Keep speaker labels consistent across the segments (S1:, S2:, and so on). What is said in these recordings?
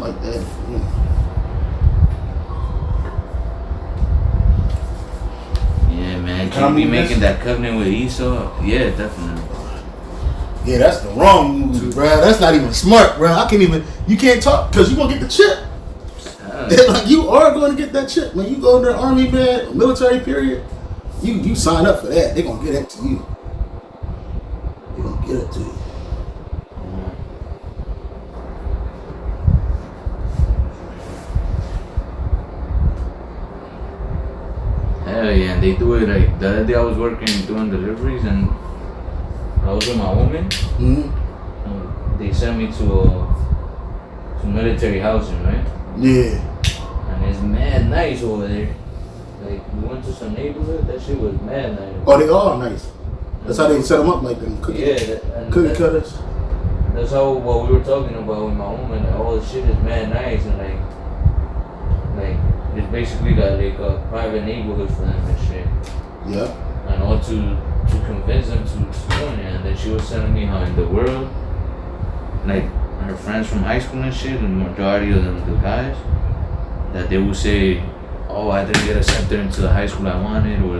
S1: like that.
S2: Yeah, man. Can you be making that covenant with Esau? Yeah, definitely.
S1: Yeah, that's the wrong move, bro. That's not even smart, bro. You can't talk because you gonna get the chip. Like, you are going to get that chip. When you go in the army, man, military period, you sign up for that. They're gonna get that to you. They're gonna get it to you.
S2: Hell yeah, and they do it like the other day I was working doing deliveries and I was with my woman. And they sent me to military housing, right?
S1: Yeah.
S2: And it's mad nice over there. Like, we went to some neighborhood, that shit was mad nice.
S1: Oh, they are nice. That's how they set them up, like them cookie cutters.
S2: That's how what we were talking about with my woman. Like, all the shit is mad nice and like it's basically like a private neighborhood for them and shit.
S1: Yeah.
S2: And all to convince them to join it. And then she was telling me how in the world, like her friends from high school and shit, and the majority of them, the guys, that they would say, oh, I didn't get accepted into the high school I wanted, or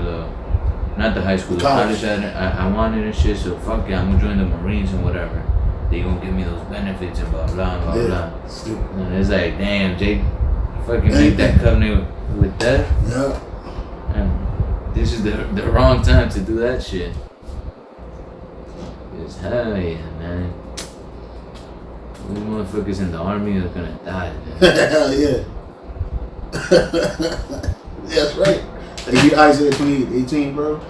S2: not the high school, the college I wanted and shit, so fuck it, I'm gonna join the Marines and whatever. They gonna give me those benefits and blah, blah, blah, blah. Stupid. And it's like, damn, Jake, fucking make that covenant with death.
S1: Yeah.
S2: And this is the wrong time to do that shit. It's hell yeah, man. These motherfuckers in the army are gonna die, man.
S1: Hell yeah. That's right. They beat Isaiah 28:18, bro. I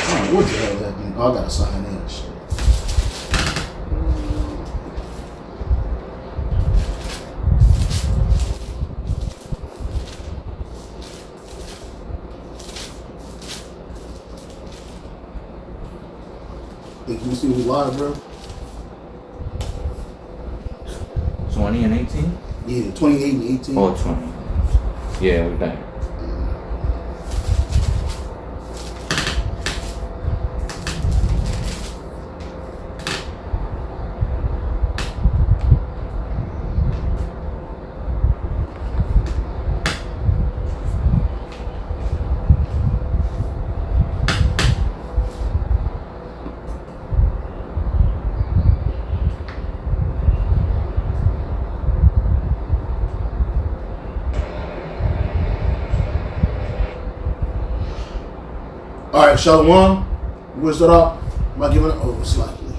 S1: don't know what the hell that means. Oh, I gotta sign in. Shit. Hey, can you see who's live, bro?
S2: 20 and 18?
S1: Yeah, 28 and 18.
S2: Oh, 20. Yeah, we're back.
S1: All right, Shalom. You want to start off by giving it over slightly.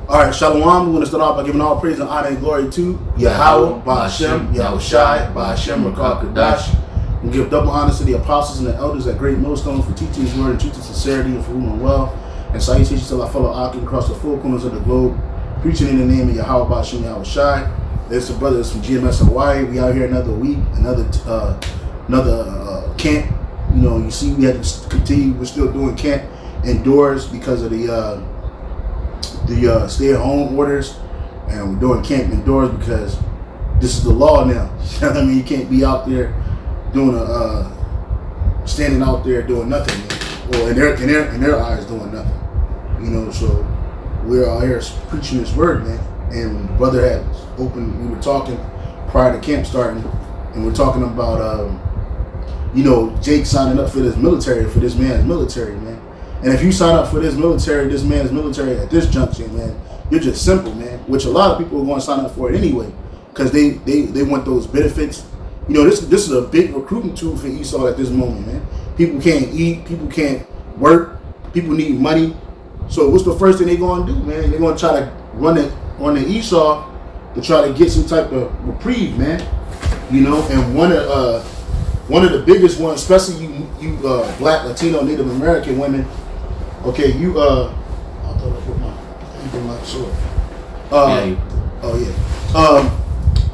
S1: All right, Shalom. We want to start off by giving all praise and honor and glory to Yahweh, Ba'ashem, Yahushai, Ba'ashem, Rakah Kadash. We give double honors to the apostles and the elders at Great Millstones for teaching His word and truth and sincerity and for ruling well. And salutations to our fellow Akim across the four corners of the globe, preaching in the name of Yahweh, Ba'ashem, Yahushai. There's some brothers from Gmshawaii. We out here another week, another camp. You know, you see, we had to continue. We're still doing camp indoors because of the stay-at-home orders, and we're doing camp indoors because this is the law now. You know what I mean? You can't be out there doing standing out there doing nothing, man. Well, in their eyes, doing nothing. You know, so we're out here preaching this word, man. And when the brother had opened, we were talking prior to camp starting, and we're talking about Jake signing up for this military, for this man's military, man. And if you sign up for this man's military at this junction, man, you're just simple, man. Which a lot of people are going to sign up for it anyway, because they want those benefits. You know, this is a big recruiting tool for Esau at this moment, man. People can't eat, people can't work, people need money. So what's the first thing they're going to do, man? They're going to try to run it on the Esau to try to get some type of reprieve, man. You know, and one of the biggest ones, especially you Black, Latino, Native American women. Okay, I thought I put my sword.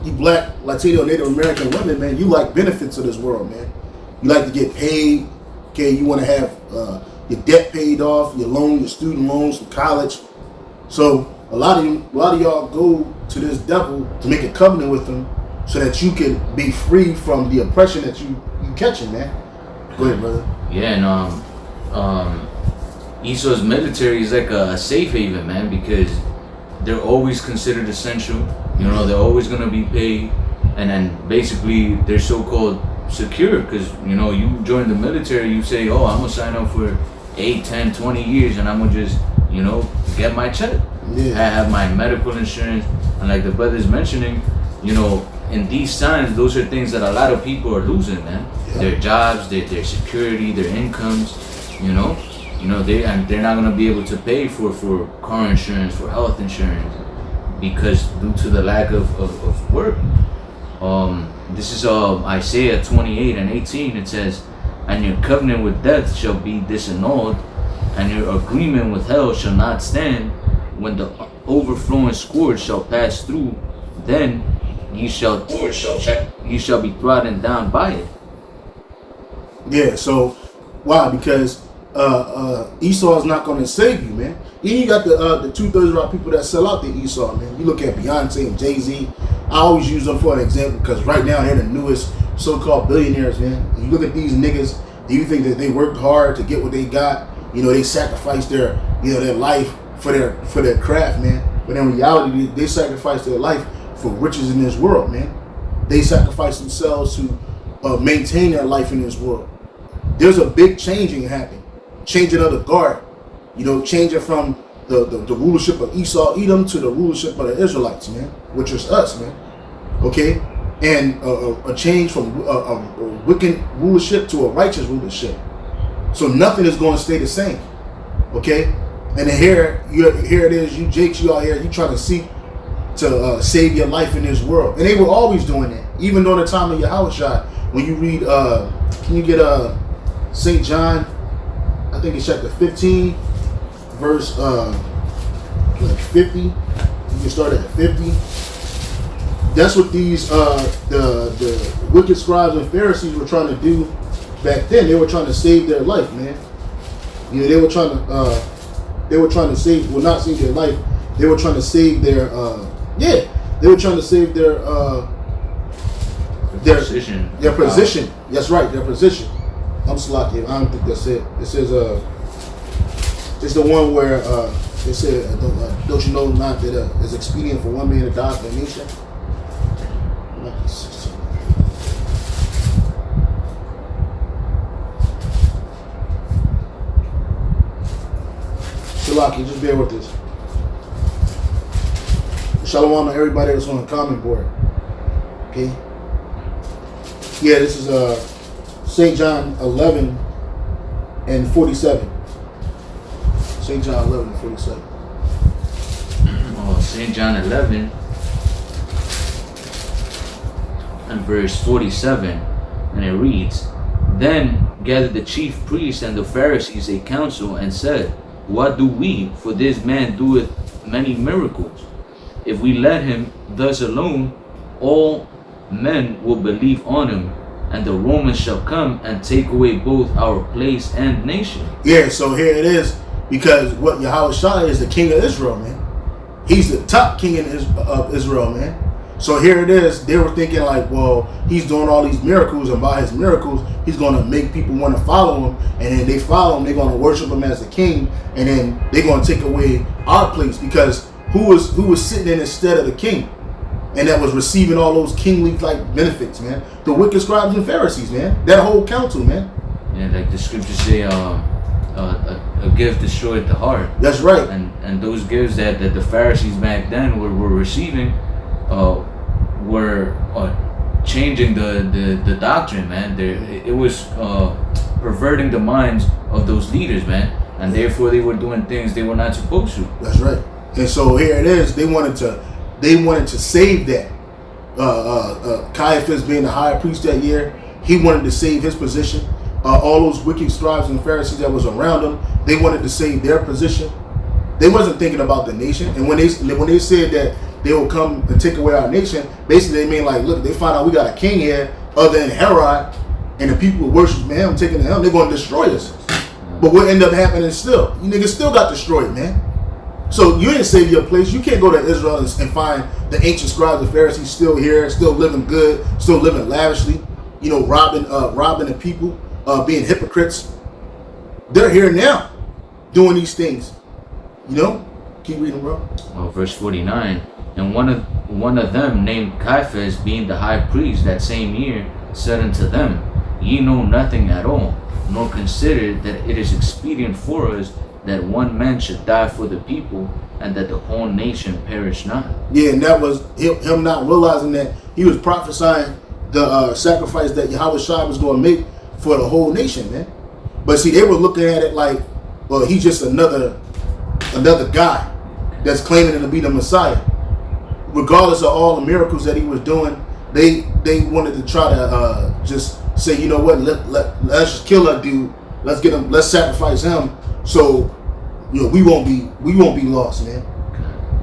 S1: You Black, Latino, Native American women, man, you like benefits of this world, man. You like to get paid. Okay, you want to have your debt paid off, your student loans from college. So a lot of y'all go to this devil to make a covenant with him so that you can be free from the oppression that you catching, man. Go ahead, brother.
S2: Yeah, and Esau's military is like a safe haven, man, because they're always considered essential. You know, they're always gonna be paid, and then basically they're so-called secure because, you know, you join the military, you say, oh, I'm gonna sign up for 8, 10, 20 years and I'm gonna just, you know, get my check.
S1: Yeah.
S2: I have my medical insurance, and like the brother's mentioning, you know, in these times, those are things that a lot of people are losing, man.
S1: Yeah.
S2: Their jobs, their security, their incomes, you know, they're not gonna be able to pay for car insurance, for health insurance, because due to the lack of work. This is Isaiah 28:18. It says, "And your covenant with death shall be disannulled, and your agreement with hell shall not stand. When the overflowing scourge shall pass through, then ye shall be trodden down by it."
S1: Yeah. So why? Because Esau is not going to save you, man. You got the 2/3 of our people that sell out to Esau, man. You look at Beyonce and Jay-Z. I always use them for an example because right now they're the newest so-called billionaires, man. And you look at these niggas, and you think that they worked hard to get what they got. You know, they sacrificed their life for their craft, man. But in reality, they sacrificed their life for riches in this world, man. They sacrificed themselves to maintain their life in this world. There's a big changing happening, changing of the guard. You know, changing from the rulership of Esau, Edom, to the rulership of the Israelites, man, which is us, man. Okay, and a change from a wicked rulership to a righteous rulership. So nothing is going to stay the same. Okay, and then here it is, you Jakes, you out here, you trying to seek to save your life in this world, and they were always doing that, even during the time of Yahushua. When you read, can you get St. John? I think it's chapter 15. Verse like 50. You can start at 50. That's what these the wicked scribes and Pharisees were trying to do back then. They were trying to save their life, man. You know, they were trying to save, well, not save their life. They were trying to save their they were trying to save their
S2: position.
S1: Their position. That's right, their position. I'm slacking. I don't think that's it. It says it's the one where it said, don't you know not that it's expedient for one man to die for a nation? Shalaki, just bear with this. Shalom to everybody that's on the comment board. Okay? Yeah, this is St. John 11 and 47. St. John 11 and 47.
S2: St. John 11 and verse 47, and it reads, "Then gathered the chief priests and the Pharisees a council, and said, What do we? For this man doeth many miracles. If we let him thus alone, all men will believe on him, and the Romans shall come and take away both our place and nation."
S1: Yeah, so here it is. Because what Yahushua is the king of Israel, man. He's the top king of Israel, man. So here it is. They were thinking like, well, he's doing all these miracles, and by his miracles, he's going to make people want to follow him. And then they follow him. They're going to worship him as the king. And then they're going to take away our place. Because who was sitting in instead of the king? And that was receiving all those kingly like benefits, man. The wicked scribes and Pharisees, man. That whole council, man.
S2: Yeah, like the scriptures say, a gift destroyed the heart.
S1: That's right.
S2: And those gifts that the Pharisees back then were receiving were changing the doctrine, man. It was perverting the minds of those leaders, man. And therefore they were doing things they were not supposed to.
S1: That's right. And so here it is. They wanted to save that. Caiaphas being the high priest that year, he wanted to save his position. All those wicked scribes and Pharisees that was around them, they wanted to save their position. They wasn't thinking about the nation. And when they said that they will come and take away our nation, basically they mean like, look, they find out we got a king here other than Herod, and the people who worship him, taking to him, they're going to destroy us. But what ended up happening still? You niggas still got destroyed, man. So you didn't save your place. You can't go to Israel and find the ancient scribes and Pharisees still here, still living good, still living lavishly, you know, robbing the people. Being hypocrites, they're here now doing these things. You know? Keep reading, bro.
S2: Verse 49. And one of them, named Caiaphas, being the high priest that same year, said unto them, Ye know nothing at all, nor consider that it is expedient for us that one man should die for the people, and that the whole nation perish not.
S1: Yeah, and that was him not realizing that he was prophesying the sacrifice that Yahushua was going to make for the whole nation, man. But see, they were looking at it like, well, he's just another guy that's claiming to be the Messiah. Regardless of all the miracles that he was doing, they wanted to try to just say, you know what, let's just kill that dude. Let's get him. Let's sacrifice him. So, you know, we won't be lost, man.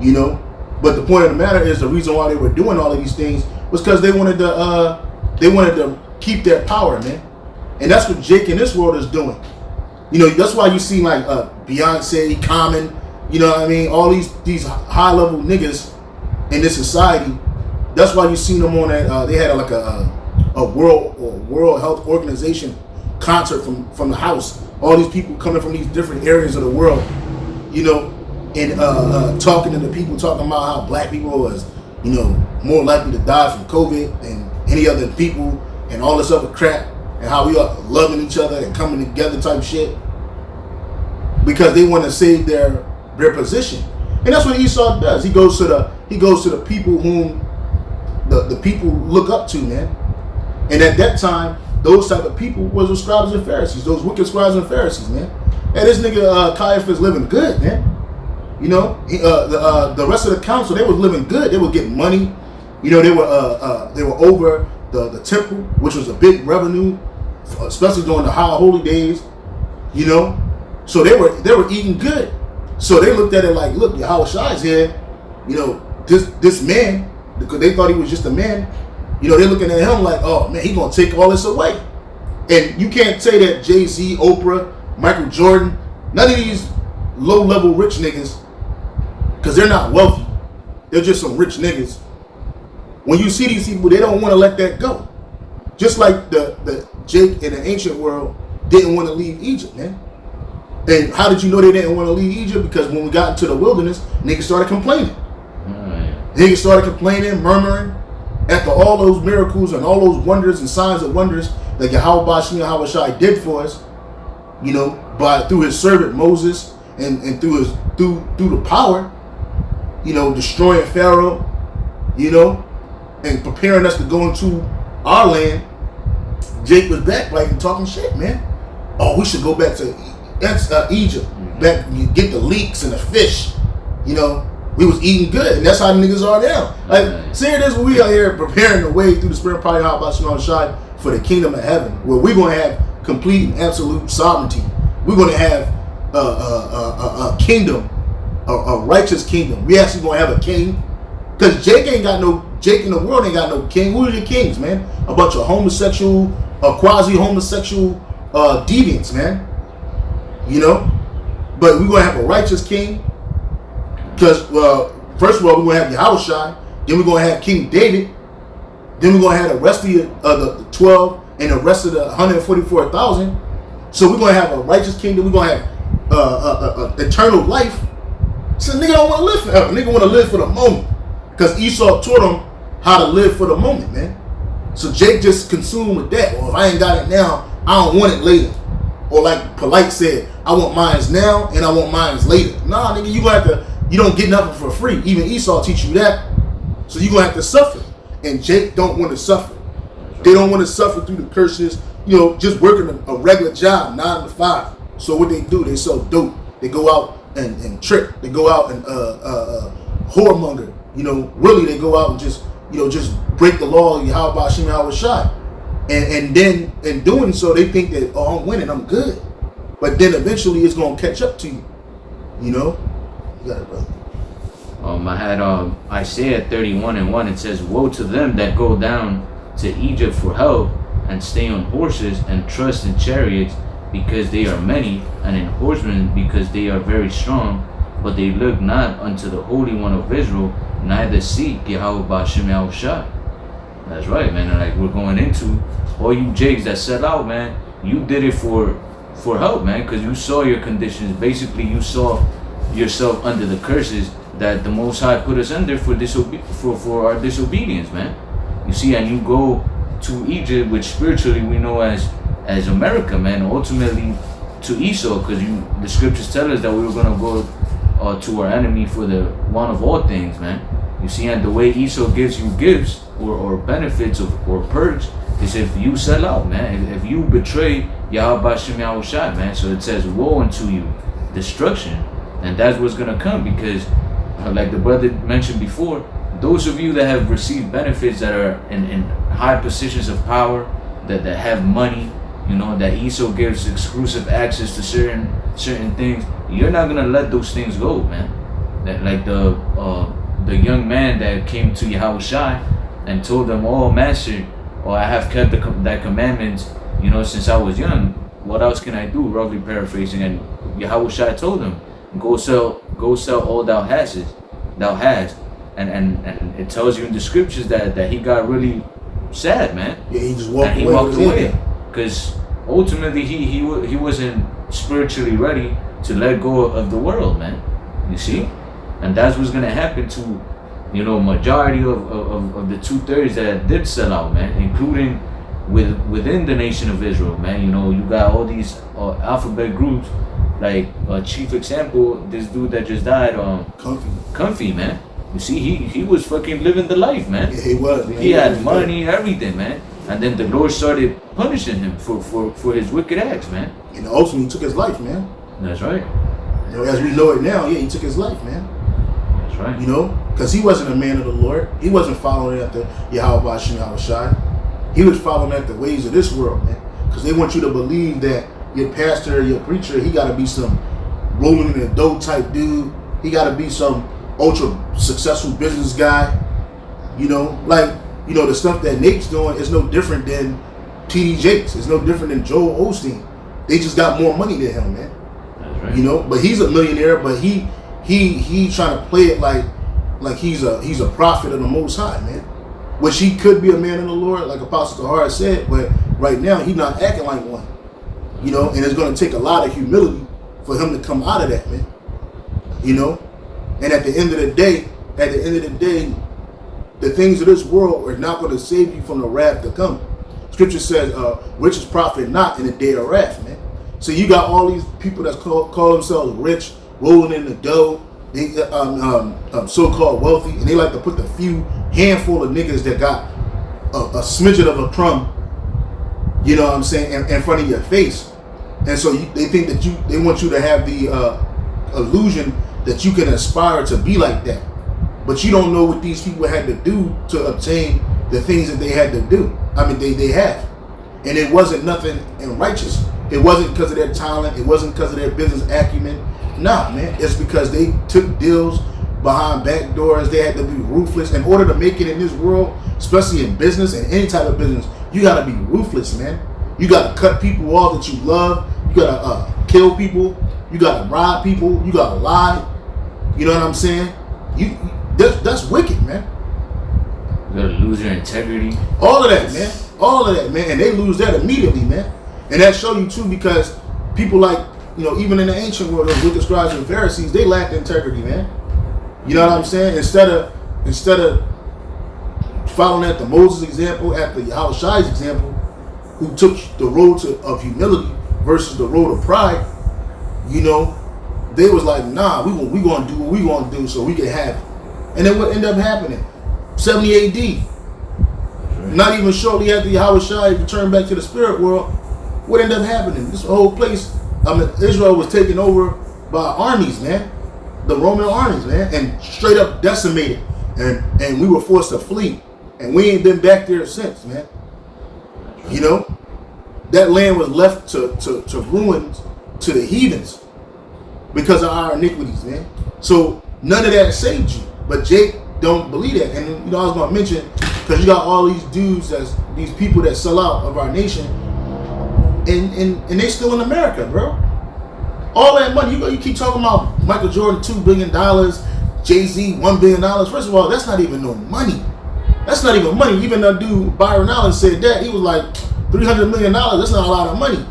S1: You know. But the point of the matter is, the reason why they were doing all of these things was because they wanted to keep their power, man. And that's what Jake in this world is doing. You know, that's why you see like Beyonce, Common, you know what I mean, all these high level niggas in this society. That's why you seen them on that. They had like a World Health Organization concert from the house. All these people coming from these different areas of the world, you know, and talking to the people, talking about how black people was, you know, more likely to die from COVID than any other people, and all this other crap, and how we are loving each other and coming together type shit, because they want to save their position. And that's what Esau does. He goes to the people whom the people look up to, man. And at that time, those type of people was the scribes and Pharisees, those wicked scribes and Pharisees, man. And this nigga Caiaphas living good, man. You know, the rest of the council, they was living good. They were getting money. You know, they were over the temple, which was a big revenue, especially during the high holy days. You know, so they were eating good. So they looked at it like, look, Yahushua is here. You know, this man, because they thought he was just a man. You know, they're looking at him like, oh man, he gonna take all this away. And you can't say that Jay-Z, Oprah, Michael Jordan, none of these low-level rich niggas, because they're not wealthy. They're just some rich niggas. When you see these people, they don't want to let that go. Just like the Jake in the ancient world didn't want to leave Egypt, man. And how did you know they didn't want to leave Egypt? Because when we got into the wilderness, niggas started complaining. Niggas started complaining, murmuring after all those miracles and all those wonders and signs of wonders that Yahushua did for us, you know, through his servant Moses and through the power, you know, destroying Pharaoh, you know, and preparing us to go into our land. Jake was backbiting, talking shit, man. Oh, we should go back to Egypt, back get the leeks and the fish, you know. We was eating good, and that's how niggas are now. Like, see it is when we are here preparing the way through the spirit party for the kingdom of heaven, where we're going to have complete and absolute sovereignty. We're going to have a kingdom, a righteous kingdom. We actually going to have a king, because Jake in the world ain't got no king. Who are your kings, man? A bunch of homosexual, quasi-homosexual deviants, man. You know, but we're going to have a righteous king. Because, first of all, we're going to have Yahushua, then we're going to have King David, then we're going to have the rest of the 12 and the rest of the 144,000. So we're going to have a righteous kingdom. We're going to have eternal life. So nigga don't want to live forever. Nigga want to live for the moment. Because Esau taught him how to live for the moment, man. So Jake just consumed with that. Well, if I ain't got it now, I don't want it later. Or like Polite said, I want mines now and I want mines later. Nah, nigga, you don't get nothing for free. Even Esau teach you that. So you're going to have to suffer. And Jake don't want to suffer. They don't want to suffer through the curses, you know, just working a regular job, 9 to 5. So what they do, they sell dope. They go out and trick. They go out and whoremonger. You know, really they go out and just break the law of Yahushua. And then in doing so, they think that, oh, I'm winning, I'm good. But then eventually it's going to catch up to you. You know? You got it, brother.
S2: I had Isaiah 31:1. It says, "Woe to them that go down to Egypt for help, and stay on horses, and trust in chariots, because they are many, and in horsemen, because they are very strong. But they look not unto the Holy One of Israel, neither seek Yahweh Ba'Shem Yahushua." That's right, man. And like we're going into all you Jakes that set out, man. You did it for for help, man, because you saw your conditions. Basically, you saw yourself under the curses that the Most High put us under for our disobedience, man. You see, and you go to Egypt, which spiritually we know as America, man. Ultimately to Esau, because the scriptures tell us that we were gonna go to our enemy for the one of all things, man. You see, and the way Esau gives you gifts or benefits or perks is if you sell out, man. If you betray Yahweh Shem Yahushai, man. So it says, woe unto you, destruction. And that's what's gonna come, because like the brother mentioned before, those of you that have received benefits, that are in high positions of power, that have money, you know, that Esau gives exclusive access to certain things, you're not gonna let those things go, man. That like the young man that came to Yahushai and told them, "Oh, master, I have kept that commandments, you know, since I was young. What else can I do?" Roughly paraphrasing, and Yahushai told him, "Go sell all thou hast." And it tells you in the scriptures that he got really sad, man.
S1: Yeah, he just walked away.
S2: Because ultimately he wasn't spiritually ready to let go of the world, man. You see? And that's what's gonna happen to, you know, majority of the 2/3 that did sell out, man, including within the nation of Israel, man. You know, you got all these alphabet groups, like chief example, this dude that just died, Comfy, man. You see, he was fucking living the life, man.
S1: Yeah, he was, man.
S2: He had money, everything, man. And then the Lord started punishing him for his wicked acts, man.
S1: And ultimately he took his life, man.
S2: That's right.
S1: You know, as we know it now, yeah, he took his life, man.
S2: That's right.
S1: You know, because he wasn't a man of the Lord. He wasn't following after Yahweh Shem Yahushai. He was following after the ways of this world, man. Because they want you to believe that your pastor, your preacher, he got to be some rolling in the dough type dude. He got to be some ultra successful business guy. You know, like, you know, the stuff that Nate's doing is no different than T.D. Jakes. It's no different than Joel Osteen. They just got more money than him, man.
S2: That's right.
S1: You know, but he's a millionaire, but he trying to play it like he's a prophet of the Most High, man. Which he could be a man of the Lord, like Apostle Tahar said, but right now he's not acting like one. You know, and it's going to take a lot of humility for him to come out of that, man. You know, and at the end of the day, the things of this world are not going to save you from the wrath to come. Scripture says, riches profit not in the day of wrath, man. So you got all these people that call themselves rich, rolling in the dough, they so-called wealthy, and they like to put the few handful of niggas that got a smidgen of a crumb, you know what I'm saying, in front of your face. And so they think that they want you to have the illusion that you can aspire to be like that. But you don't know what these people had to do to obtain the things that they had to do. I mean, they have. And it wasn't nothing righteous. It wasn't because of their talent. It wasn't because of their business acumen. Nah, man. It's because they took deals behind back doors. They had to be ruthless. In order to make it in this world, especially in business and any type of business, you got to be ruthless, man. You got to cut people off that you love. You got to kill people. You got to rob people. You got to lie. You know what I'm saying? That's wicked, man.
S2: You gotta lose your integrity.
S1: All of that, man. All of that, man. And they lose that immediately, man. And that show you too, because people like, you know, even in the ancient world, those wicked scribes and Pharisees, they lacked integrity, man. You know what I'm saying? Instead of following after Moses' example, after Yahushai's example, who took the road of humility versus the road of pride, you know, they was like, nah, we gonna do what we gonna do so we can have it. And then what ended up happening? 70 AD. Right. Not even shortly after Yahushua returned back to the spirit world, what ended up happening? This whole place, Israel was taken over by armies, man. The Roman armies, man, and straight up decimated. And we were forced to flee. And we ain't been back there since, man. You know? That land was left to ruins to the heathens because of our iniquities, man. So none of that saved you. But Jake don't believe that. And you know, I was gonna mention, because you got all these dudes, these people that sell out of our nation, and they still in America, bro. All that money, you keep talking about Michael Jordan, $2 billion, Jay-Z, $1 billion. First of all, that's not even no money. That's not even money. Even that dude Byron Allen said that. He was like, $300 million, that's not a lot of money.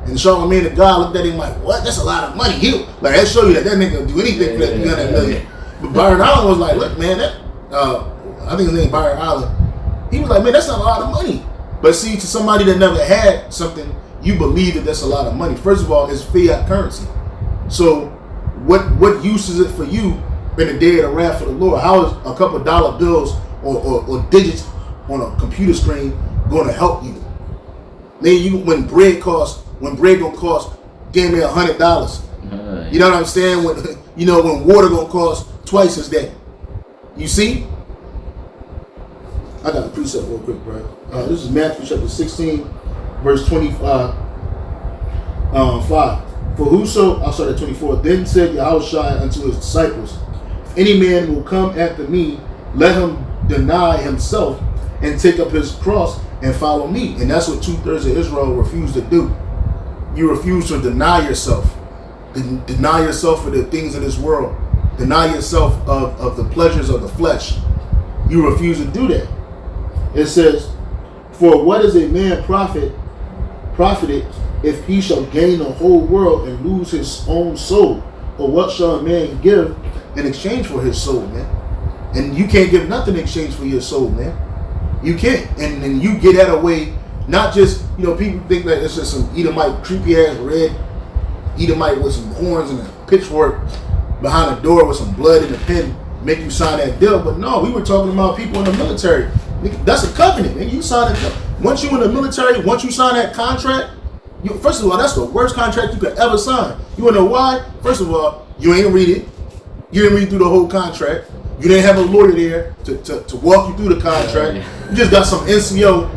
S1: And Charlamagne the God looked at him like, what? That's a lot of money. Like, that show you that nigga will do anything for that 300 million. But Byron Allen was like, look, man, that, I think his name Byron Allen. He was like, man, that's not a lot of money. But see, to somebody that never had something, you believe that that's a lot of money. First of all, it's fiat currency. So what use is it for you in the day of the wrath of the Lord? How is a couple dollar bills or digits on a computer screen going to help you? Then when bread gonna cost damn near $100. You know what I'm saying? When water gonna cost twice as that. You see? I got a precept real quick, bro. This is Matthew chapter 16, verse 25. 5. For whoso, I'll start at 24. Then said Yahushua unto his disciples, if any man will come after me, let him deny himself and take up his cross and follow me. And that's what 2/3 of Israel refused to do. You refuse to deny yourself. Deny yourself for the things of this world. Deny yourself of the pleasures of the flesh. You refuse to do that. It says, for what is a man profited if he shall gain the whole world and lose his own soul? Or what shall a man give in exchange for his soul, man? And you can't give nothing in exchange for your soul, man. You can't. And then you get that away, not just, people think that it's just some Edomite, creepy ass red Edomite with some horns and a pitchfork behind a door with some blood in the pen, make you sign that deal. But no, we were talking about people in the military. That's a covenant, and you sign it. Once you in the military, once you sign that contract, first of all, that's the worst contract you could ever sign. You wanna know why? First of all, you ain't read it. You didn't read through the whole contract. You didn't have a lawyer there to walk you through the contract. You just got some NCO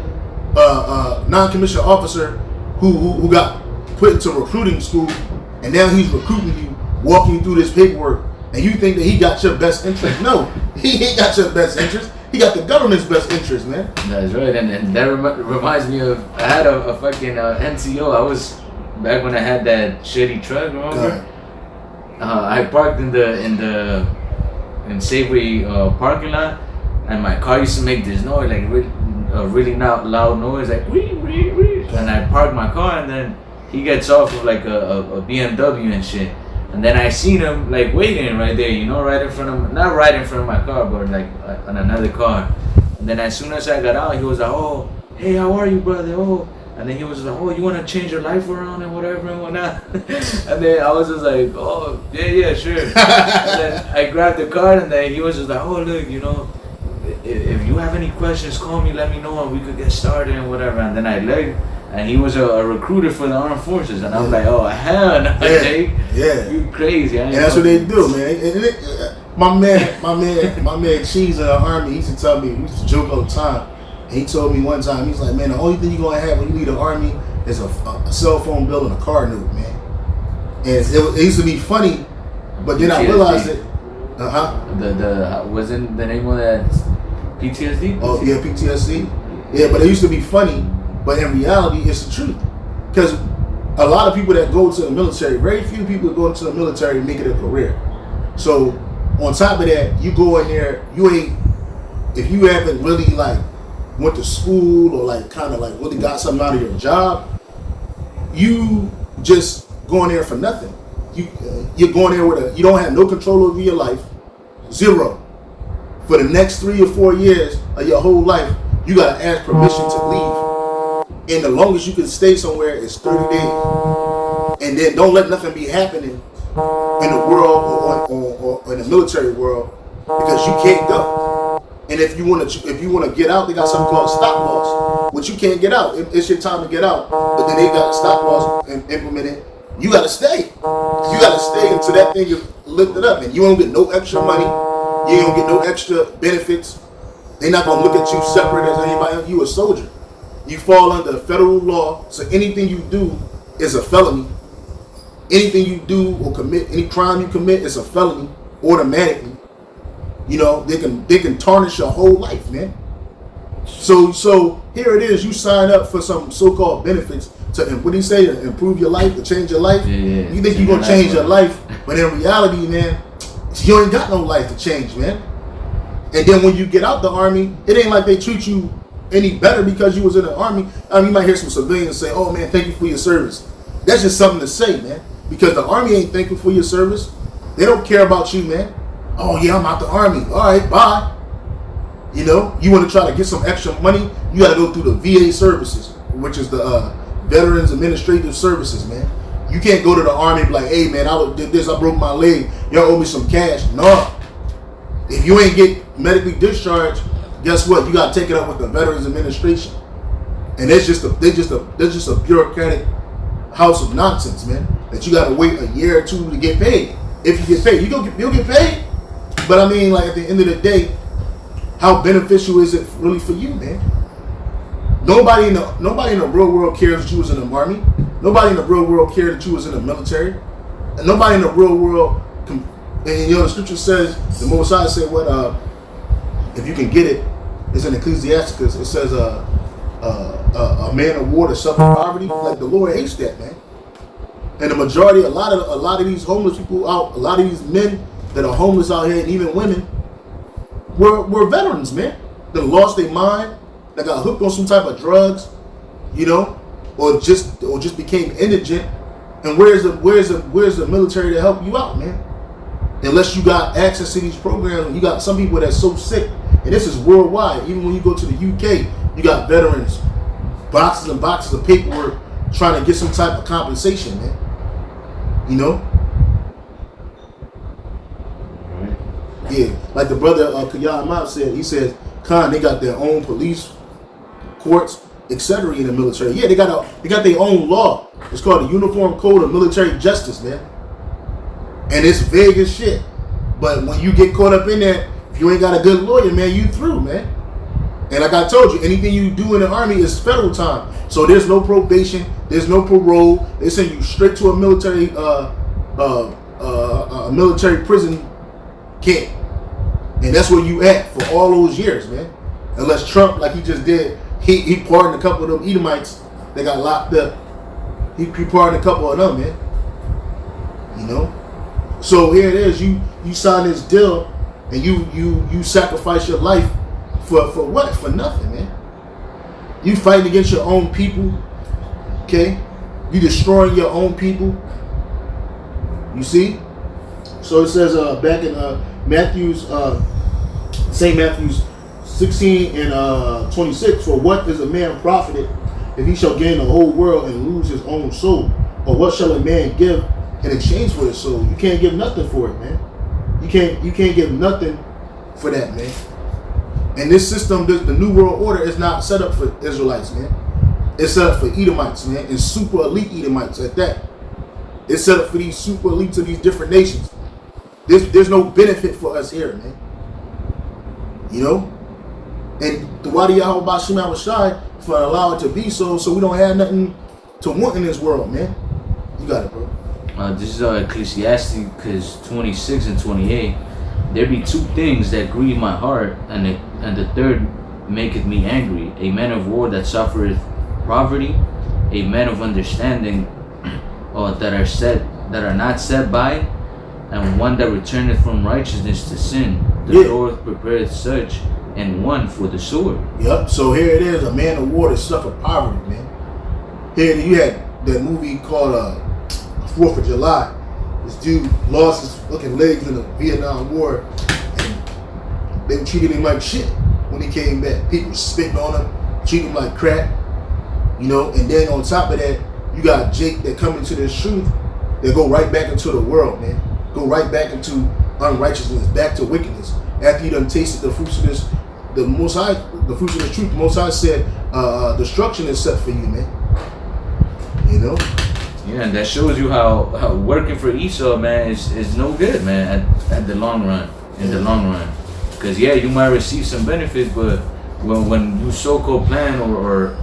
S1: non-commissioned officer who got put into recruiting school, and now he's recruiting you, walking you through this paperwork, and you think that he got your best interest. No, he ain't got your best interest. He got the government's best interest, man.
S2: That's right, and that reminds me of, I had a fucking NCO. I was, back when I had that shitty truck, remember? I parked in Safeway parking lot, and my car used to make this noise, like really loud noise, like wee, wee, wee. And I parked my car, and then he gets off of like a BMW and shit. And then I seen him like waiting right there, right in front of, not right in front of my car, but like on another car. And then as soon as I got out, he was like, oh, hey, how are you, brother? Oh, and then he was like, oh, you want to change your life around and whatever and whatnot. And then I was just like, oh, yeah, sure. And then I grabbed the card, and then he was just like, oh, look, if you have any questions, call me, let me know, and we could get started and whatever. And then I looked, and he was a recruiter for the armed forces, and I was like, oh, hell no, Jake.
S1: Yeah.
S2: You crazy.
S1: And that's what they do, man. And my man Cheese in the Army, he used to tell me, we used to joke all the time. And he told me one time, he's like, man, the only thing you're going to have when you leave the Army is a cell phone bill and a car note, man. And it used to be funny, but then I realized that,
S2: wasn't the name of that PTSD?
S1: Oh, yeah, PTSD. Yeah, but it used to be funny, but in reality, it's the truth. Because a lot of people that go to the military, very few people that go into the military make it a career. So, on top of that, you go in there, if you haven't really like went to school or like kind of like really got something out of your job, you just going there for nothing. You're going there you don't have no control over your life, zero. For the next 3 or 4 years of your whole life, you gotta ask permission to leave. And the longest you can stay somewhere is 30 days. And then don't let nothing be happening in the world or in the military world, because you can't go. And if you want to get out, they got something called stop loss, which you can't get out. It's your time to get out, but then they got stop loss implemented. You got to stay. You got to stay until that thing is lifted up, and you don't get no extra money. You don't get no extra benefits. They're not gonna look at you separate as anybody else. You a soldier. You fall under federal law, so anything you do is a felony. Anything you do or commit, any crime you commit is a felony automatically. They can tarnish your whole life, man. So here it is. You sign up for some so-called benefits to, what do you say, to improve your life, to change your life.
S2: Yeah.
S1: You think you're gonna change your life, but in reality, man, you ain't got no life to change, man. And then when you get out the Army, it ain't like they treat you any better because you was in the Army. I mean, you might hear some civilians say, oh man, thank you for your service. That's just something to say, man. Because the Army ain't thankful for your service. They don't care about you, man. Oh yeah, I'm out the Army. All right, bye. You know, you want to try to get some extra money, you got to go through the VA services, which is the Veterans Administrative Services, man. You can't go to the Army and be like, hey, man, I did this, I broke my leg, y'all owe me some cash. No. If you ain't get medically discharged, guess what? You got to take it up with the Veterans Administration. And they're just a bureaucratic house of nonsense, man. That you got to wait a year or two to get paid. If you get paid, you'll get paid. But I mean, like at the end of the day, how beneficial is it really for you, man? Nobody in the real world cares that you was in the Army. Nobody in the real world cared that you was in the military. And nobody in the real world, and you know the scripture says, the Most High said, what if you can get it, it's in Ecclesiasticus. It says a man of war to suffer poverty. Like the Lord hates that, man. And the majority, a lot of these homeless people out, a lot of these men that are homeless out here, and even women, were veterans, man. That lost their mind, that got hooked on some type of drugs, you know, or just became indigent. And where's the military to help you out, man? Unless you got access to these programs, and you got some people that's so sick, and this is worldwide. Even when you go to the UK, you got veterans, boxes and boxes of paperwork trying to get some type of compensation, man. You know? Yeah, like the brother Kayam said, he says, Khan, they got their own police, courts, etc. in the military. Yeah, they got their own law. It's called the Uniform Code of Military Justice, man. And it's vague as shit. But when you get caught up in that, if you ain't got a good lawyer, man, you through, man. And like I told you, anything you do in the Army is federal time. So there's no probation, there's no parole. They send you straight to a military prison camp. And that's where you at for all those years, man. Unless Trump, like he just did, he pardoned a couple of them Edomites that got locked up. He pardoned a couple of them, man. You know? So here it is, you sign this deal and you sacrifice your life for what? For nothing, man. You fighting against your own people, okay? You destroying your own people. You see? So it says back in St. Matthew's 16 and 26, for what is a man profited if he shall gain the whole world and lose his own soul? Or what shall a man give in exchange for his soul? You can't give nothing for it, man. You can't give nothing for that, man. And this system, the New World Order, is not set up for Israelites, man. It's set up for Edomites, man, and super elite Edomites at that. It's set up for these super elites of these different nations. There's no benefit for us here, man. You know? And the Wadi Yahweh Bashim Shai for allowing it to be so we don't have nothing to want in this world, man. You got it, bro.
S2: This is Ecclesiasticus 26 and 28. There be two things that grieve my heart, and the third maketh me angry: a man of war that suffereth poverty, a man of understanding that are not set by, and one that returneth from righteousness to sin. The Lord prepareth such, and one for the sword. Yep.
S1: So here it is, a man of war that suffered poverty, man. Here you had that movie called 4th of July. This dude lost his fucking legs in the Vietnam War, and they treated him like shit when he came back. People spitting on him, treating him like crap, you know. And then on top of that, you got Jake that come into this truth, that go right back into the world, man. Go right back into unrighteousness, back to wickedness. After you done tasted the fruits of this, the fruits of the truth, the Most High said, destruction is set for you, man. You know.
S2: Yeah, and that shows you how working for Esau, man, is no good, man, at the long run, the long run. Because, yeah, you might receive some benefits, but when you so-called plan or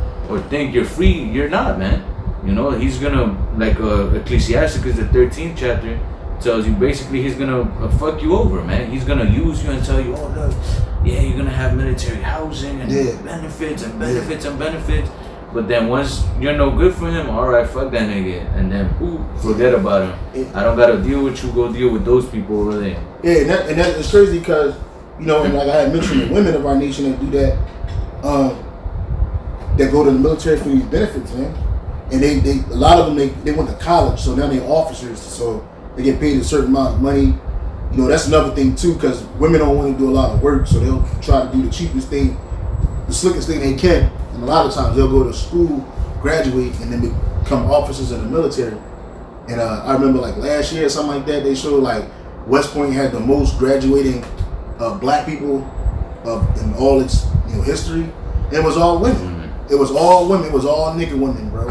S2: think you're free, you're not, man. You know, he's going to, like Ecclesiasticus, the 13th chapter, tells you basically he's going to fuck you over, man. He's going to use you and tell you, oh, look, yeah, you're going to have military housing and benefits and benefits and benefits. But then once you're no good for him, all right, fuck that nigga. And then, forget about him. I don't got to deal with you. Go deal with those people over there.
S1: Yeah, and that is crazy because, you know, and like I had mentioned, the women of our nation that do that, that go to the military for these benefits, man. and they a lot of them they went to college, so now they're officers, so they get paid a certain amount of money. You know, that's another thing too, because women don't want to do a lot of work, so they'll try to do the cheapest thing, the slickest thing they can, and a lot of times they'll go to school, graduate, and then become officers in the military. And I remember like last year or something like that, they showed like West Point had the most graduating black people in all its history, and it was all women. Mm-hmm. It was all women. It was all nigga women, bro.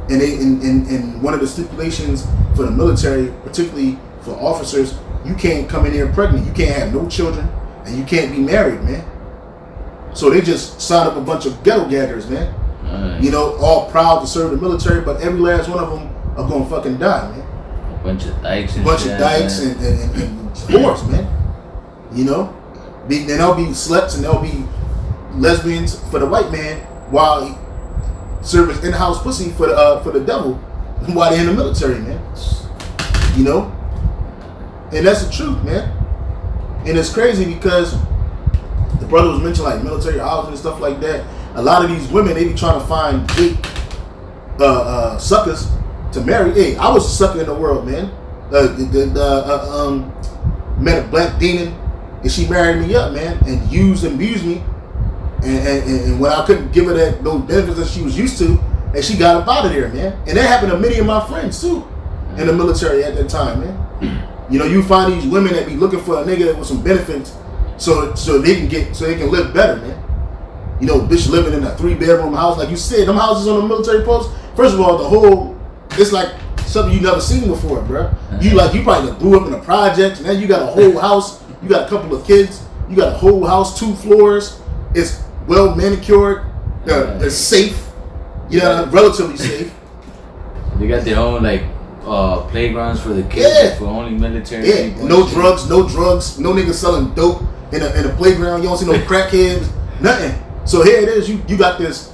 S1: And they and one of the stipulations for the military, particularly for officers, you can't come in here pregnant. You can't have no children, and you can't be married, man. So they just signed up a bunch of ghetto gaggers, man. All proud to serve the military, but every last one of them are gonna fucking die, man.
S2: A bunch of dykes and
S1: whores, man. Then they'll be sluts and they'll be lesbians for the white man while he serves in-house pussy for the devil while they're in the military, man. And that's the truth, man. And it's crazy because the brother was mentioning like military housing and stuff like that. A lot of these women, they be trying to find big suckers to marry. Hey, I was a sucker in the world, man. Met a black demon, and she married me up, man, and used and abused me. And when I couldn't give her those benefits that she was used to, and she got up out of there, man. And that happened to many of my friends too, in the military at that time, man. You find these women that be looking for a nigga with some benefits, so they can live better, man. Bitch living in a 3-bedroom house, like you said, them houses on the military post. First of all, it's like something you never seen before, bro. You probably grew up in a project, and then you got a whole house, you got a couple of kids, you got a whole house, 2 floors. It's well manicured, it's safe, relatively safe.
S2: They got their own playgrounds for the kids, for only military people.
S1: No drugs, no niggas selling dope in a playground. You don't see no crackheads, nothing. So here it is, you got this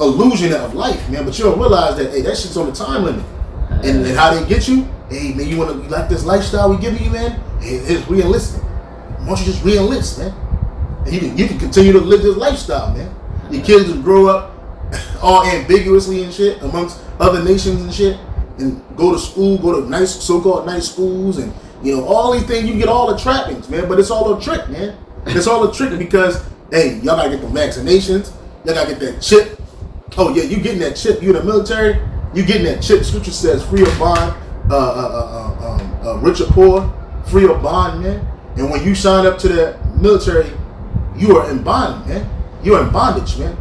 S1: illusion of life, man, but you don't realize that, hey, that shit's on the time limit. And how they get you, hey, man, you like this lifestyle we giving you, man? Hey, it's re-enlisting. Why don't you just re-enlist, man? And you can continue to live this lifestyle, man. Your kids will grow up all ambiguously and shit amongst other nations and shit, and go to school, go to so-called nice schools, and all these things. You get all the trappings, man, but it's all a trick, man. It's all a trick because, hey, y'all gotta get the vaccinations, y'all gotta get that chip. Oh yeah, you getting that chip. You in the military, you getting that chip. Scripture says free or bond, rich or poor, free or bond, man. And when you sign up to the military, you are in bond, man. You're in bondage, man.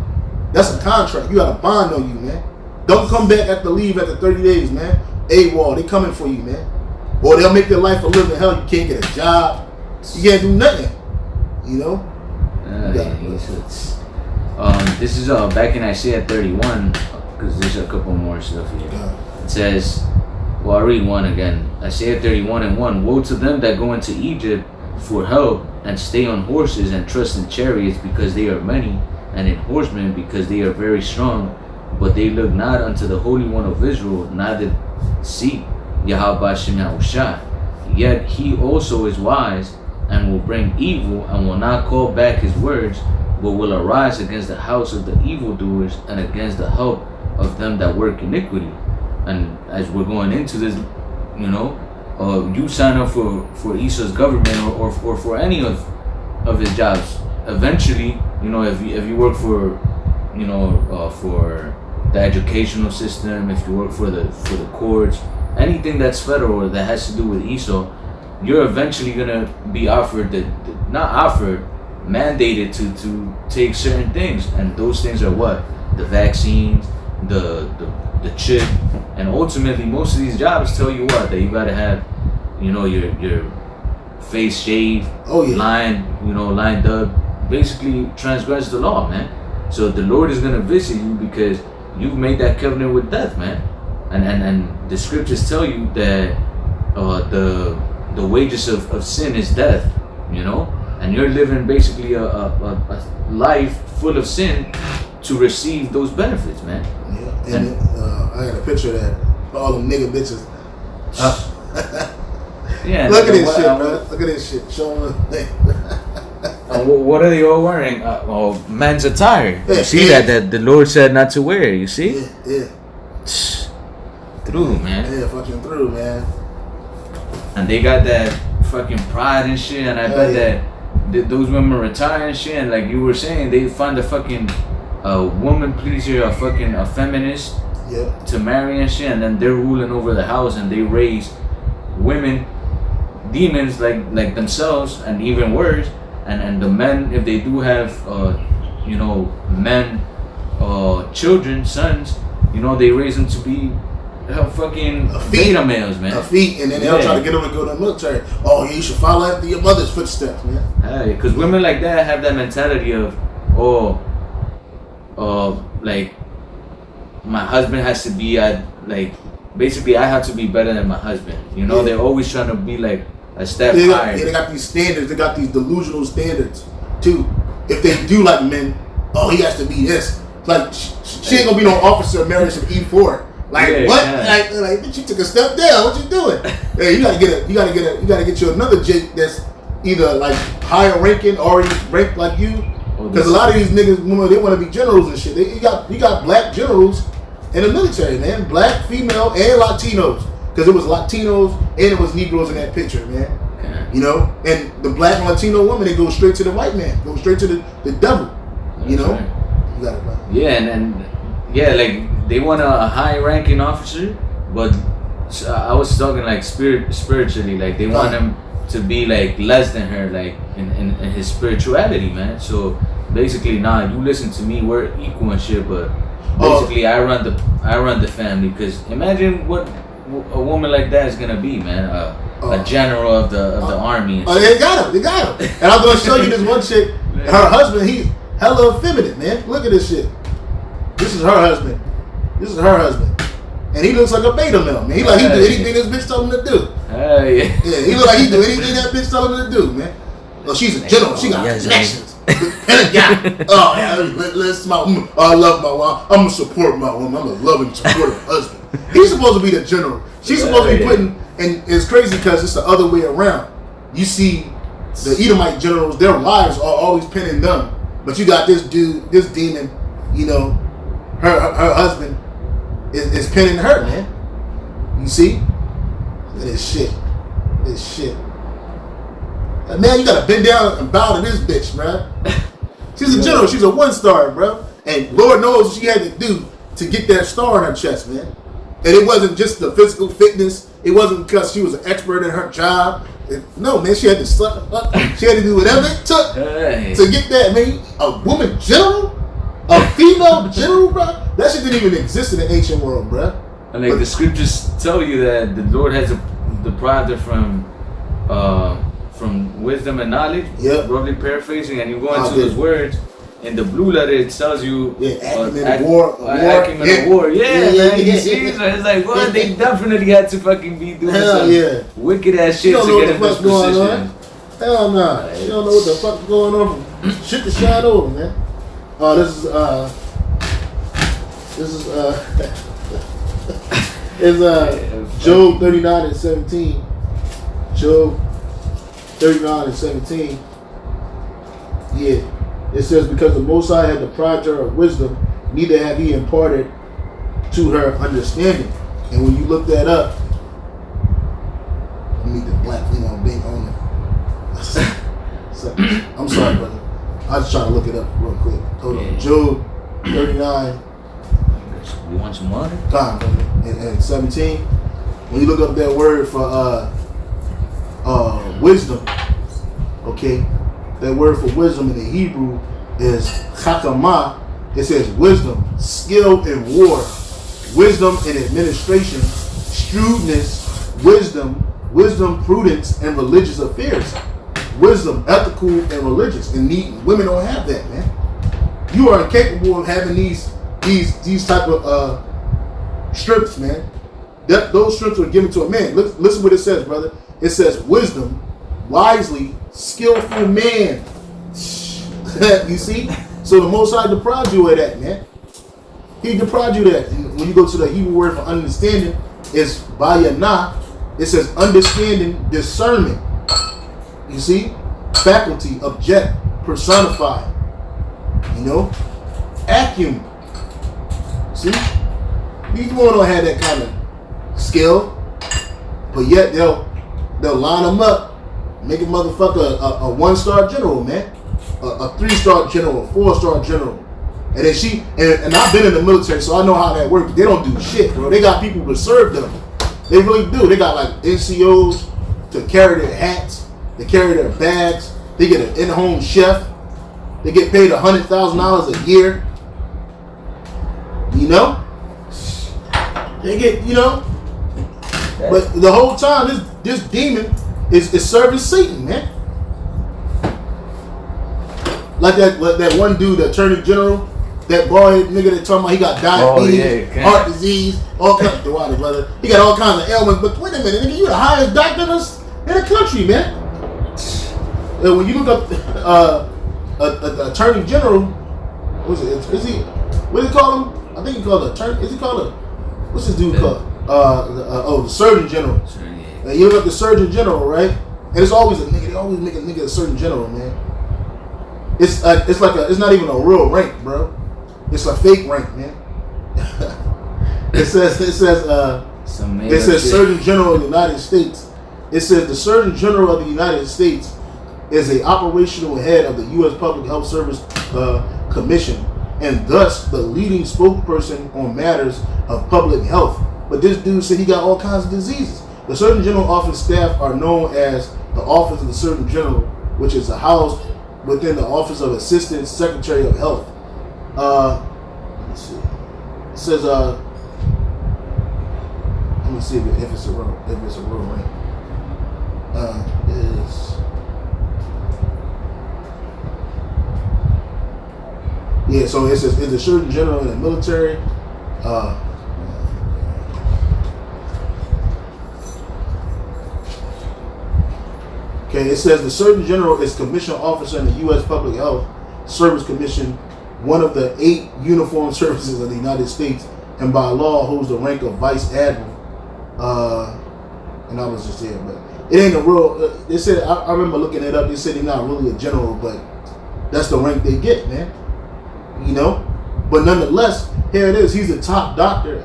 S1: That's a contract. You got a bond on you, man. Don't come back after 30 days, man. AWOL, they coming for you, man. Or they'll make your life a living hell. You can't get a job. You can't do nothing.
S2: This is back in Isaiah 31, because there's a couple more stuff here. It says, I'll read one again. Isaiah 31:1. Woe to them that go into Egypt for help, and stay on horses, and trust in chariots, because they are many, and in horsemen, because they are very strong. But they look not unto the Holy One of Israel, neither seek Yahweh Shem Yahushua. Yet he also is wise, and will bring evil, and will not call back his words, but will arise against the house of the evildoers, and against the help of them that work iniquity. And as we're going into this, you sign up for Esau's government or for any of his jobs. Eventually, if you work for the educational system, if you work for the courts, anything that's federal or that has to do with Esau, you're eventually gonna be mandated to take certain things, and those things are what? The vaccines, the chip, and ultimately most of these jobs tell you what, that you gotta have, your face shaved, lined up, basically transgress the law, man. So the Lord is gonna visit you because you've made that covenant with death, man. And the scriptures tell you that the wages of sin is death, and you're living basically a life full of sin to receive those benefits, man.
S1: Yeah, and I got a picture of that. All them nigga bitches.
S2: Yeah.
S1: Look at this shit, bro. Look at this shit. Show them.
S2: What are they all wearing? Men's attire.
S1: Yeah,
S2: you see that the Lord said not to wear. You see?
S1: Yeah.
S2: Through, man.
S1: Yeah, fucking through, man.
S2: And they got that fucking pride and shit. And I bet that those women retire and shit. And like you were saying, they find a fucking woman pleaser, a feminist to marry and shit. And then they're ruling over the house and they raise women, demons like themselves, and even worse. And the men, if they do have, men, children, sons, they raise them to be fucking beta males, man.
S1: And then they'll try to get them to go to the military. Oh, yeah, you should follow after your mother's footsteps, man.
S2: Hey, because women like that have that mentality of, like, my husband has to be basically I have to be better than my husband. They're always trying to be like a step higher.
S1: They got these standards. They got these delusional standards too. If they do like men, he has to be this. Like she ain't gonna be no officer married some E4. Like what? Yeah. Like bitch, you took a step down. What you doing? Hey, you gotta get you another Jake that's either like higher ranking or ranked like you. Because a lot of these niggas, they want to be generals and shit. You got black generals in the military, man. Black, female, and Latinos. Because it was Latinos and it was Negroes in that picture, man. Yeah. And the black and Latino woman, they go straight to the white man, go straight to the devil. Right. You got it, right.
S2: Yeah, and like they want a high-ranking officer, but I was talking like spiritually, like they want him to be like less than her, like in his spirituality, man. So basically, you listen to me, we're equal and shit, but basically I run the family. Because imagine what a woman like that is gonna be, man. A general of the army.
S1: They got him. And I'm gonna show you this one chick. Her husband, he's hella effeminate, man. Look at this shit. This is her husband. And he looks like a beta male, man. He do anything this bitch told him to do.
S2: Hey.
S1: Yeah, he look like he do anything that bitch told him to do, man. Well, she's a general. She got connections. Oh, yeah, I love my wife. I'm gonna support my woman. I'm a loving, supportive husband. He's supposed to be the general. She's supposed to be putting, and it's crazy because it's the other way around. You see the Edomite generals, their wives are always pinning them. But you got this dude, this demon, her husband is pinning her, man. You see? This shit. Man, you gotta bend down and bow to this bitch, bro. She's a general. She's a 1-star, bro. And Lord knows what she had to do to get that star in her chest, man. And it wasn't just the physical fitness. It wasn't because she was an expert in her job. No, man, she had to suck up. She had to do whatever it took to get that, man. A woman general? A female general, bro? That shit didn't even exist in the ancient world, bro.
S2: And like the scriptures tell you that the Lord has deprived her from wisdom and knowledge.
S1: Yep.
S2: Roughly paraphrasing, and you go into those words. In the blue letter, it tells you
S1: acumen of war.
S2: Acumen of war. Yeah, man. You see, so it's like, well, they definitely had to fucking be doing some wicked ass shit to get in this position.
S1: Hell nah. You don't know what the fuck's going on. Shit to shine over, man. This is Job 39 and 17. Job 39 and 17. Yeah. It says, because the Most High had deprived her of wisdom, neither have he imparted to her understanding. And when you look that up, you need the black female being on it. So, I'm sorry, brother. I was trying to look it up real quick. Hold on. Job 39.
S2: You want some water?
S1: Time, brother. And 17. When you look up that word for wisdom, okay? That word for wisdom in the Hebrew is chakama. It says wisdom, skill in war, wisdom in administration, shrewdness, wisdom, prudence, and religious affairs. Wisdom, ethical, and religious. And women don't have that, man. You are incapable of having these type of strips, man. Those strips were given to a man. Listen what it says, brother. It says wisdom, wisely, skillful man. You see? So the Most High deprived you of that, man. He deprived you of that. And when you go to the Hebrew word for understanding, it's bayana. It says understanding, discernment. You see? Faculty, object, personified. Acumen. See? These women don't have that kind of skill, but yet they'll line them up, make a motherfucker a 1-star general, man, a 3-star general, a 4-star general, and then she and I've been in the military, so I know how that works. They don't do shit, bro. They got people to serve them. They really do. They got like NCOs to carry their hats, they carry their bags. They get an in-home chef. They get paid $100,000 a year. You know? They get, you know? But the whole time, this demon is serving Satan, man. Like that one dude, the attorney general, that boy nigga that talking about he got diabetes, heart disease, all kinds of water, brother. He got all kinds of ailments. But wait a minute, nigga, you the highest doctor in the country, man. And when you look up the attorney general, what's it? Is he? What do you call him? I think he called attorney. Is he called a? What's this dude called? The surgeon general. You look up the surgeon general, right? And it's always a nigga. They always make a nigga a surgeon general, man. It's not even a real rank, bro. It's a fake rank, man. It says Surgeon General of the United States. It says the Surgeon General of the United States is a operational head of the U.S. Public Health Service Commission, and thus the leading spokesperson on matters of public health. But this dude said he got all kinds of diseases. The Surgeon General office staff are known as the Office of the Surgeon General, which is housed within the Office of Assistant Secretary of Health. Let me see. It says, let me see if it's a real rank. Yeah, so it says it's a Surgeon General in the military. Okay, it says the Surgeon General is commissioned officer in the U.S. Public Health Service Commission, one of the 8 uniformed services of the United States, and by law holds the rank of Vice Admiral. And I was just here, but it ain't a real. They said I remember looking it up. They said he's not really a general, but that's the rank they get, man. You know, but nonetheless, here it is. He's a top doctor,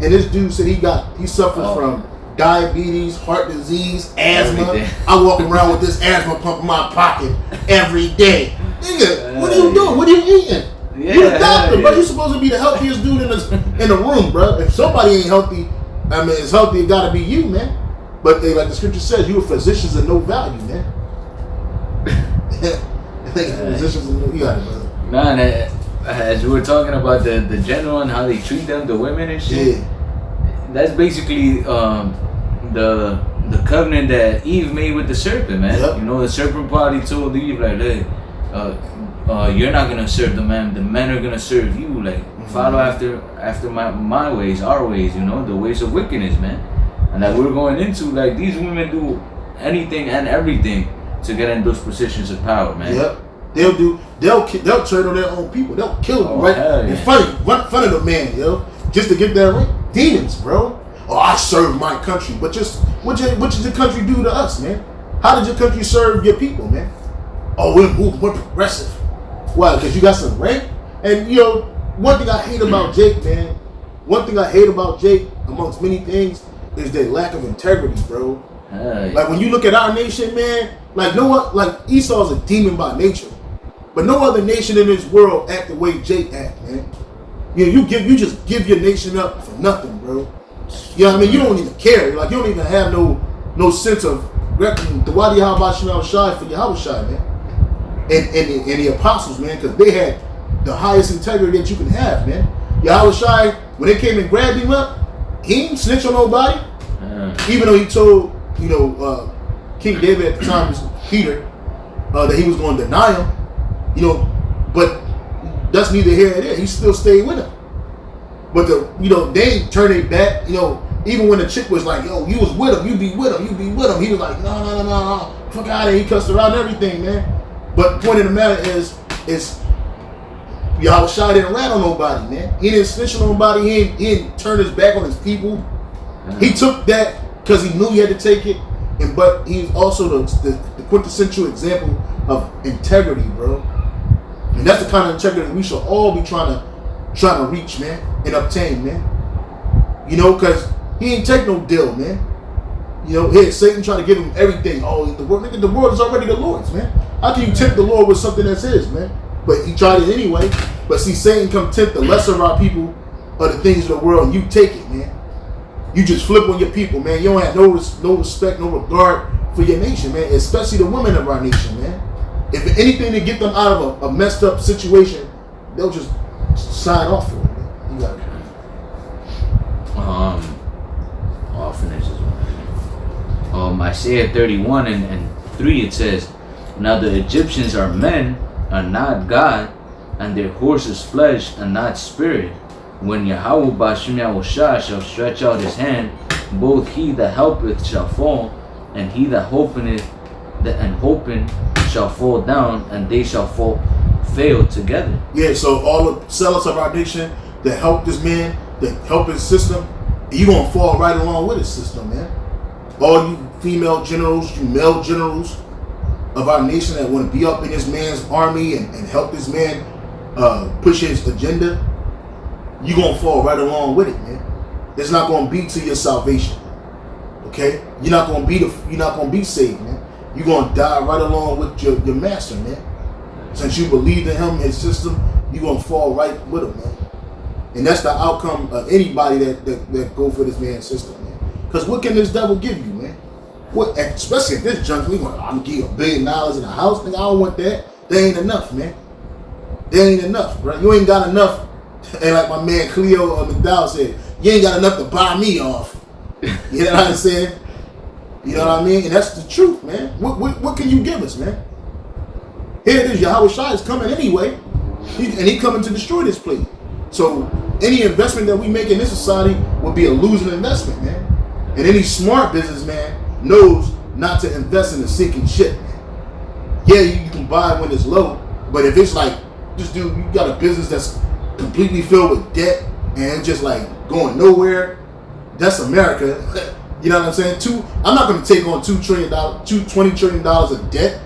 S1: and this dude said he suffers from diabetes, heart disease, asthma. I walk around with this asthma pump in my pocket every day. Nigga, what are you doing? What are you eating? You're a doctor, bro. You're supposed to be the healthiest dude in the room, bro. If somebody ain't healthy, I mean, it's healthy. It gotta be you, man. But they, like the scripture says, you are physicians of no value, man. Physicians of no value, brother.
S3: Man, as we were talking about the general and how they treat them, the women and shit. That's basically the covenant that Eve made with the serpent, man. Yep. You know, the serpent probably told Eve like, hey, you're not gonna serve the men are gonna serve you. Like, follow after my ways, our ways. You know, the ways of wickedness, man. And that we're going into, like, these women do anything and everything to get in those positions of power, man.
S1: Yep. They'll turn on their own people. They'll kill them in front of the man, yo, just to get that rank. Demons, bro. Oh, I serve my country, but just what did your country do to us, man? How did your country serve your people, man? Oh, we're progressive. Why? Because you got some rank. And you know, one thing I hate about Jake, man. One thing I hate about Jake, amongst many things, is their lack of integrity, bro. Like when you look at our nation, man, like Esau's a demon by nature, but no other nation in this world act the way Jake act, man. You know, you just give your nation up for nothing, bro. You know what I mean? You don't even care. Like, you don't even have no sense of the Wadi Shai for Yahushua, man. And the apostles, man, because they had the highest integrity that you can have, man. Yahushua, when they came and grabbed him up, he didn't snitch on nobody. Even though he told, you know, King David at the time, Peter, that he was going to deny him, you know, but that's neither here nor there. He still stayed with him. But they turned their back, you know, even when the chick was like, yo, you was with him, you be with him. He was like, no, fuck out of here. He cussed her out and everything, man. But the point of the matter is Yahushua didn't rat on nobody, man. He didn't snitch on nobody. He didn't turn his back on his people. He took that because he knew he had to take it, but he's also the quintessential example of integrity, bro. And that's the kind of integrity we should all be trying to reach, man, and obtain, man. You know, because he ain't take no deal, man. You know, here Satan trying to give him everything. Oh, the world is already the Lord's, man. How can you tempt the Lord with something that's his, man? But he tried it anyway. But see, Satan come tempt the lesser of our people of the things of the world, and you take it, man. You just flip on your people, man. You don't have no respect, no regard for your nation, man. Especially the women of our nation, man. If anything to get them out of a messed up situation, they'll just sign off for it, man. You got it.
S3: Orphanages. Isaiah 31 and 3, it says, "Now the Egyptians are men, and not God, and their horses flesh, and not spirit. When Yahweh Bashim Yahushua shall stretch out his hand, both he that helpeth shall fall, and he that hoping shall fall down, and they shall fail together."
S1: Yeah, so all the zealots of our nation that help this man, that help his system, you gonna fall right along with his system, man. All you female generals, you male generals of our nation that want to be up in this man's army and help this man push his agenda, you gonna fall right along with it, man. It's not gonna be to your salvation. Okay? You're not gonna be saved, man. You're gonna die right along with your master, man. Since you believe in him, his system, you're gonna fall right with him, man. And that's the outcome of anybody that go for this man's system, man. Because what can this devil give you, man? What, especially at this junction, I'm gonna give you $1 billion in a house, nigga. I don't want that. That ain't enough, man. That ain't enough, bro. You ain't got enough. And like my man Cleo McDowell said, you ain't got enough to buy me off. You know what I'm saying? You know what I mean? And that's the truth, man. What can you give us, man? Here it is, Yahweh Shai is coming anyway. And he coming to destroy this place. So any investment that we make in this society will be a losing investment, man. And any smart businessman knows not to invest in a sinking ship, man. Yeah, you can buy when it's low, but if it's like, this dude, you got a business that's completely filled with debt and just like going nowhere, that's America. You know what I'm saying? I'm not going to take on $20 trillion of debt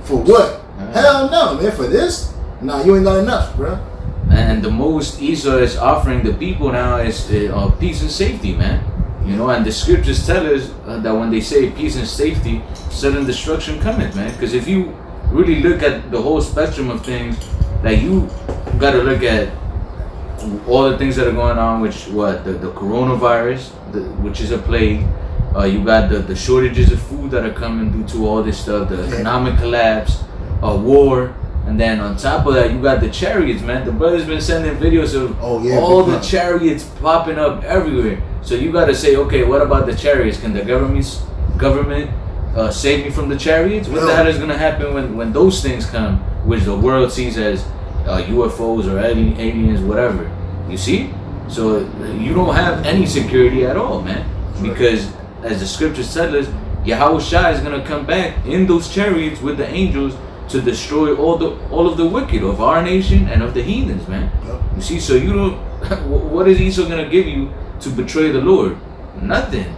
S1: for what? Hell no, man. For this? Nah, you ain't got enough, bro.
S3: And the most Esau is offering the people now is peace and safety, man. You know, and the scriptures tell us that when they say peace and safety, sudden destruction cometh, man. Because if you really look at the whole spectrum of things, like you got to look at all the things that are going on, the coronavirus, which is a plague. You got the shortages of food that are coming due to all this stuff, the economic collapse, war. And then on top of that, you got the chariots, man. The brother's been sending videos of all the chariots popping up everywhere. So you got to say, okay, what about the chariots? Can the government save me from the chariots? What the hell is going to happen when those things come, which the world sees as UFOs or aliens, whatever? You see? So you don't have any security at all, man. Because as the scriptures tell us, Yahweh Shai is going to come back in those chariots with the angels to destroy all of the wicked of our nation and of the heathens, man. You see, so you don't. What is Esau gonna give you to betray the Lord? Nothing.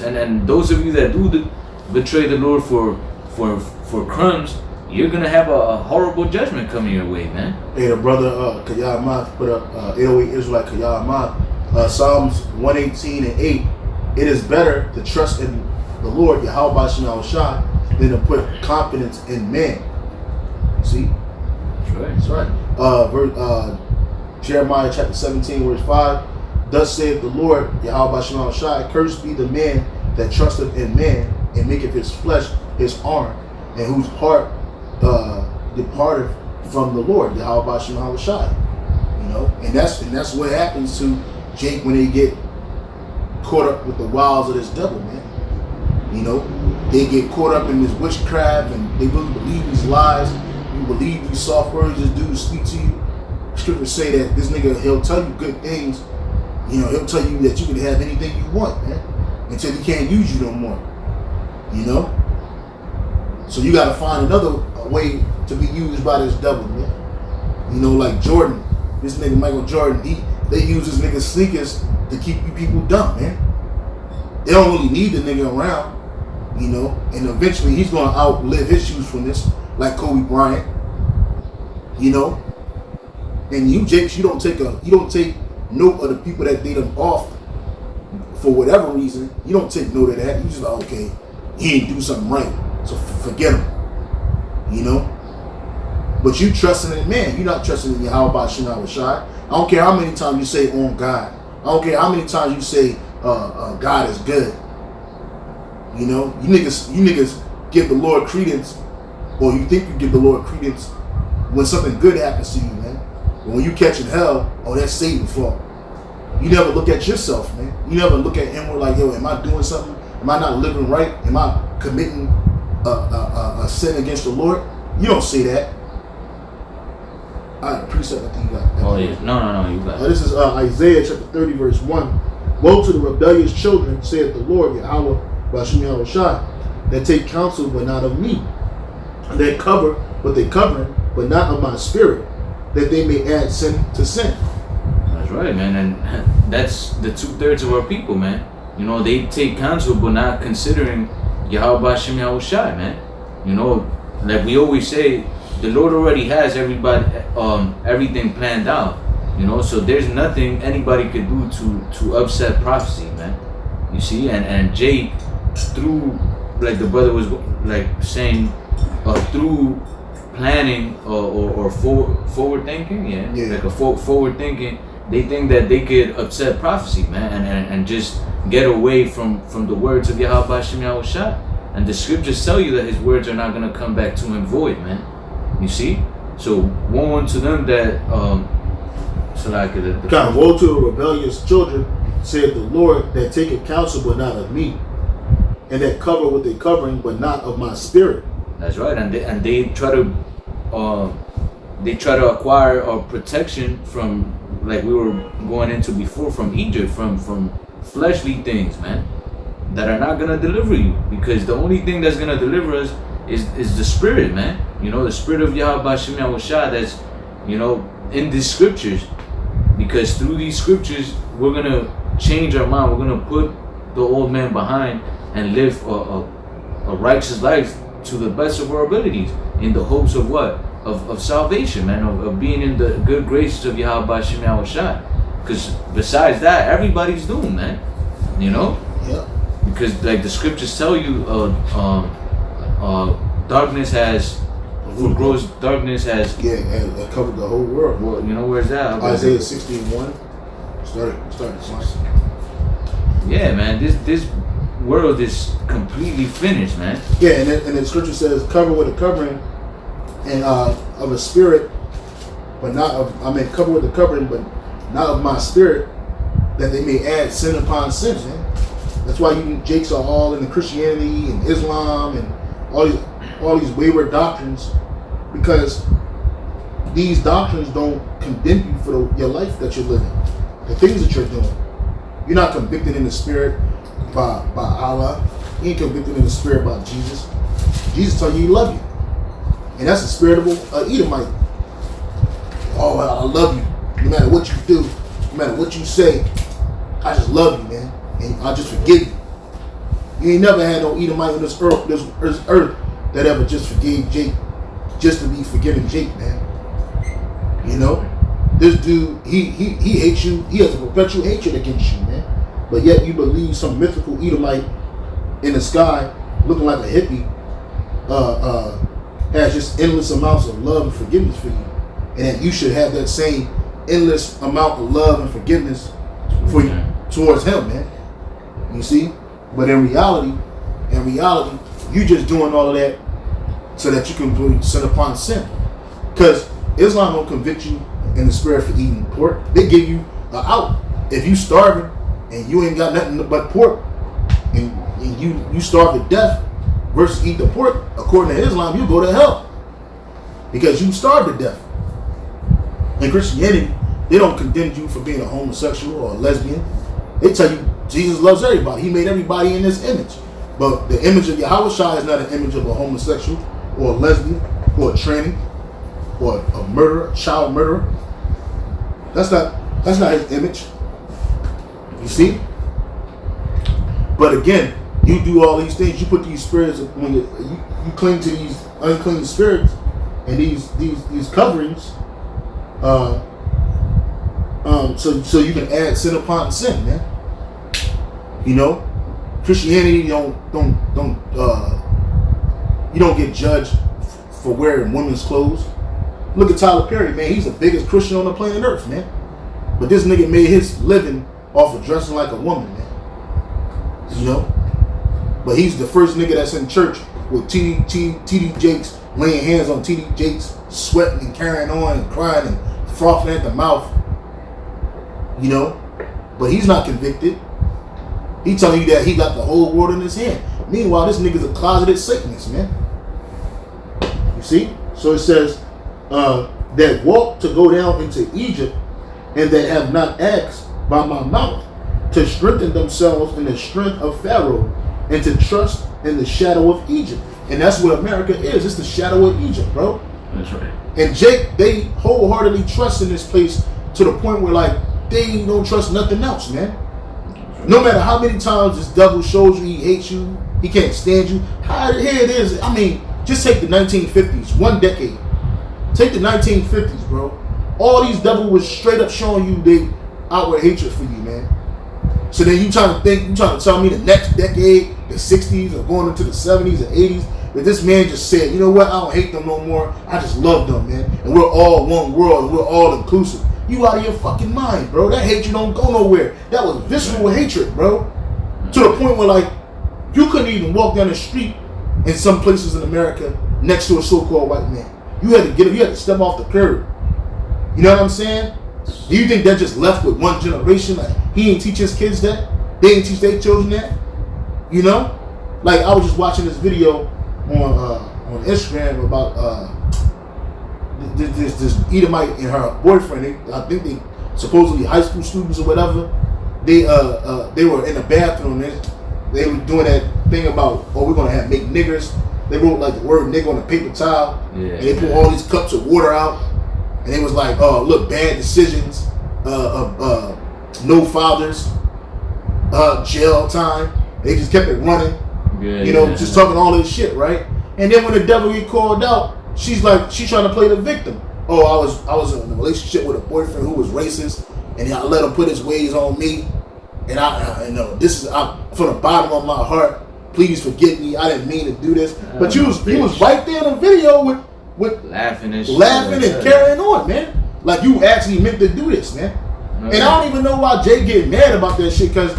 S3: And those of you that do betray the Lord for crumbs, you're gonna have a horrible judgment coming your way, man.
S1: Hey, the brother Kayah Math put up 808 Israelite Kayah Math, Psalms 118 and 8. It is better to trust in the Lord Yahweh Bashim Yahushua than to put confidence in man. See? That's right. Jeremiah chapter 17, verse 5. Thus saith the Lord, Yahweh Bashim Yahushua, cursed be the man that trusteth in man, and maketh his flesh his arm, and whose heart departed from the Lord, Yahweh Bashim Yahushua. You know, and that's what happens to Jake when they get caught up with the wiles of this devil, man. You know, they get caught up in this witchcraft, and they really believe these lies. You believe these soft words this dude speak to you. Scriptures say that this nigga, he'll tell you good things. You know, he'll tell you that you can have anything you want, man, until he can't use you no more. You know? So you gotta find another way to be used by this devil, man. You know, like Jordan, this nigga Michael Jordan, they use this nigga sneakers to keep you people dumb, man. They don't really need the nigga around, you know, and eventually he's gonna outlive his usefulness, like Kobe Bryant, you know. And you, Jakes, you don't take note of the people that they done off for whatever reason, you don't take note of that. You just like, okay, he ain't do something right, so forget him. You know? But you trusting in man. You're not trusting in Yahweh Shema Shai. I don't care how many times you say on God. I don't care how many times you say God is good. You know? You niggas give the Lord credence, or you think you give the Lord credence when something good happens to you, man. But when you catch in hell, oh, that's Satan's fault. You never look at yourself, man. You never look at him like, yo, am I doing something? Am I not living right? Am I committing a sin against the Lord? You don't say that. All right, precept, I think you got that.
S2: Oh, yeah. No, you got it.
S1: This is Isaiah chapter 30, verse 1. Woe to the rebellious children, saith the Lord, Yahweh, Bashim Yahweh Shai, that take counsel, but not of me. That cover, but they covering, but not of my spirit, that they may add sin to sin.
S3: That's right, man. And that's the 2/3 of our people, man. You know, they take counsel, but not considering Yahweh Bashim Yahweh Shai, man. You know, like we always say, the Lord already has everything planned out, you know. So there's nothing anybody could do to upset prophecy, man. You see, and Jake, through, like the brother was like saying, through planning or forward thinking, like a forward thinking, they think that they could upset prophecy, man, and just get away from the words of Yahweh Bashim Yahweh Shai. And the scriptures tell you that his words are not gonna come back to him void, man. You see? So woe unto them that
S1: woe to the rebellious children, said the Lord, that take counsel but not of me, and that cover what they covering but not of my spirit.
S3: That's right, and they try to acquire protection from, like we were going into before, from Egypt, from fleshly things, man, that are not gonna deliver you, because the only thing that's gonna deliver us is the spirit, man. You know, the spirit of Yahweh Bashim Yahweh Shai that's, you know, in these scriptures. Because through these scriptures, we're gonna change our mind. We're gonna put the old man behind and live a righteous life to the best of our abilities, in the hopes of what? Of salvation, man, of being in the good graces of Yahweh Bashim Yahweh Shai. Because besides that, everybody's doomed, man. You know?
S1: Yeah.
S3: Because like the scriptures tell you, darkness has, for gross darkness has.
S1: Yeah, and it covered the whole world.
S3: Well, you know where's that?
S1: Isaiah 16:1. Started. Yeah,
S3: man. This world is completely finished, man.
S1: Yeah, and the scripture says, cover with a covering, and of a spirit, but not of. Cover with the covering, but not of my spirit, that they may add sin upon sin, man. That's why you Jakes are all in the Christianity and Islam and all these wayward doctrines, because these doctrines don't condemn you for your life that you're living, the things that you're doing. You're not convicted in the spirit by Allah. You ain't convicted in the spirit by Jesus. Jesus tell you he love you, and that's the spirit of Edomite. Oh, I love you, no matter what you do, no matter what you say. I just love you, man, and I just forgive you. You ain't never had no Edomite on this earth that ever just forgave Jake, just to be forgiving Jake, man. You know, this dude, he hates you. He has a perpetual hatred against you, man. But yet you believe some mythical Edomite in the sky, looking like a hippie, has just endless amounts of love and forgiveness for you, and that you should have that same endless amount of love and forgiveness for you towards him, man. You see? But in reality, you just doing all of that so that you can put sin upon sin. Because Islam don't convict you in the spirit for eating pork. They give you an out. If you starving and you ain't got nothing but pork, and you starve to death versus eat the pork, according to Islam, you go to hell because you starve to death. In Christianity, they don't condemn you for being a homosexual or a lesbian. They tell you Jesus loves everybody. He made everybody in this image. But the image of Yahweh Shai is not an image of a homosexual or a lesbian or a tranny or a murderer, a child murderer. That's not his image. You see? But again, you do all these things. You put these spirits, when you cling to these unclean spirits and these coverings, so you can add sin upon sin, man. You know, Christianity you don't get judged for wearing women's clothes. Look at Tyler Perry, man. He's the biggest Christian on the planet Earth, man. But this nigga made his living off of dressing like a woman, man. You know? But he's the first nigga that's in church with TD Jakes laying hands on TD Jakes, sweating and carrying on and crying and frothing at the mouth. You know? But he's not convicted. He telling you that he got the whole world in his hand. Meanwhile, this nigga's a closeted Satanist, man. You see? So it says, that walk to go down into Egypt, and that have not asked by my mouth to strengthen themselves in the strength of Pharaoh, and to trust in the shadow of Egypt. And that's what America is. It's the shadow of Egypt, bro.
S3: That's right.
S1: And Jake, they wholeheartedly trust in this place to the point where, like, they don't trust nothing else, man. No matter how many times this devil shows you he hates you, he can't stand you. Here it is. I mean, just take the 1950s, one decade. Take the 1950s, bro. All these devils was straight up showing you they outward hatred for you, man. So then you trying to tell me the next decade, the 60s or going into the 70s and 80s, that this man just said, you know what, I don't hate them no more. I just love them, man. And we're all one world and we're all inclusive. You out of your fucking mind, bro. That hatred don't go nowhere. That was visceral hatred, bro. To the point where, like, you couldn't even walk down the street in some places in America next to a so-called white man. You had to step off the curb. You know what I'm saying? Do you think that just left with one generation? Like, he didn't teach his kids that? They didn't teach their children that? You know? Like, I was just watching this video on Instagram about this Edomite and her boyfriend. I think they supposedly high school students or whatever. They were in the bathroom. They were doing that thing about, oh, we're gonna make niggers. They wrote like the word nigga on a paper towel, and they put all these cups of water out, and it was like, oh, look, bad decisions, no fathers, jail time. They just kept it running, just talking all this shit, right? And then when the devil get called out, she's trying to play the victim. Oh, I was in a relationship with a boyfriend who was racist, and I let him put his ways on me, and I this is from the bottom of my heart. Please forgive me. I didn't mean to do this. But you was right there in the video with laughing and carrying on, man. Like you actually meant to do this, man. And I don't even know why Jay getting mad about that shit, because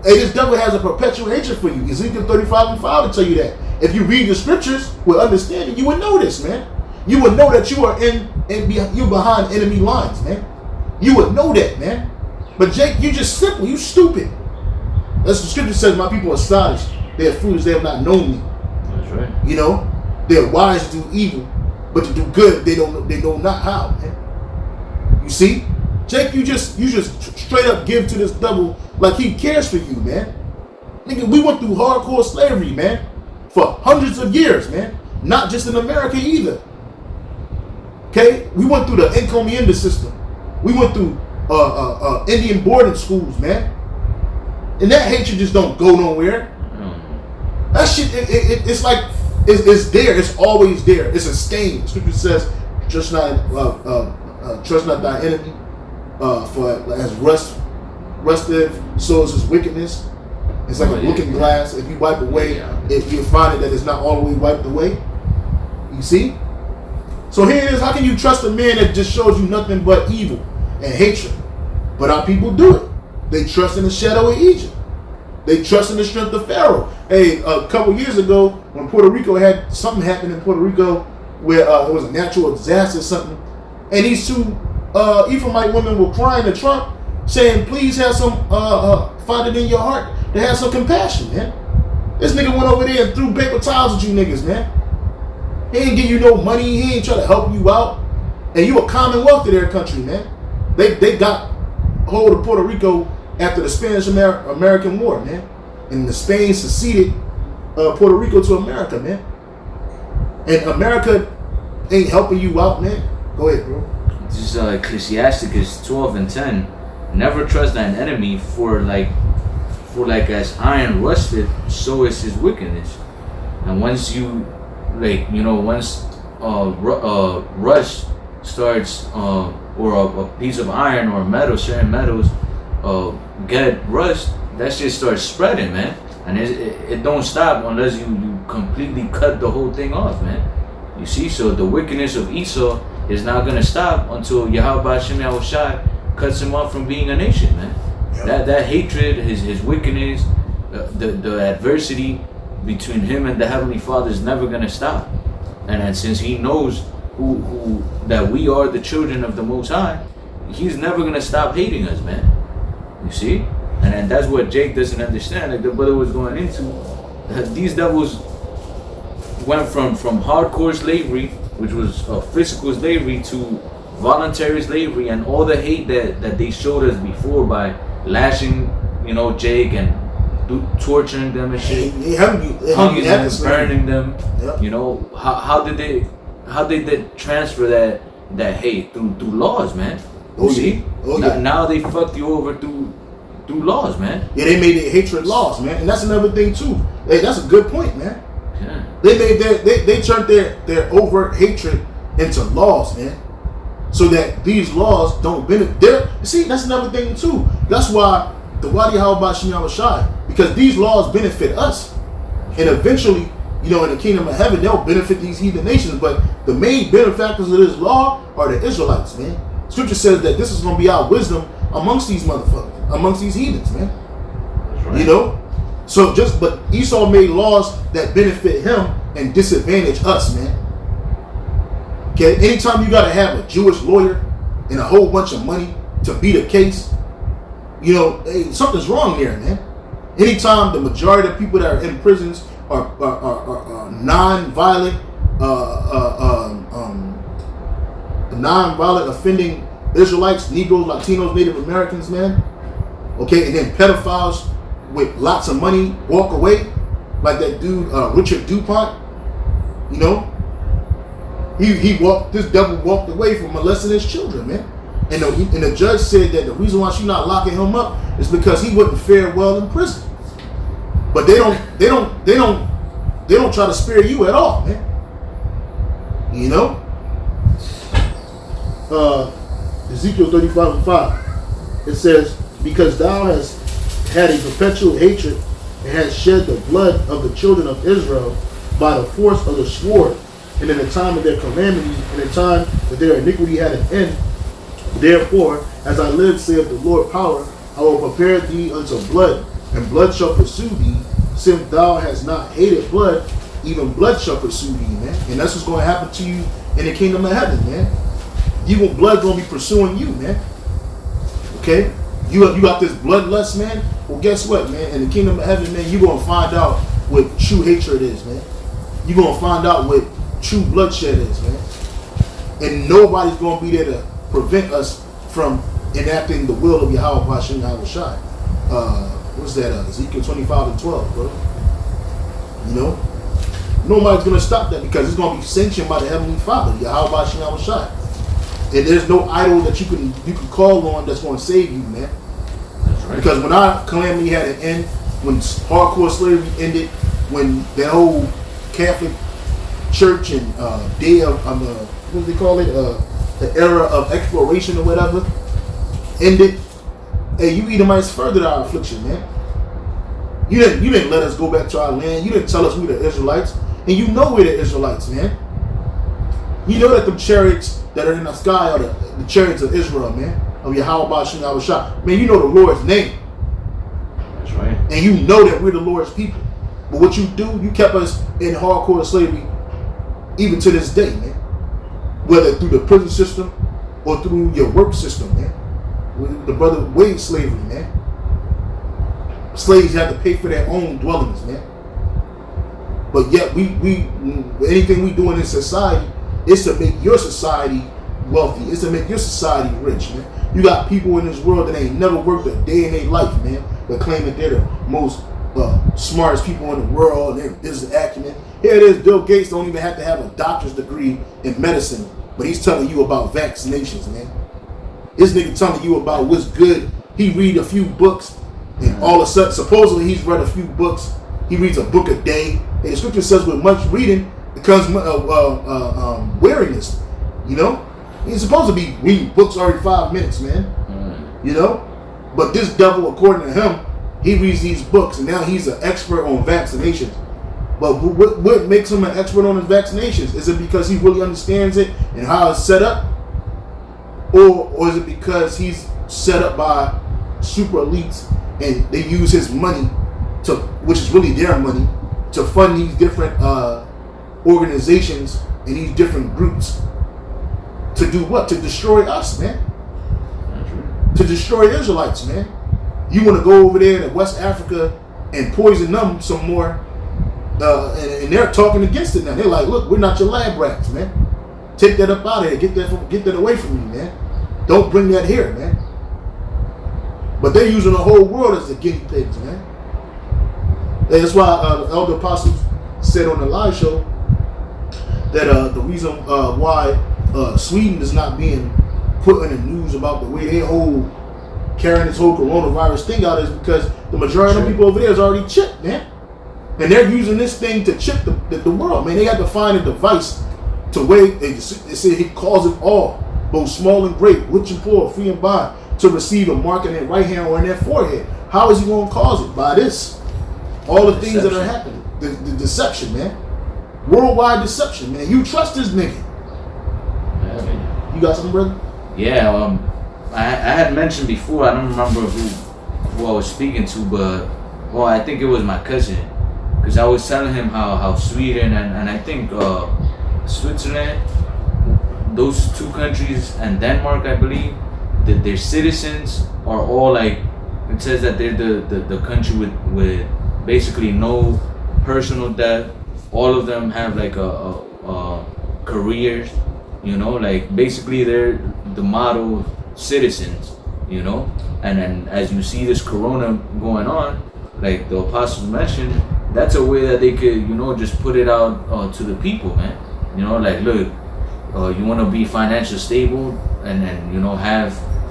S1: this devil has a perpetual hatred for you. Ezekiel 35:5 will tell you that. If you read the scriptures with understanding, you would know this, man. You would know that you are you behind enemy lines, man. You would know that, man. But Jake, you just simple, you stupid. That's the scripture says, my people are astonished. They are foolish, they have not known me.
S3: That's right.
S1: You know, they're wise to do evil, but to do good, they know not how, man. You see? Jake, you just straight up give to this devil like he cares for you, man. Nigga, we went through hardcore slavery, man, for hundreds of years, man. Not just in America either. Okay? We went through the encomienda system. We went through Indian boarding schools, man. And that hatred just don't go nowhere. That shit, it's like, it's there. It's always there. It's a stain. Scripture says, trust not thy enemy, for as rusteth, so is his wickedness. It's like a looking glass. If you wipe away, if you find that it's not all the way wiped away. You see? So here it is. How can you trust a man that just shows you nothing but evil and hatred? But our people do it. They trust in the shadow of Egypt. They trust in the strength of Pharaoh. Hey, a couple years ago, when Puerto Rico had something happen in Puerto Rico where it was a natural disaster or something, and these two Ephraimite women were crying to Trump, saying, please have some, find it in your heart to have some compassion, man. This nigga went over there and threw paper towels at you niggas, man. He ain't give you no money. He ain't try to help you out. And you a commonwealth of their country, man. They got hold of Puerto Rico after the Spanish-American War, man. And the Spain seceded Puerto Rico to America, man. And America ain't helping you out, man. Go ahead, bro.
S3: This is Ecclesiasticus 12:10. Never trust thine enemy, for as iron rusteth, so is his wickedness. And once you, once rust starts, or a piece of iron or metal, certain metals, get rust, that shit starts spreading, man. And it don't stop unless you completely cut the whole thing off, man. You see, so the wickedness of Esau is not gonna stop until Yahweh Hashem Yahushai cuts him off from being a nation, man. Yep. That hatred, his wickedness, the adversity between him and the Heavenly Father is never gonna stop. And since he knows who that we are the children of the Most High, he's never gonna stop hating us, man. You see? And that's what Jake doesn't understand, like the brother was going into. These devils went from hardcore slavery, which was physical slavery, to voluntary slavery, and all the hate that they showed us before by lashing, Jake and torturing them and shit, hanging them, burning them. Yep. How did they transfer that hate through laws, man? You see? Now they fucked you over through laws, man. Yeah, they made their hatred laws, man, and that's another thing too. Hey, that's a good point, man. Yeah. They turned their overt hatred into laws, man, so that these laws don't benefit. See, that's another thing too. That's why the Wadi Yahweh Shem Yahushai, because these laws benefit us, and eventually, in the kingdom of heaven, they'll benefit these heathen nations. But the main benefactors of this law are the Israelites, man. Scripture says that this is going to be our wisdom amongst these motherfuckers, amongst these heathens, man. That's right. So but Esau made laws that benefit him and disadvantage us, man. Okay, anytime you gotta have a Jewish lawyer and a whole bunch of money to beat a case, hey, something's wrong there, man. Anytime the majority of people that are in prisons are non-violent, non-violent offending Israelites, Negroes, Latinos, Native Americans, man. Okay, and then pedophiles with lots of money walk away, like that dude Richard DuPont. This devil walked away from molesting his children, man. And the judge said that the reason why she's not locking him up is because he wouldn't fare well in prison. But they don't try to spare you at all, man. Ezekiel 35:5. It says, because thou hast had a perpetual hatred and hast shed the blood of the children of Israel by the force of the sword, and in the time of their calamity, and the time that their iniquity had an end. Therefore, as I live, saith the Lord power, I will prepare thee unto blood, and blood shall pursue thee. Since thou hast not hated blood, even blood shall pursue thee, man. And that's what's going to happen to you in the kingdom of heaven, man. Blood going to be pursuing you, man. Okay? You got this bloodlust, man. Well, guess what, man? In the kingdom of heaven, man, you're going to find out what true hatred is, man. You're going to find out what true bloodshed is, man. And nobody's going to be there to prevent us from enacting the will of Yahweh Hashem Yahushai. What's that? Ezekiel 25:12, bro. Nobody's going to stop that because it's going to be sanctioned by the Heavenly Father, Yahweh Hashem Yahushai. And there's no idol that you can call on that's going to save you, man. That's right. Because when our calamity had an end, when hardcore slavery ended, when the whole Catholic Church and day of what do they call it? The era of exploration or whatever ended. Hey, you Edomites furthered our affliction, man. You didn't let us go back to our land. You didn't tell us we the Israelites, and you know we're the Israelites, man. You know that the chariots that are in the sky are the chariots of Israel, man, of Yahweh Hashem Yahushua. Man, you know the Lord's name. That's right. And you know that we're the Lord's people. But what you do, you kept us in hardcore slavery even to this day, man. Whether through the prison system or through your work system, man. With the brother wage slavery, man. Slaves had to pay for their own dwellings, man. But yet we anything we do in this society is to make your society wealthy. It's to make your society rich, man. You got people in this world that ain't never worked a day in their life, man, but claim that they're the most smartest people in the world, and their business acumen. Here it is, Bill Gates don't even have to have a doctor's degree in medicine, but he's telling you about vaccinations, man. This nigga telling you about what's good. He read a few books, and all of a sudden, supposedly he's read a few books. He reads a book a day. And the scripture says with much reading becomes weariness. He's supposed to be reading books every 5 minutes, man. But this devil, according to him,
S1: He reads these books, and now he's an expert on vaccinations. But what makes him an expert on his vaccinations? Is it because he really understands it and how it's set up? Or is it because he's set up by super elites and they use his money, which is really their money, to fund these different organizations and these different groups to do what? To destroy us, man. To destroy Israelites, man. You want to go over there to West Africa and poison them some more, and they're talking against it now. They're like, look, we're not your lab rats, man. Take that up out of here. Get that away from you, man. Don't bring that here, man. But they're using the whole world as the guinea pigs, man. And that's why the Elder Apostles said on the live show that the reason why Sweden is not being put in the news about the way they carrying this whole coronavirus thing out is because the majority of the people over there is already chipped, man. And they're using this thing to chip the world, man. They had to find a device to weigh. They say he calls it all, both small and great, rich and poor, free and bond, to receive a mark in their right hand or in their forehead. How is he going to cause it? By this. All the things that are happening. The deception, man. Worldwide deception, man. You trust this nigga.
S3: Yeah, man.
S1: You got something, brother?
S3: Yeah, I had mentioned before, I don't remember who I was speaking to, but, well, I think it was my cousin. Because I was telling him how Sweden and I think Switzerland, those two countries, and Denmark, I believe, that their citizens are all like, it says that they're the country with basically no personal debt. All of them have like a careers, you know, like basically they're the model citizens, you know. And then as you see this corona going on, like the apostles mentioned, that's a way that they could, you know, just put it out to the people, man. You know, like, look, you want to be financially stable and you know,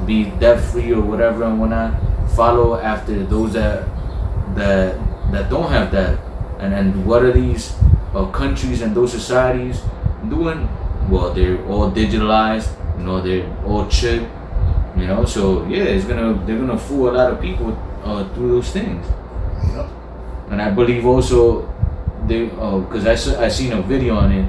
S3: be debt free or whatever and whatnot. Follow after those that don't have that. And what are these countries and those societies doing? Well, they're all digitalized. You know, they're all chipped. You know, so yeah, they're gonna fool a lot of people through those things.
S1: Yep.
S3: And I believe also they, because I seen a video on it.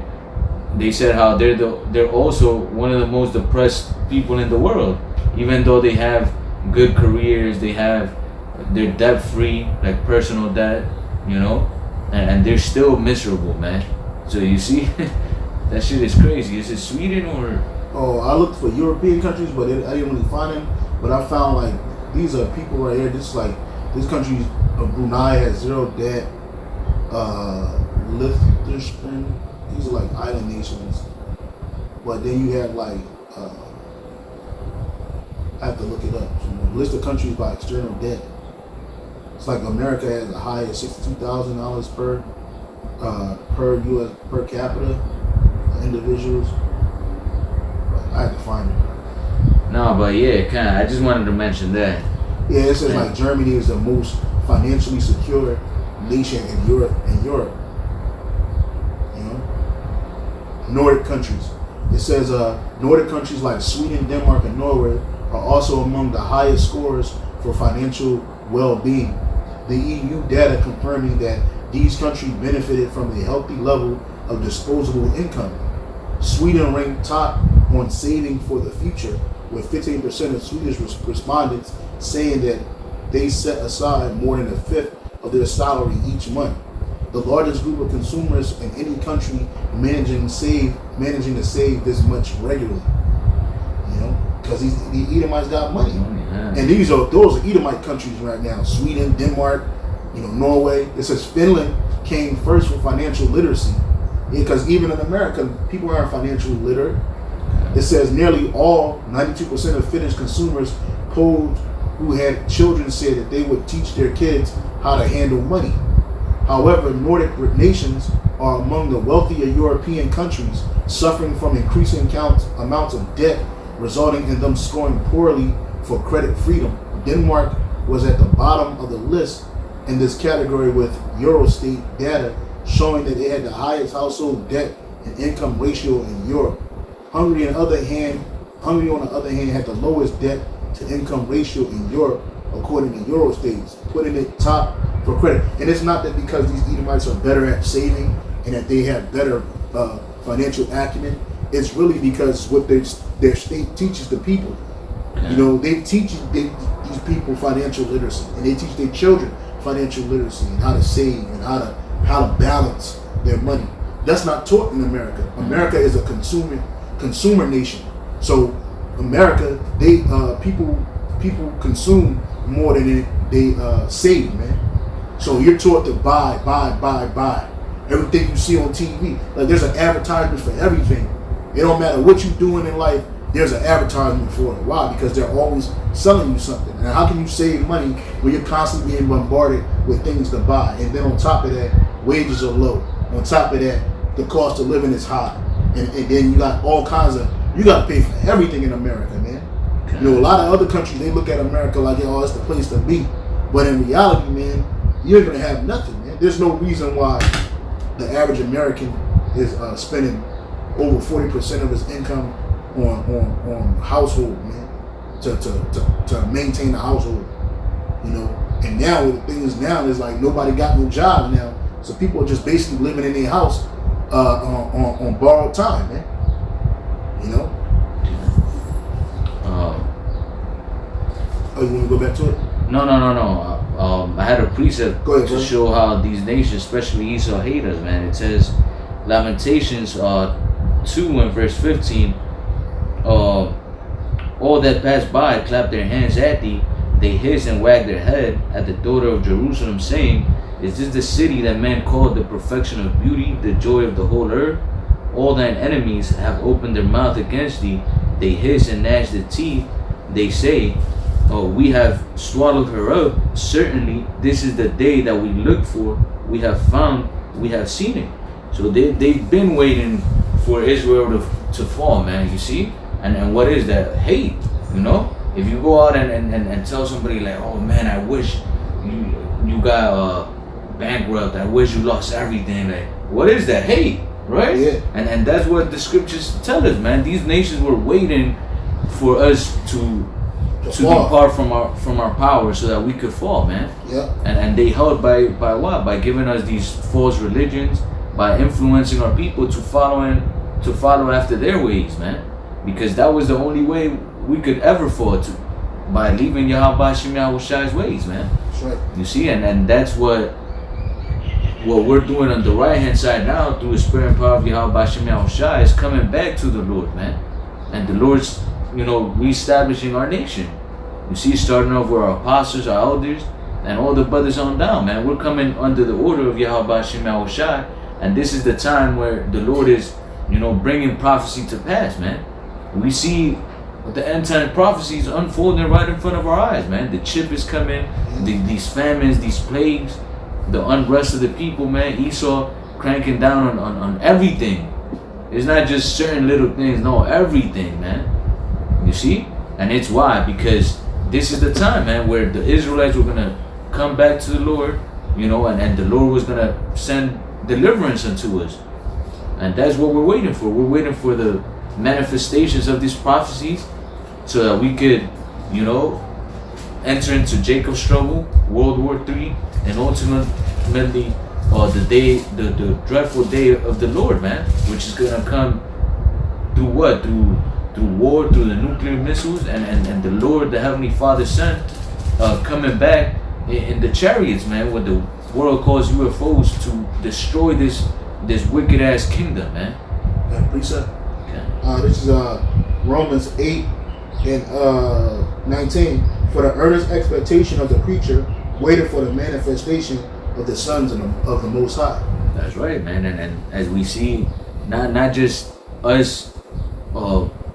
S3: They said how they're also one of the most depressed people in the world, even though they have good careers, they're debt free, like personal debt, you know, and they're still miserable, man. So you see, that shit is crazy. Is it Sweden or?
S1: Oh, I looked for European countries, but I didn't really find them. But I found like these are people right here. This country, Brunei has zero debt. Liechtenstein, these are like island nations. But then you have like, I have to look it up. So, list of countries by external debt. It's like America has a high of $62,000 per U.S. per capita individuals. I had to find it.
S3: No, but yeah, kind of. I just wanted to mention that.
S1: Yeah, it says like Germany is the most financially secure nation in Europe. You know, Nordic countries. It says Nordic countries like Sweden, Denmark, and Norway are also among the highest scores for financial well-being. The EU data confirming that these countries benefited from a healthy level of disposable income. Sweden ranked top on saving for the future, with 15% of Swedish respondents saying that they set aside more than a fifth of their salary each month. The largest group of consumers in any country managing to save this much regularly. You know, because the Edomites got money, and those are Edomite countries right now. Sweden, Denmark, you know, Norway. It says Finland came first with financial literacy. Because even in America, people aren't financially literate. It says nearly all, 92% of Finnish consumers polled who had children said that they would teach their kids how to handle money. However, Nordic nations are among the wealthier European countries, suffering from increasing amounts of debt, resulting in them scoring poorly for credit freedom. Denmark was at the bottom of the list in this category, with Eurostat data showing that it had the highest household debt and income ratio in Europe. Hungary, on the other hand, had the lowest debt to income ratio in Europe, according to Eurostates, putting it top for credit. And it's not that because these Edomites are better at saving and that they have better financial acumen. It's really because what their state teaches the people. You know, they teach these people financial literacy, and they teach their children financial literacy and how to save and how to balance their money. That's not taught in America. America is a consumer nation. So America, they people consume more than they save, man. So you're taught to buy. Everything you see on TV, like there's an advertisement for everything. It don't matter what you're doing in life. There's an advertisement for it. Why? Because they're always selling you something. And how can you save money when you're constantly being bombarded with things to buy? And then on top of that, wages are low. On top of that, the cost of living is high. And then you got all kinds of, you got to pay for everything in America, man. Okay. You know, a lot of other countries, they look at America like, oh, it's the place to be. But in reality, man, you're going to have nothing, man. There's no reason why the average American is spending over 40% of his income on household, man, to maintain the household, you know. And now the thing is now is like nobody got no job now, so people are just basically living in their house on borrowed time, man. You know. Oh, you want to go back to it?
S3: No. I had a precept to show how these nations, especially Esau, hate us, man. It says, Lamentations 2 and verse 15. All that pass by clap their hands at thee. They hiss and wag their head at the daughter of Jerusalem, saying, Is this the city that men called the perfection of beauty, the joy of the whole earth? All thine enemies have opened their mouth against thee. They hiss and gnash their teeth. They say, Oh, we have swallowed her up. Certainly, this is the day that we looked for. We have found, we have seen it. So they've been waiting for Israel to fall, man, you see? And what is that? Hate, you know? If you go out and tell somebody like, oh man, I wish you got bankrupt. I wish you lost everything. Like, what is that? Hate, right?
S1: Yeah.
S3: And that's what the scriptures tell us, man. These nations were waiting for us to depart from our power so that we could fall, man.
S1: Yeah.
S3: And they held by what? By giving us these false religions, by influencing our people to follow after their ways, man. Because that was the only way we could ever fall to, by leaving Yahweh Shem Yahweh's ways, man.
S1: That's right.
S3: You see, and that's what we're doing on the right hand side now through the spirit and power of Yahweh Shem Yahweh is coming back to the Lord, man. And the Lord's, you know, reestablishing our nation. You see, starting off with our apostles, our elders, and all the brothers on down, man. We're coming under the order of Yahweh Shem Yahweh, and this is the time where the Lord is, you know, bringing prophecy to pass, man. We see the end time prophecies unfolding right in front of our eyes, man. The chip is coming, these famines, these plagues, the unrest of the people, man. Esau cranking down on everything. It's not just certain little things, no, everything, man. You see? And it's why, because this is the time, man, where the Israelites were gonna come back to the Lord, you know, and the Lord was gonna send deliverance unto us. And that's what we're waiting for. We're waiting for the manifestations of these prophecies so that we could, you know, enter into Jacob's trouble, World War III, and ultimately the dreadful day of the Lord, man, which is gonna come through what? Through war, through the nuclear missiles, and the Lord, the Heavenly Father Son, coming back in the chariots, man, what the world calls UFOs, to destroy this wicked ass kingdom, man.
S1: Yeah, precept. Okay. This is Romans 8 and 19. For the earnest expectation of the creature waited for the manifestation of the sons of the Most High.
S3: That's right, man. And as we see, not just us,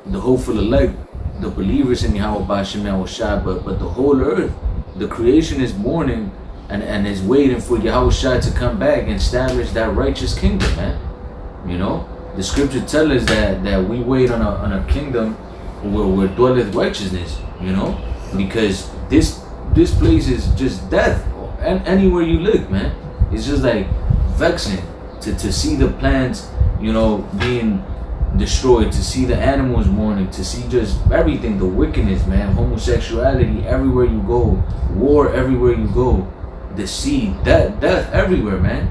S3: the hopeful elect, the believers in Yahweh Shem Yahweh, but the whole earth, the creation is mourning and is waiting for Yahweh to come back and establish that righteous kingdom, man. You know, the scripture tells us that we wait on a kingdom where dwelleth righteousness, you know, because this place is just death. And anywhere you look, man, it's just like vexing to see the plans, you know, being destroyed, to see the animals mourning, to see just everything, the wickedness, man, homosexuality everywhere you go, war everywhere you go, deceit, death everywhere, man.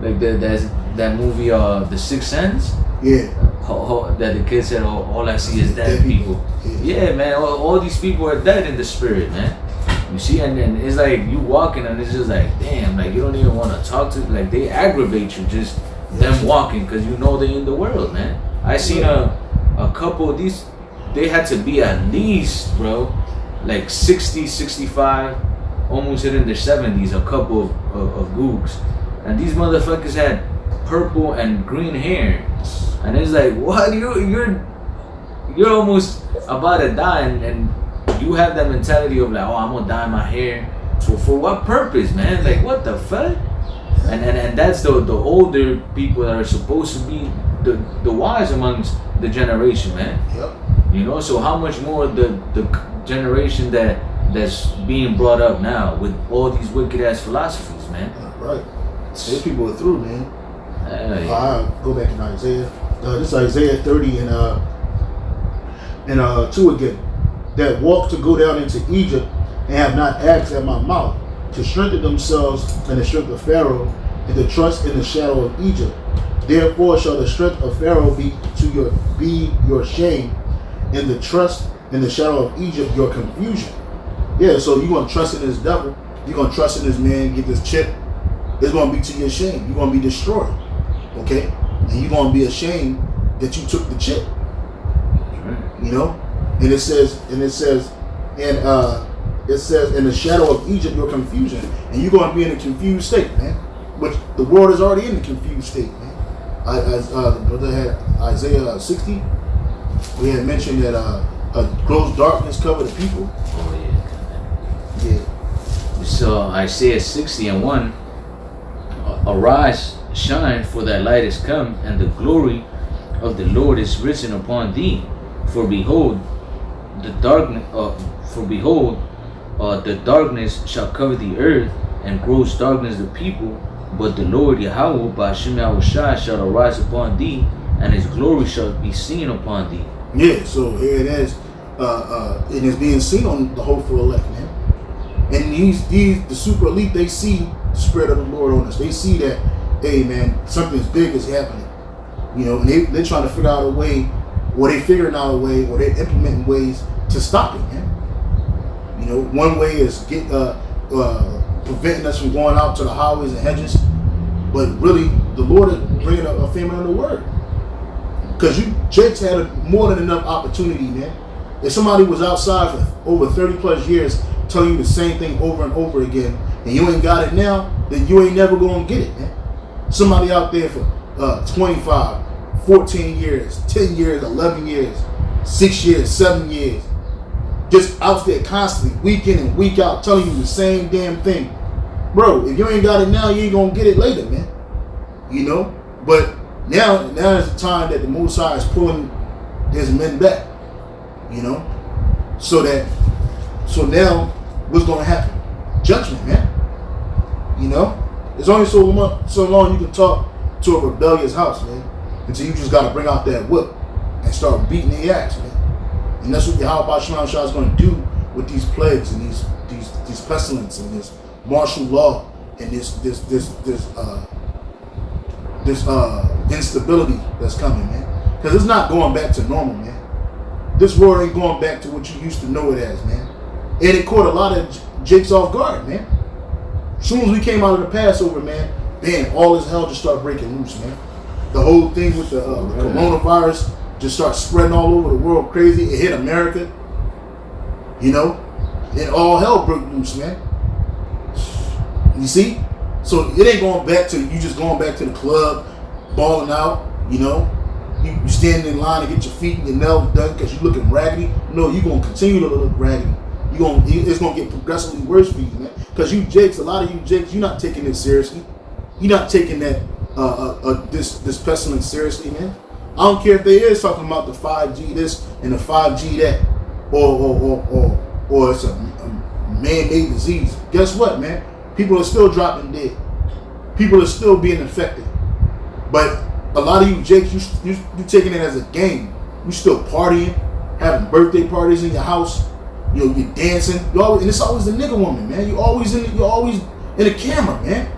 S3: Like that movie, The Sixth Sense.
S1: Yeah.
S3: That the kid said, all I see is dead people. Yeah, man, all these people are dead in the spirit, man. You see, and then it's like you walking and it's just like, damn, like you don't even want to talk to, like they aggravate you just them walking, because you know they in the world, man. I seen a couple of these, they had to be at least, bro, like 60, 65, almost hitting their 70s, a couple of googs. And these motherfuckers had purple and green hair. And it's like, what? You're almost about to die, and you have that mentality of like, oh, I'm gonna dye my hair. For what purpose, man? Like, what the fuck? And that's the older people that are supposed to be the wise amongst the generation, man.
S1: Yep.
S3: You know, so how much more the generation that's being brought up now with all these wicked ass philosophies, man.
S1: Right. These people are through, man.
S3: Yeah.
S1: I'll go back to Isaiah. This is Isaiah 30 and 2 again. That walk to go down into Egypt and have not asked at my mouth, to strengthen themselves in the strength of Pharaoh, and to trust in the shadow of Egypt. Therefore shall the strength of Pharaoh be your shame, and the trust in the shadow of Egypt your confusion. Yeah, so you're gonna trust in this devil, you're gonna trust in this man, get this chip, it's gonna be to your shame. You're gonna be destroyed. Okay? And you're gonna be ashamed that you took the chip. You know? And it says, in the shadow of Egypt your confusion. And you're gonna be in a confused state, man. But the world is already in a confused state, man. The brother had Isaiah 60. We had mentioned that a gross darkness covered the people.
S3: Oh yeah.
S1: Yeah.
S3: So Isaiah 60 and 1. Arise, shine, for thy light is come, and the glory of the Lord is risen upon thee. For behold, the darkness shall cover the earth, and gross darkness the people. But the Lord Yahweh Ba'ashem Yahushai shall arise upon thee, and his glory shall be seen upon thee.
S1: Yeah, so here it is. It is being seen on the hopeful elect, man. And the super elite, they see the Spirit of the Lord on us. They see that, hey man, something big is happening. You know, and they're trying to figure out a way, or they're figuring out a way, or they're implementing ways to stop it, man. You know, one way is preventing us from going out to the highways and hedges, but really the Lord is bringing a famine of the word. Because Jake's had more than enough opportunity, man. If somebody was outside for over 30 plus years telling you the same thing over and over again, and you ain't got it now, then you ain't never gonna get it, man. Somebody out there for 25, 14 years, 10 years, 11 years, 6 years, 7 years, just out there constantly, week in and week out, telling you the same damn thing. Bro, if you ain't got it now, you ain't gonna get it later, man. You know? But now is the time that the Most High is pulling his men back. You know? So now, what's gonna happen? Judgment, man. You know? There's only so long you can talk to a rebellious house, man, until you just gotta bring out that whip and start beating their ass, man. And that's what Yahweh Shema Shah is gonna do with these plagues and these pestilence and this martial law and this instability that's coming, man. Because it's not going back to normal, man. This world ain't going back to what you used to know it as, man. And it caught a lot of Jakes off guard, man. As soon as we came out of the Passover, man, all this hell just started breaking loose, man. The whole thing with the coronavirus just started spreading all over the world crazy. It hit America, you know, and all hell broke loose, man. You see? So it ain't going back to you just going back to the club, balling out, you know. You standing in line to get your feet and your nails done because you're looking raggedy. No, you're going to continue to look raggedy. It's going to get progressively worse for you, man. Because you Jakes, a lot of you Jakes, you're not taking it seriously. You're not taking that this pestilence seriously, man. I don't care if they is talking about the 5G this and the 5G that, or it's a man-made disease. Guess what, man? People are still dropping dead. People are still being infected. But A lot of you Jakes, you taking it as a game. You still partying, having birthday parties in your house. You know, you're dancing. And it's always the nigga woman, man. You're always in the camera, man.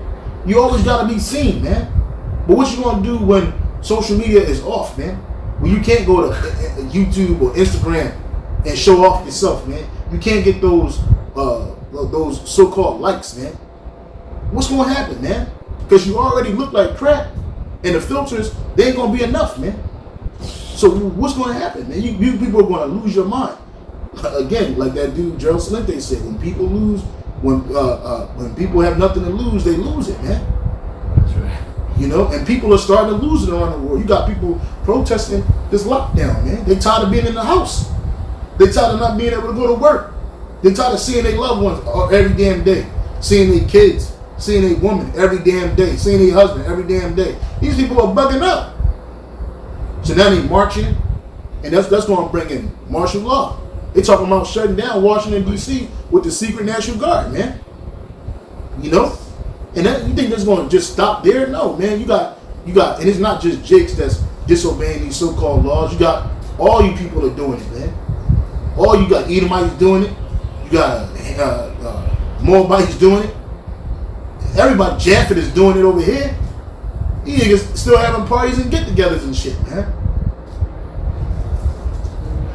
S1: You always gotta be seen, man. But what you gonna do when social media is off, man? When you can't go to YouTube or Instagram and show off yourself, man. You can't get those so-called likes, man. What's gonna happen, man? Because you already look like crap, and the filters, they ain't gonna be enough, man. So what's gonna happen, man? You people are gonna lose your mind. Again, like that dude Gerald Salente said, when people lose, when people have nothing to lose, they lose it, man.
S3: That's right.
S1: You know, and people are starting to lose it around the world. You got people protesting this lockdown, man. They tired of being in the house. They tired of not being able to go to work. They tired of seeing their loved ones every damn day, seeing their kids, seeing their woman every damn day, seeing their husband every damn day. These people are bugging up. So now they marching, and that's going to bring in martial law. They talking about shutting down Washington D.C. with the secret National Guard, man. You know, and that, you think that's going to just stop there? No, man. You got, and it's not just Jakes that's disobeying these so-called laws. You got all you people are doing it, man. All you got Edomites doing it. You got Moabites doing it. Everybody, Japheth is doing it over here. These niggas still having parties and get-togethers and shit, man.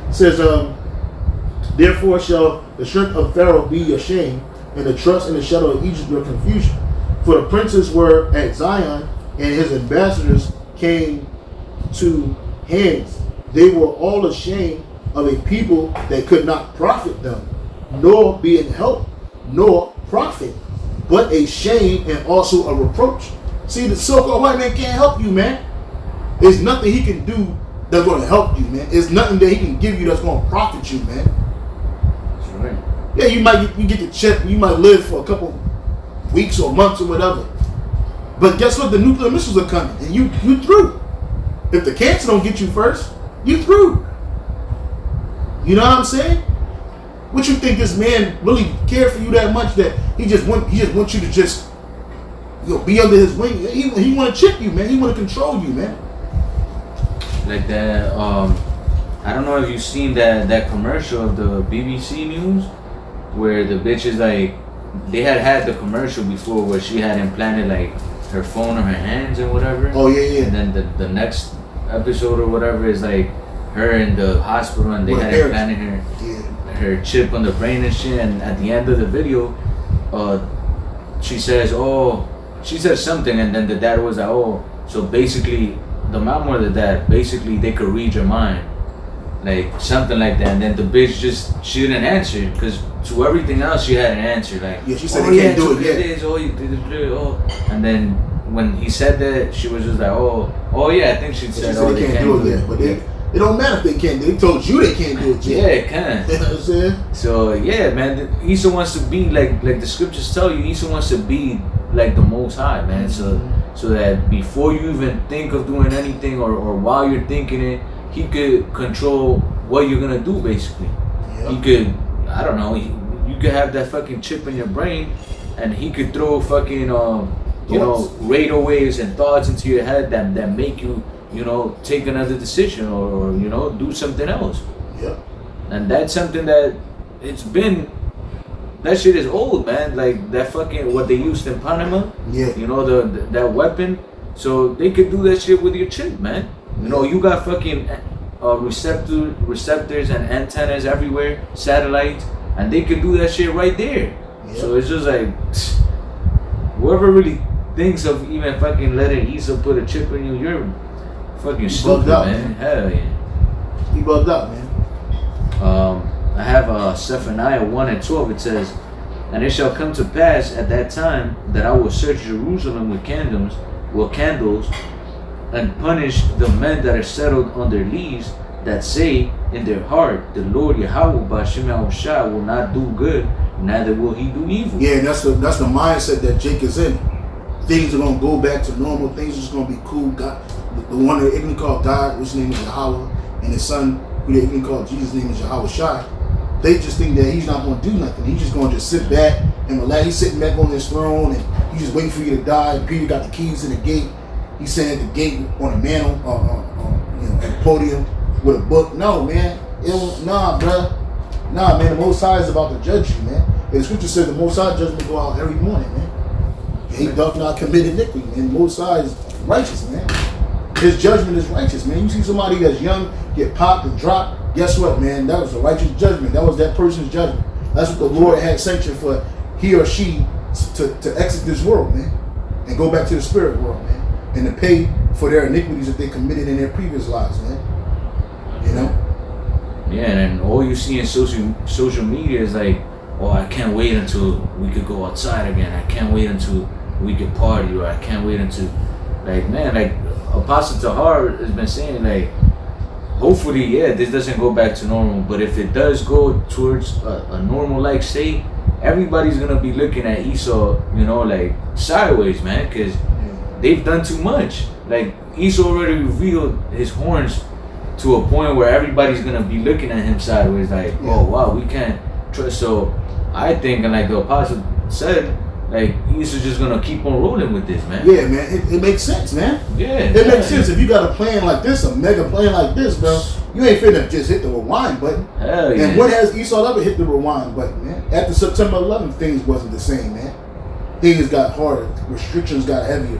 S1: It says, therefore shall the strength of Pharaoh be your shame, and the trust in the shadow of Egypt your confusion. For the princes were at Zion, and his ambassadors came to hands. They were all ashamed of a people that could not profit them, nor be in help, nor profit, but a shame and also a reproach. See, the so-called white man can't help you, man. There's nothing he can do that's going to help you, man. There's nothing that he can give you that's going to profit you, man.
S3: That's right.
S1: Yeah, you get the check, you might live for a couple weeks or months or whatever. But guess what? The nuclear missiles are coming, and you through. If the cancer don't get you first, you through. You know what I'm saying? What you think this man really cared for you that much that he just wants you to just be under his wing? He want to chip you, man. He want to control you, man.
S3: Like that. I don't know if you've seen that commercial of the BBC News where the bitch is like, they had the commercial before where she had implanted like her phone on her hands and whatever.
S1: Oh yeah.
S3: And then the next episode or whatever is like her in the hospital and they had implanted her chip on the brain and shit. And at the end of the video, she says something, and then the dad was like, oh, so basically the mom or the dad, basically they could read your mind, like something like that. And then the bitch she didn't answer because to everything else she had an answer, like,
S1: yeah, she said they can't do it yet.
S3: And then when he said that, she was just like, oh yeah, I think she said,
S1: they can't do it yet. But it don't matter if they can't. They told you they can't do it yet.
S3: Yeah, it can.
S1: You know what I'm saying?
S3: So yeah, man, Esau wants to be like the scriptures tell you. Esau wants to be like the Most High, man. So that before you even think of doing anything, or while you're thinking it, he could control what you're gonna do. Basically, he could. I don't know. You could have that fucking chip in your brain, and he could throw fucking radar waves and thoughts into your head that make you take another decision or do something else.
S1: Yeah.
S3: And that's something that that shit is old, man. Like that fucking what they used in Panama.
S1: Yeah.
S3: That weapon. So they could do that shit with your chip, man. You got fucking receptors and antennas everywhere, satellites, and they could do that shit right there. Yeah. So it's just like whoever really thinks of even fucking letting Esau put a chip in you, you're fucking stupid, man. Hell yeah.
S1: He bugged out, man.
S3: I have Zephaniah 1 and 12. It says, and it shall come to pass at that time that I will search Jerusalem with candles, and punish the men that are settled on their leaves, that say in their heart, the Lord Yahweh B'Shem Yahushua will not do good, neither will he do evil.
S1: Yeah, and that's the mindset that Jake is in. Things are gonna go back to normal. Things are just gonna be cool. God, the one that even called God, which name is Yahweh, and his son, who they even called Jesus' name is Yahweh Shai. They just think that he's not gonna do nothing. He's just gonna just sit back and relax. He's sitting back on his throne, and he's just waiting for you to die. And Peter got the keys to the gate. he's sitting at the gate on a mantle, at the podium with a book. No, man. Nah, bruh. Nah, man. The Most High is about to judge you, man. And the scripture says the Most High judgment go out every morning, man. He doth not commit iniquity, man. The Most High is righteous, man. His judgment is righteous, man. You see somebody that's young get popped and dropped. Guess what, man? That was a righteous judgment. That was that person's judgment. That's what the Lord had sanctioned for he or she to exit this world, man, and go back to the spirit world, man, and to pay for their iniquities that they committed in their previous lives, man. You know?
S3: Yeah, and all you see in social media is like, oh, I can't wait until we could go outside again. I can't wait until we could party, or I can't wait until, like, man, like Apostle Tahar has been saying, like, hopefully, yeah, this doesn't go back to normal, but if it does go towards a normal-like state, everybody's gonna be looking at Esau, you know, like, sideways, man, because they've done too much. Like, Esau already revealed his horns to a point where everybody's gonna be looking at him sideways, like, oh, wow, we can't trust. So I think, and like the apostle said, like, Esau's just gonna keep on rolling with this, man.
S1: Yeah, man, it makes sense, man.
S3: Yeah,
S1: it makes sense. If you got a plan like this, a mega plan like this, bro, you ain't finna just hit the rewind button.
S3: Hell yeah.
S1: And when has Esau ever hit the rewind button, man? After September 11th, things wasn't the same, man. Things got harder. Restrictions got heavier.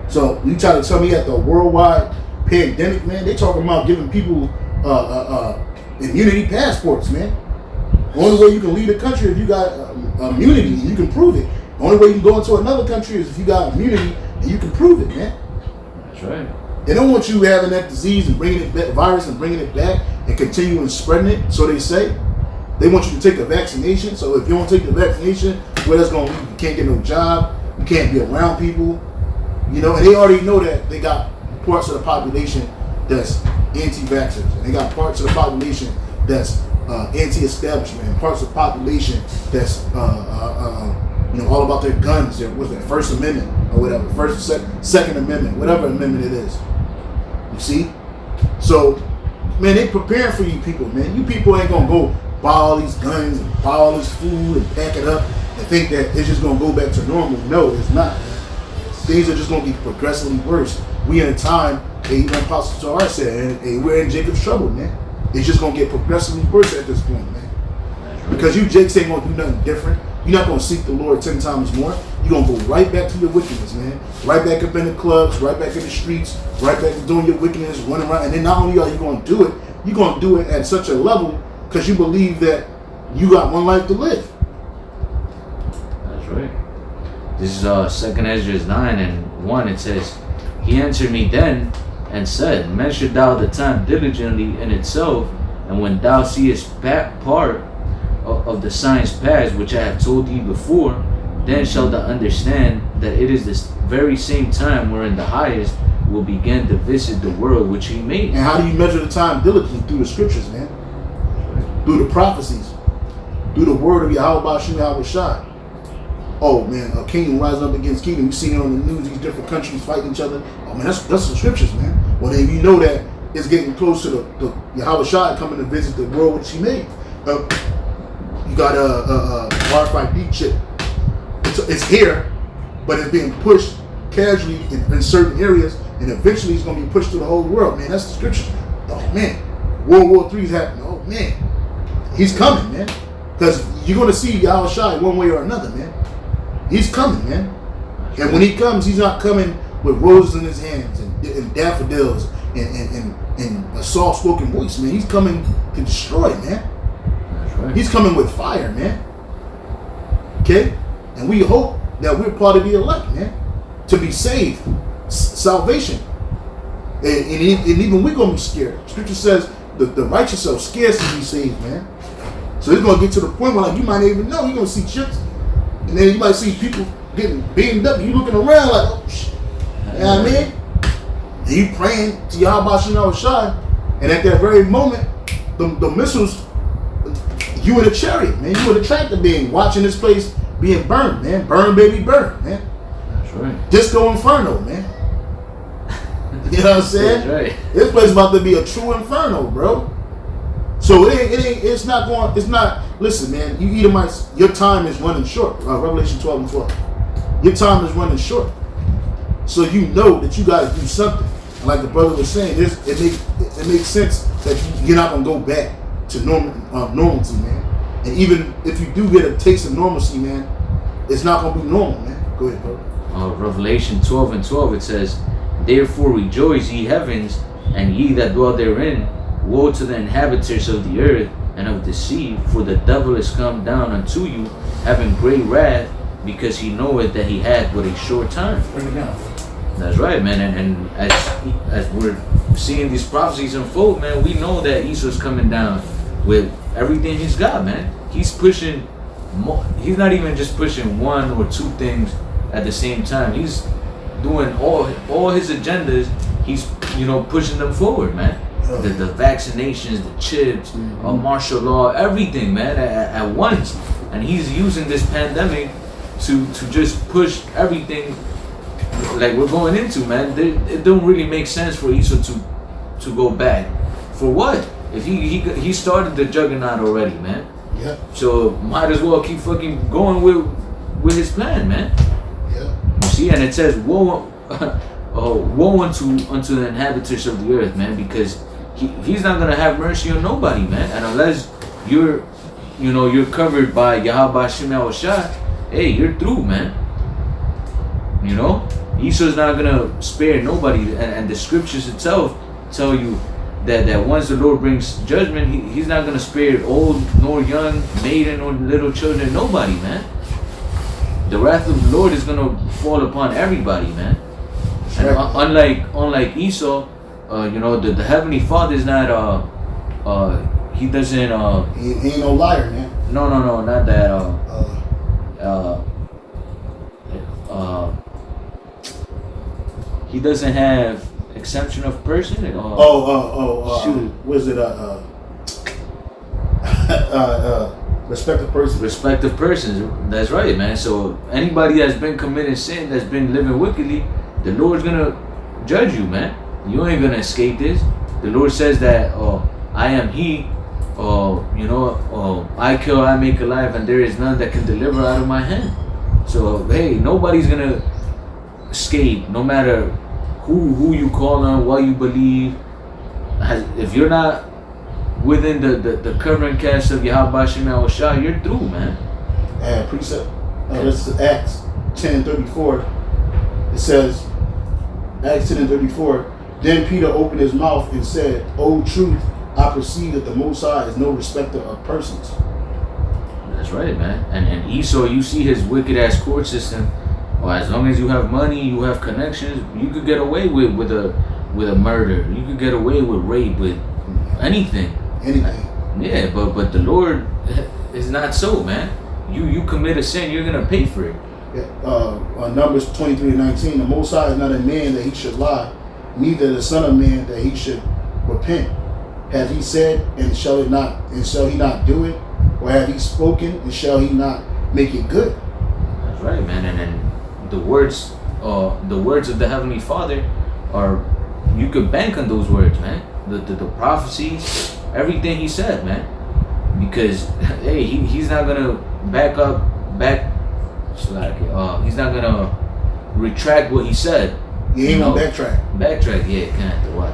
S1: So you try to tell me at the worldwide pandemic, man, they talking about giving people immunity passports, man. The only way you can leave the country if you got immunity and you can prove it. The only way you can go into another country is if you got immunity and you can prove it, man.
S3: That's right.
S1: They don't want you having that disease and bringing it back, virus and bringing it back and continuing spreading it. So they say they want you to take a vaccination. So if you don't take the vaccination, where that's going to lead? You can't get no job. You can't be around people. You know, and they already know that they got parts of the population that's anti-vaxxers, and they got parts of the population that's anti-establishment, and parts of the population that's all about their guns. What's that? First Amendment or whatever, Second Amendment, whatever amendment it is. You see? So, man, they preparing for you people, man. You people ain't gonna go buy all these guns and buy all this food and pack it up and think that it's just gonna go back to normal. No, it's not. Things are just gonna be progressively worse. We in a time, even Apostle Tahar said, and we're in Jacob's trouble, man. It's just gonna get progressively worse at this point, man. Because you Jakes ain't gonna do nothing different. You're not gonna seek the Lord 10 times more. You're gonna go right back to your wickedness, man. Right back up in the clubs, right back in the streets, right back to doing your wickedness, running around. And then not only are you gonna do it, you're gonna do it at such a level because you believe that you got one life to live.
S3: That's right. This is 2nd Ezra 9:1. It says, "He answered me then and said, Measure thou the time diligently in itself, and when thou seest part of the signs past, which I have told thee before, then shalt thou understand that it is this very same time wherein the highest will begin to visit the world which he made."
S1: And how do you measure the time diligently? Through the scriptures, man. Through the prophecies. Through the word of Yahweh Bashim Yahweh Shai. Oh man, a kingdom rising up against kingdom. You seen it on the news, these different countries fighting each other. Oh man, that's the scriptures, man. Well then you know that it's getting close to the Yahweh Shai coming to visit the world which he made. You got a RFID chip. It's here, but it's being pushed casually in certain areas, and eventually it's going to be pushed to the whole world. Man, that's the scriptures. Oh man, World War III is happening. Oh man, he's coming, man. Because you're going to see Yahweh Shai one way or another, man. He's coming, man. And when he comes, he's not coming with roses in his hands and daffodils and a soft-spoken voice, man. He's coming to destroy, man.
S3: That's right.
S1: He's coming with fire, man. Okay? And we hope that we're part of the elect, man. To be saved. Salvation. And even we're going to be scared. Scripture says the righteous are scared to be saved, man. So it's going to get to the point where like you might not even know. You're going to see chips. And then you might see people getting beamed up. And you looking around like, oh, shit. You know what I mean? And you praying to Yahweh Shem Shai. And at that very moment, the missiles, you in a chariot, man. You in a tractor being watching this place being burned, man. Burn, baby, burn, man.
S3: That's right.
S1: Disco Inferno, man. You know what I'm saying?
S3: That's right.
S1: This place is about to be a true inferno, bro. So it's not, listen, man, you Edomites, your time is running short. Revelation 12:12. Your time is running short. So you know that you got to do something. And like the brother was saying, it makes sense that you're not gonna go back to normalcy, man. And even if you do get a taste of normalcy, man, it's not gonna be normal, man. Go ahead, bro.
S3: Revelation 12:12, it says, "Therefore rejoice, ye heavens, and ye that dwell therein. Woe to the inhabitants of the earth and of the sea, for the devil is come down unto you, having great wrath, because he knoweth that he had but a short time."
S1: Bring it down.
S3: That's right, man. And as we're seeing these prophecies unfold, man, we know that Esau's coming down with everything he's got, man. He's pushing more. He's not even just pushing one or two things at the same time. He's doing all his agendas. He's pushing them forward, man. The vaccinations, the chips, martial law, everything, man, at once. And he's using this pandemic to just push everything like we're going into, man. It don't really make sense for Esau to go back. For what? If he started the juggernaut already, man.
S1: Yeah.
S3: So might as well keep fucking going with his plan, man.
S1: Yeah.
S3: You see, and it says woe unto the inhabitants of the earth, man, because he's not gonna have mercy on nobody, man. And unless you're covered by Yahweh Shem Yahushua, hey, you're through, man. Esau's not gonna spare nobody, and the scriptures itself tell you that once the Lord brings judgment, he's not gonna spare old nor young, maiden or little children, nobody, man. The wrath of the Lord is gonna fall upon everybody, man. And unlike Esau, the Heavenly Father is not he doesn't
S1: he ain't no liar, man.
S3: No, not that he doesn't have exemption of person.
S1: Shoot. Was it respect of person?
S3: Respect of persons. That's right, man. So anybody that's been committing sin, that's been living wickedly, the Lord's gonna judge you, man. You ain't gonna escape this. The Lord says that, I am He. I kill, I make alive, and there is none that can deliver out of my hand. So hey, nobody's gonna escape, no matter who you call on, what you believe. If you're not within the covering cast of Yahweh Shem Yahushua, you're through, man.
S1: And precept. This is Acts 10:34. It says, Acts 10:34. Then Peter opened his mouth and said, "O truth, I perceive that the Most High is no respecter of persons."
S3: That's right, man. And Esau, you see his wicked ass court system. Well, as long as you have money, you have connections, you could get away with a murder. You could get away with rape, with anything.
S1: Anything.
S3: Yeah, but the Lord is not so, man. You commit a sin, you're gonna pay for it.
S1: Yeah. Numbers 23:19. The Most High is not a man that he should lie, neither the Son of Man that he should repent. Have he said, and shall he not do it? Or have he spoken, and shall he not make it good?
S3: That's right, man. And the words of the Heavenly Father are, you could bank on those words, man. The prophecies, everything he said, man. Because hey, he's not gonna he's not gonna retract what he said.
S1: He ain't gonna backtrack.
S3: Backtrack, yeah, kind of what.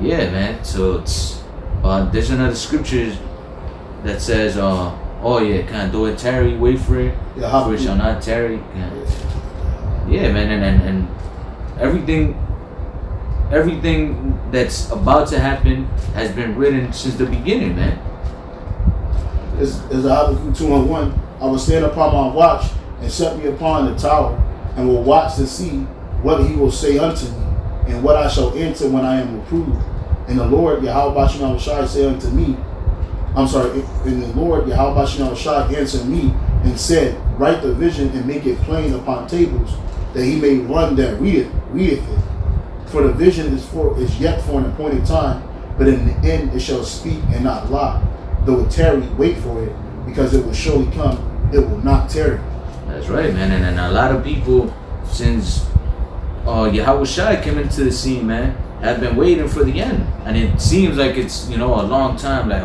S3: Yeah, man. So it's there's another scriptures that says, though it tarry, wait for it, for it shall not tarry. Yeah, man, and everything that's about to happen has been written since the beginning, man.
S1: As Habakkuk 2:1, I will stand upon my watch and set me upon the tower, and will watch to see what he will say unto me, and what I shall answer when I am reproved. And the Lord Yahweh Shem Yahushua say unto me, and the Lord Yahweh Shem Yahushua answered me and said, write the vision and make it plain upon tables, that he may run that readeth it. For the vision is yet for an appointed time, but in the end it shall speak and not lie. Though it tarry, wait for it, because it will surely come, it will not tarry.
S3: That's right, man. And a lot of people, since Yahushua came into the scene, man, have been waiting for the end. And it seems like it's, a long time, like,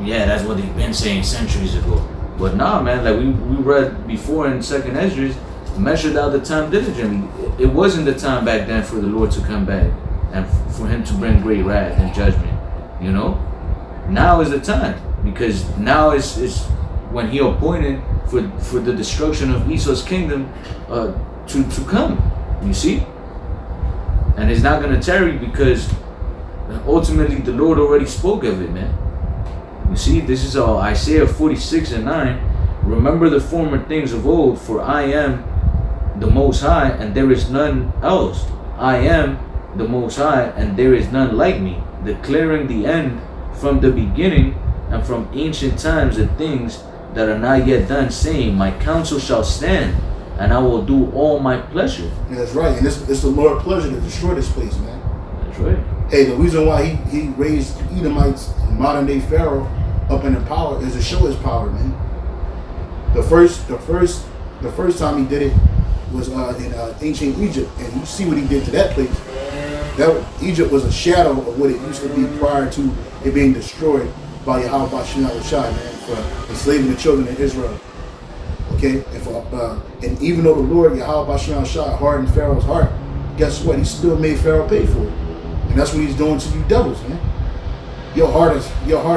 S3: that's what they've been saying centuries ago. But nah, man, like we read before in 2nd Esdras, measured out the time diligently. It wasn't the time back then for the Lord to come back and for him to bring great wrath and judgment. You know, now is the time, because now is when he appointed for the destruction of Esau's kingdom to come. You see, and it's not going to tarry, because ultimately the Lord already spoke of it, man. You see, this is all Isaiah 46:9. Remember the former things of old, for I am the Most High, and there is none else. I am the Most High, and there is none like me, declaring the end from the beginning, and from ancient times the things that are not yet done, saying, my counsel shall stand, and I will do all my pleasure.
S1: Yeah, that's right. And it's the Lord's pleasure to destroy this place, man.
S3: That's right.
S1: Hey, the reason why he raised Edomites, modern day Pharaoh, up in the power is to show his power, man. The first time he did it was in ancient Egypt, and you see what he did to that place. Egypt was a shadow of what it used to be prior to it being destroyed by Yahweh Shai, man, for enslaving the children of Israel. Okay, and even though the Lord Yahweh Shai hardened Pharaoh's heart, guess what? He still made Pharaoh pay for it, and that's what he's doing to you devils, man. Your heart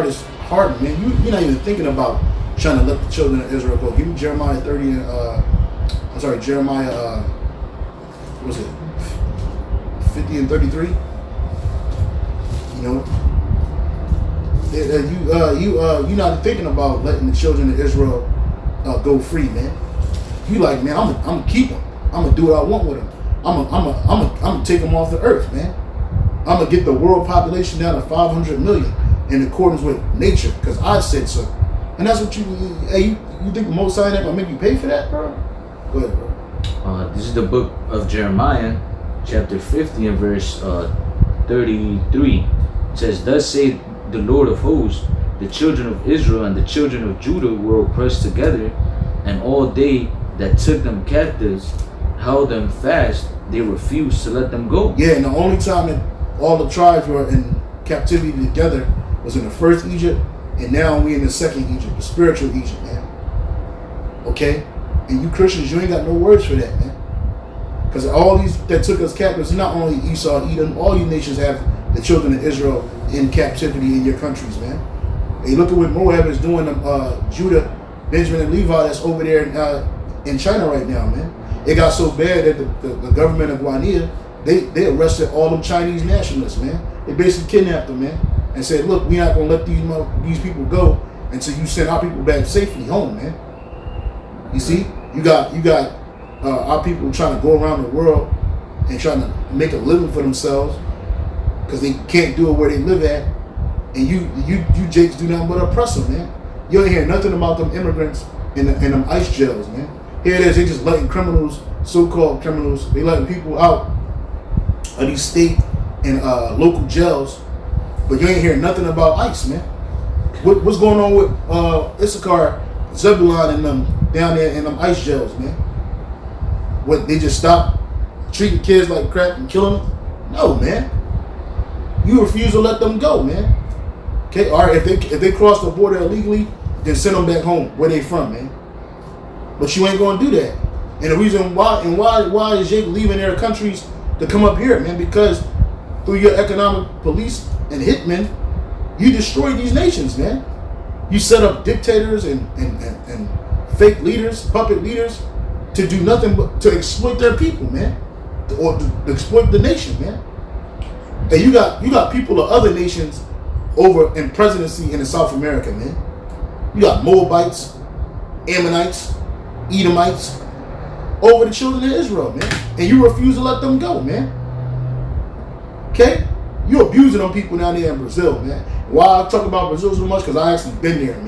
S1: is hardened, man. You're not even thinking about trying to let the children of Israel go. Give me Jeremiah 30 and Jeremiah what was it, 50 and 33? You know, you're not thinking about letting the children of Israel go free, man. You like, man, I'm gonna keep them. I'm gonna do what I want with them. I'm gonna take them off the earth, man. I'm gonna get the world population down to 500 million in accordance with nature, because I said so. And that's what you think the Most High ain't gonna make you pay for that, bro? Go ahead, bro.
S3: This is the book of Jeremiah, chapter 50 and verse 33. It says, thus saith the Lord of hosts, the children of Israel and the children of Judah were oppressed together, and all they that took them captives held them fast. They refused to let them go.
S1: Yeah, and the only time that all the tribes were in captivity together was in the first Egypt, and now we in the second Egypt, the spiritual Egypt, man. Okay? And you Christians, you ain't got no words for that, man. Because all these that took us captives, not only Esau, Edom, all you nations have the children of Israel in captivity in your countries, man. Hey, look at what Moab is doing to Judah, Benjamin, and Levi that's over there in China right now, man. It got so bad that the government of Guinea, they arrested all them Chinese nationalists, man. They basically kidnapped them, man, and said, look, we're not going to let these people go until you send our people back safely home, man. You see, you got our people trying to go around the world and trying to make a living for themselves because they can't do it where they live at, and you jakes do nothing but oppress them, man. You don't hear nothing about them immigrants in them ICE jails, man. Here it is, they just letting criminals, so-called criminals, they letting people out of these state and local jails, but you ain't hearing nothing about ICE, man. What's going on with Issachar, Zebulon, and them down there in them ICE jails, man? What, they just stop treating kids like crap and killing them? No, man. You refuse to let them go, man. Okay, all right, if they cross the border illegally, then send them back home where they from, man. But you ain't gonna do that. And the reason why is Jake leaving their countries to come up here, man? Because through your economic police and hitmen, you destroy these nations, man. You set up dictators and fake leaders, puppet leaders, to do nothing but to exploit their people, man, or to exploit the nation, man. And you got people of other nations over in presidency in South America, man. You got Moabites, Ammonites, Edomites over the children of Israel, man, and you refuse to let them go, man. Okay, you abusing them people down there in Brazil, man. Why I talk about Brazil so much? Because I actually been there,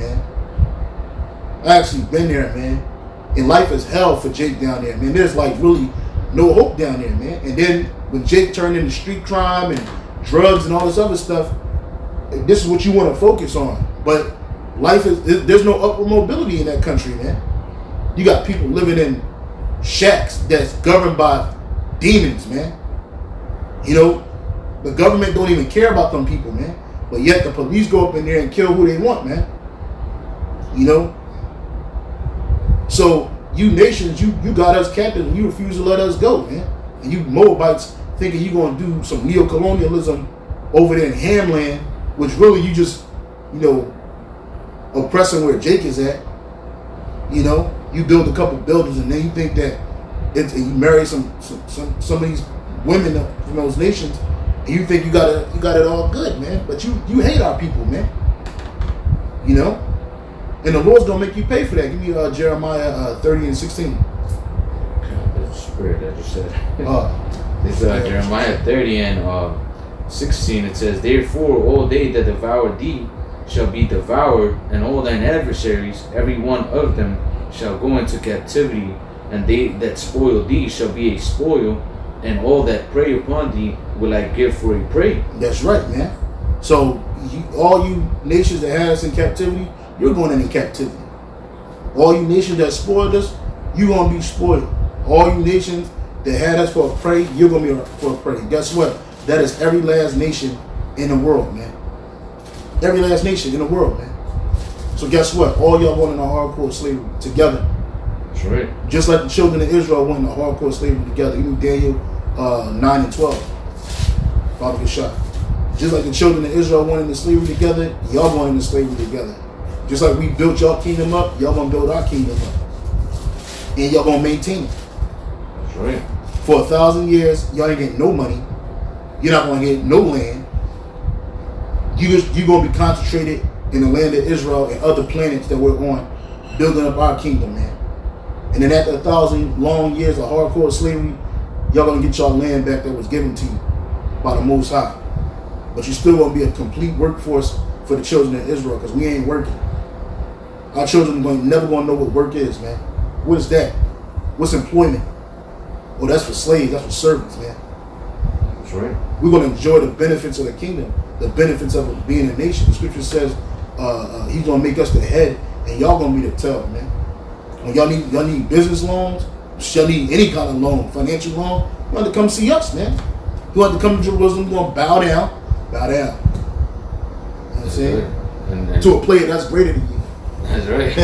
S1: man. And life is hell for Jake down there, man. There's like really no hope down there, man. And then when Jake turned into street crime and drugs and all this other stuff, this is what you want to focus on. But life there's no upward mobility in that country, man. You got people living in shacks that's governed by demons, man. You know, the government don't even care about them people, man. But yet the police go up in there and kill who they want, man. You know? So you nations, you got us captive and you refuse to let us go, man. And you Moabites thinking you're going to do some neo-colonialism over there in Hamland, which really you just, oppressing where Jake is at. You build a couple buildings and then you think that you marry some of these women from those nations and you think you got it all good, man. But you hate our people, man. And the Lord's gonna make you pay for that. Give me Jeremiah 30 and 16.
S2: The spirit that you said. It's Jeremiah 30 and 16. It says, "Therefore all they that devour thee shall be devoured, and all thine adversaries, every one of them, shall go into captivity, and they that spoil thee shall be a spoil, and all that prey upon thee will I give for a prey." That's right, man. So all you nations that had us in captivity, you're going into captivity. All you nations that spoiled us, you're going to be spoiled. All you nations that had us for a prey, you're going to be for a prey. Guess what? That is every last nation in the world, man. Every last nation in the world, man. So guess what? All y'all going into hardcore slavery together. That's right.
S1: Just like the children of Israel went into hardcore slavery together. Even Daniel 9 and 12. Father get shot. Just like the children of Israel went into slavery together, y'all going into slavery together. Just like we built y'all kingdom up, y'all gonna build our kingdom up. And y'all gonna maintain it.
S2: That's right.
S1: For 1,000 years, y'all ain't getting no money. You're not gonna get no land. You're gonna be concentrated in the land of Israel and other planets that we're on, building up our kingdom, man. And then after 1,000 long years of hardcore slavery, y'all gonna get y'all land back that was given to you by the Most High. But you still gonna be a complete workforce for the children of Israel, because we ain't working. Our children never gonna know what work is, man. What is that? What's employment? Oh, that's for slaves. That's for servants, man.
S2: That's right.
S1: We're gonna enjoy the benefits of the kingdom, the benefits of being a nation. The scripture says he's gonna make us the head, and y'all gonna be the tail, man. When y'all need business loans, y'all need any kind of loan, financial loan, you want to come see us, man. You want to come to Jerusalem, you're gonna bow down. You know what I'm saying? And to a player that's greater than you.
S3: That's right.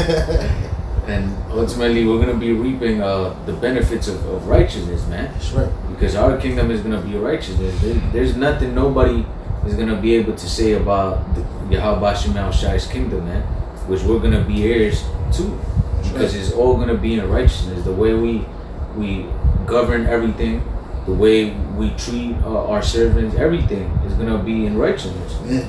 S3: And ultimately, we're going to be reaping the benefits of righteousness, man.
S1: That's right.
S3: Because our kingdom is going to be righteousness. There's nothing nobody is going to be able to say about Yahweh Shemel Shai's kingdom, man. Which we're going to be heirs to. Because it's all going to be in righteousness. The way we govern everything, the way we treat our servants, everything is going to be in righteousness.
S1: Yeah.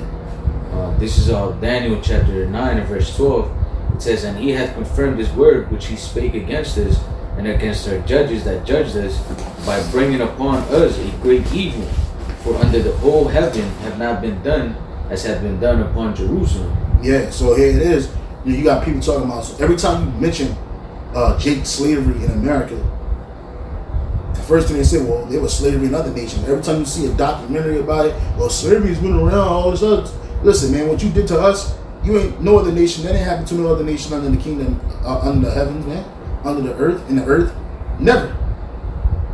S3: This is Daniel chapter 9 and verse 12. It says, "And he hath confirmed his word which he spake against us, and against our judges that judged us, by bringing upon us a great evil. For under the whole heaven have not been done as had been done upon Jerusalem."
S1: Yeah, so here it is. You got people talking about, so every time you mention Jake's slavery in America, the first thing they say, well, there was slavery in other nations. Every time you see a documentary about it, well, slavery's been around, all this other. Listen, man, what you did to us, you ain't no other nation. That ain't happened to no other nation under the kingdom, under the heavens, man, under the earth, in the earth. Never.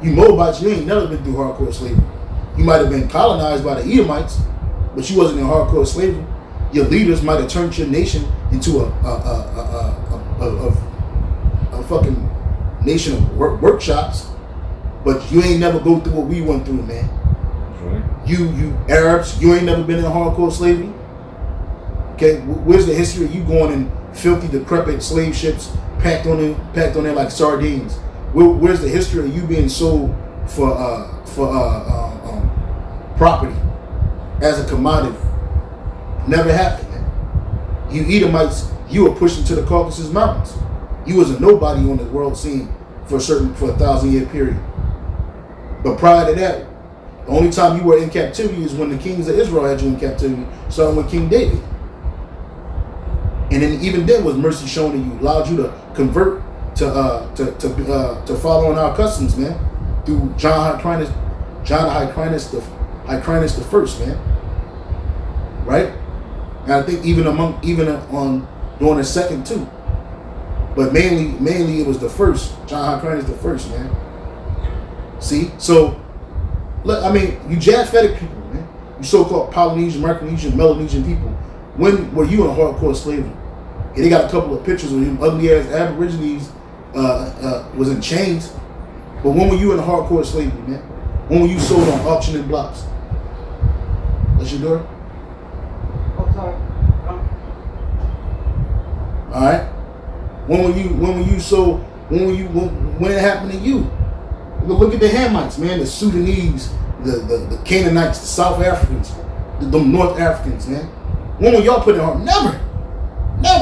S1: You Moabites, you ain't never been through hardcore slavery. You might have been colonized by the Edomites, but you wasn't in hardcore slavery. Your leaders might have turned your nation into a fucking nation of workshops, but you ain't never go through what we went through, man.
S3: Right.
S1: You Arabs, you ain't never been in hardcore slavery. Okay, where's the history of you going in filthy, decrepit slave ships packed on there like sardines? Where's the history of you being sold for property as a commodity? Never happened, man. You Edomites, you were pushed into the Caucasus Mountains. You was a nobody on the world scene for a 1,000-year period. But prior to that, the only time you were in captivity is when the kings of Israel had you in captivity, starting with King David. And then even then was mercy shown to you, allowed you to convert to following our customs, man, through John Hyrcanus the first, man. Right? And I think even on during the second too. But mainly it was the first. John Hyrcanus the first, man. See? So look, I mean, you Japhetic people, man. You so-called Polynesian, Micronesian, Melanesian people. When were you in hardcore slavery? And they got a couple of pictures of them ugly ass Aborigines was in chains. But when were you in hardcore slavery, man? When were you sold on auctioning blocks? That's your door?
S4: Oh, sorry.
S1: All right. When it happened to you? Look at the Hamites, man, the Sudanese, the Canaanites, the South Africans, the North Africans, man. When were y'all put in harm? Never.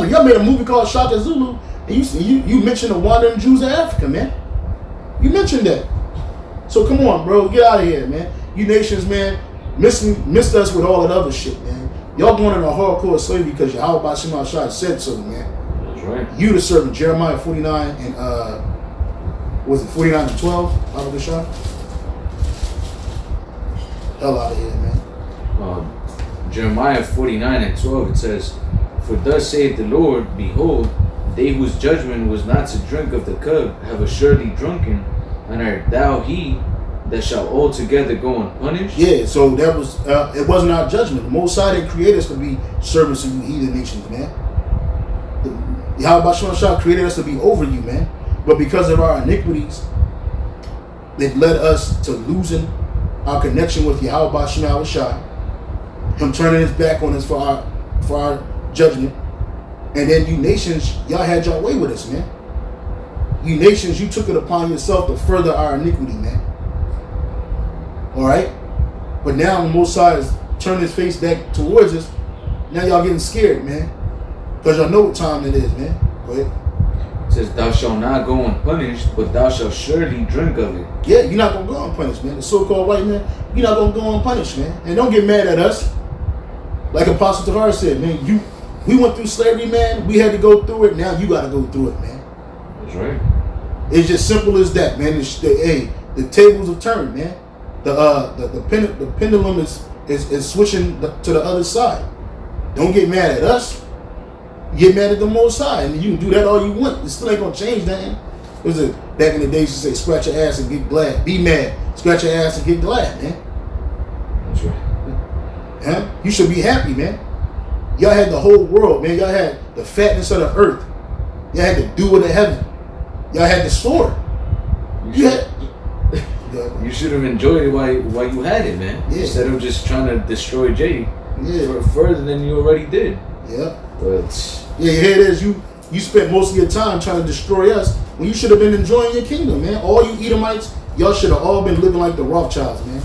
S1: Y'all made a movie called Shaka Zulu, and you mentioned the wandering Jews of Africa, man. You mentioned that. So come on, bro, get out of here, man. You nations, man, missed us with all that other shit, man. Y'all going into hardcore slavery because Yahweh Shema Shai said so, man.
S2: That's right.
S1: You the servant, Jeremiah 49 and was it 49 and 12? Bible Shah? Hell out of here, man.
S2: Jeremiah 49 and 12, it says, "For thus saith the Lord, behold, they whose judgment was not to drink of the cup have assuredly drunken, and art thou he that shall altogether go unpunished?"
S1: Yeah, so that was it wasn't our judgment. The Most High didn't create us to be servants of you heathen nations, man. Yahweh Shah created us to be over you, man. But because of our iniquities, they've led us to losing our connection with Yahweh Shah, him turning his back on us for our judgment. And then you nations, y'all had your way with us, man. You nations, you took it upon yourself to further our iniquity, man. All right? But now the Most High has turned his face back towards us. Now y'all getting scared, man. Because y'all know what time it is, man. Go ahead.
S2: It says, "Thou shalt not go unpunished, but thou shalt surely drink of it."
S1: Yeah, you're not going to go unpunished, man. The so-called white man, you're not going to go unpunished, man. And don't get mad at us. Like Apostle Tahar said, man, we went through slavery, man. We had to go through it. Now you got to go through it, man.
S2: That's right.
S1: It's just simple as that, man. The tables have turned, man. The pendulum is switching to the other side. Don't get mad at us. Get mad at the Most High, and you can do that all you want. It still ain't gonna change nothing. Was it back in the days? You say, "Scratch your ass and get glad." Be mad. Scratch your ass and get glad, man.
S2: That's right.
S1: Huh? You should be happy, man. Y'all had the whole world, man. Y'all had the fatness of the earth. Y'all had the dew of the heaven. Y'all had the sword. You
S2: should have enjoyed it while you had it, man.
S1: Yeah.
S2: Instead of just trying to destroy Jay further than you already did.
S1: Yeah.
S2: But
S1: yeah, here it is. You spent most of your time trying to destroy us when you should have been enjoying your kingdom, man. All you Edomites, y'all should have all been living like the Rothschilds, man.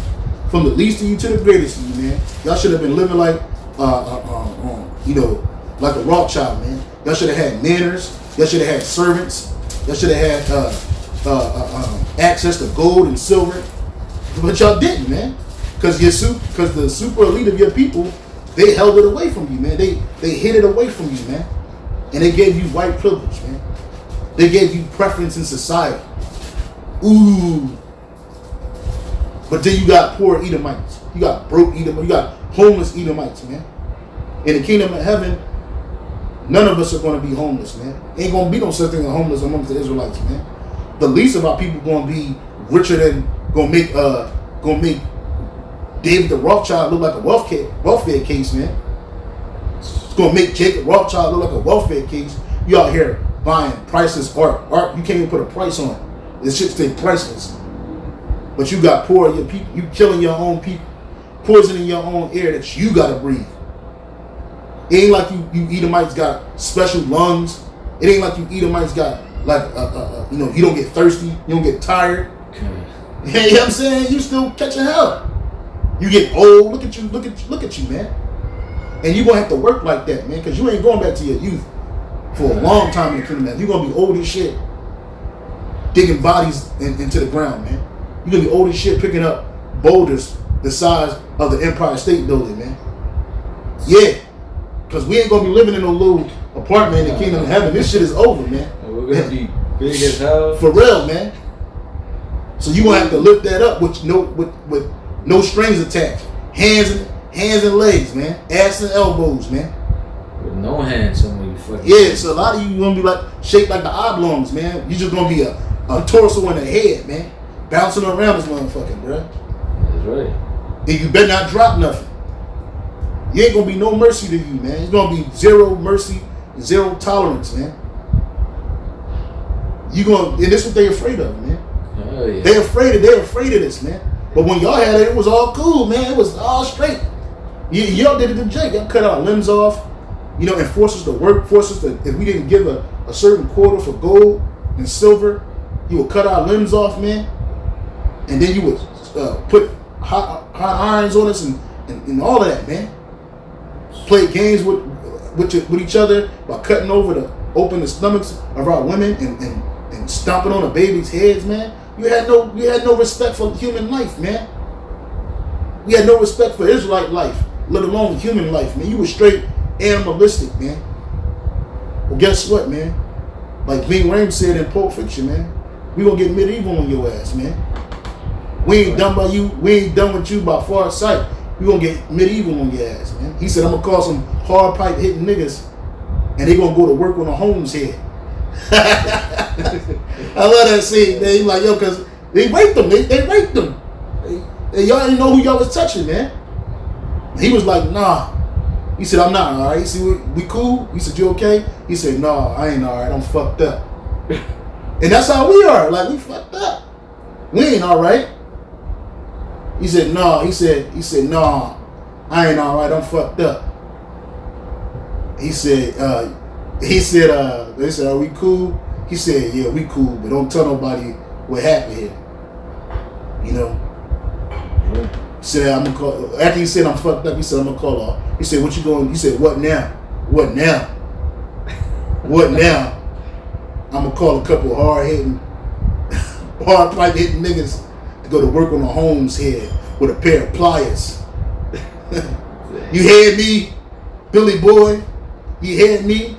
S1: From the least of you to the greatest of you, man. Y'all should have been living like, like a Rothschild, man. Y'all should have had manners. Y'all should have had servants. Y'all should have had access to gold and silver. But y'all didn't, man. Because the super elite of your people, they held it away from you, man. They hid it away from you, man. And they gave you white privilege, man. They gave you preference in society. Ooh. But then you got poor Edomites. You got broke Edomites. You got homeless Edomites, man. In the kingdom of heaven, none of us are going to be homeless, man. Ain't going to be no such thing as homeless amongst the Israelites, man. The least of our people going to be richer than going to make David the Rothschild look like a welfare case, man. It's going to make Jacob Rothschild look like a welfare case. You out here buying priceless art. Art you can't even put a price on it. This shit's stay priceless. But you got poor your people. You killing your own people, poisoning your own air that you got to breathe. It ain't like you Edomites got special lungs. It ain't like you Edomites got like you don't get thirsty, you don't get tired. You know what I'm saying? You still catching hell. You get old. Look at you, man. And you gonna have to work like that, man, because you ain't going back to your youth for a long time in the kingdom. You're gonna be old as shit, digging bodies into the ground, man. You're gonna be old as shit picking up boulders the size of the Empire State Building, man. Yeah. Because we ain't going to be living in no little apartment in the kingdom of heaven. This shit is over, man.
S2: We're going to be big as hell.
S1: For real, man. So you going to have to lift that up with no strings attached. Hands and legs, man. Ass and elbows, man.
S2: With no hands, some of you fucking.
S1: Yeah, so a lot of you going to be like shaped like the oblongs, man. You just going to be a torso and a head, man. Bouncing around this motherfucker, bro.
S2: That's right.
S1: And you better not drop nothing. You ain't gonna be no mercy to you, man. It's gonna be zero mercy, zero tolerance, man. and this is what they afraid of, man.
S3: Oh, yeah.
S1: They're afraid of this, man. But when y'all had it, it was all cool, man. It was all straight. Y'all did it to Jake. Y'all cut our limbs off, you know, and forced us to work, forced us to, if we didn't give a certain quota for gold and silver, you would cut our limbs off, man. And then you would put hot irons on us and all of that, man. Play games with each other by cutting open the stomachs of our women and stomping on the babies' heads, man. You had no respect for human life, man. We had no respect for Israelite life, let alone human life, man. You were straight animalistic, man. Well, guess what, man? Like Ving Rhames said in Pulp Fiction, man, we gonna get medieval on your ass, man. We ain't done by you. We ain't done with you by far sight. We gonna get medieval on your ass, man. He said, I'm gonna call some hard pipe hitting niggas, and they gonna go to work on a Holmes head. I love that scene, man. He like, yo, cause they raped them. They raped them. Y'all didn't know who y'all was touching, man. He was like, nah. He said, I'm not all right. He said, we cool? He said, you okay? He said, nah, I ain't all right. I'm fucked up. And that's how we are. Like, we fucked up. We ain't all right. He said, no. He said, no, I ain't all right. I'm fucked up. He said, they said, are we cool? He said, yeah, we cool, but don't tell nobody what happened here. You know? He said, I'm gonna call, after he said I'm fucked up, he said, I'm gonna call off. He said, what you going, he said, what now? What now? What now? I'm gonna call a couple hard pipe hitting niggas to go to work on a Holmes head with a pair of pliers. You heard me, Billy Boy? You heard me?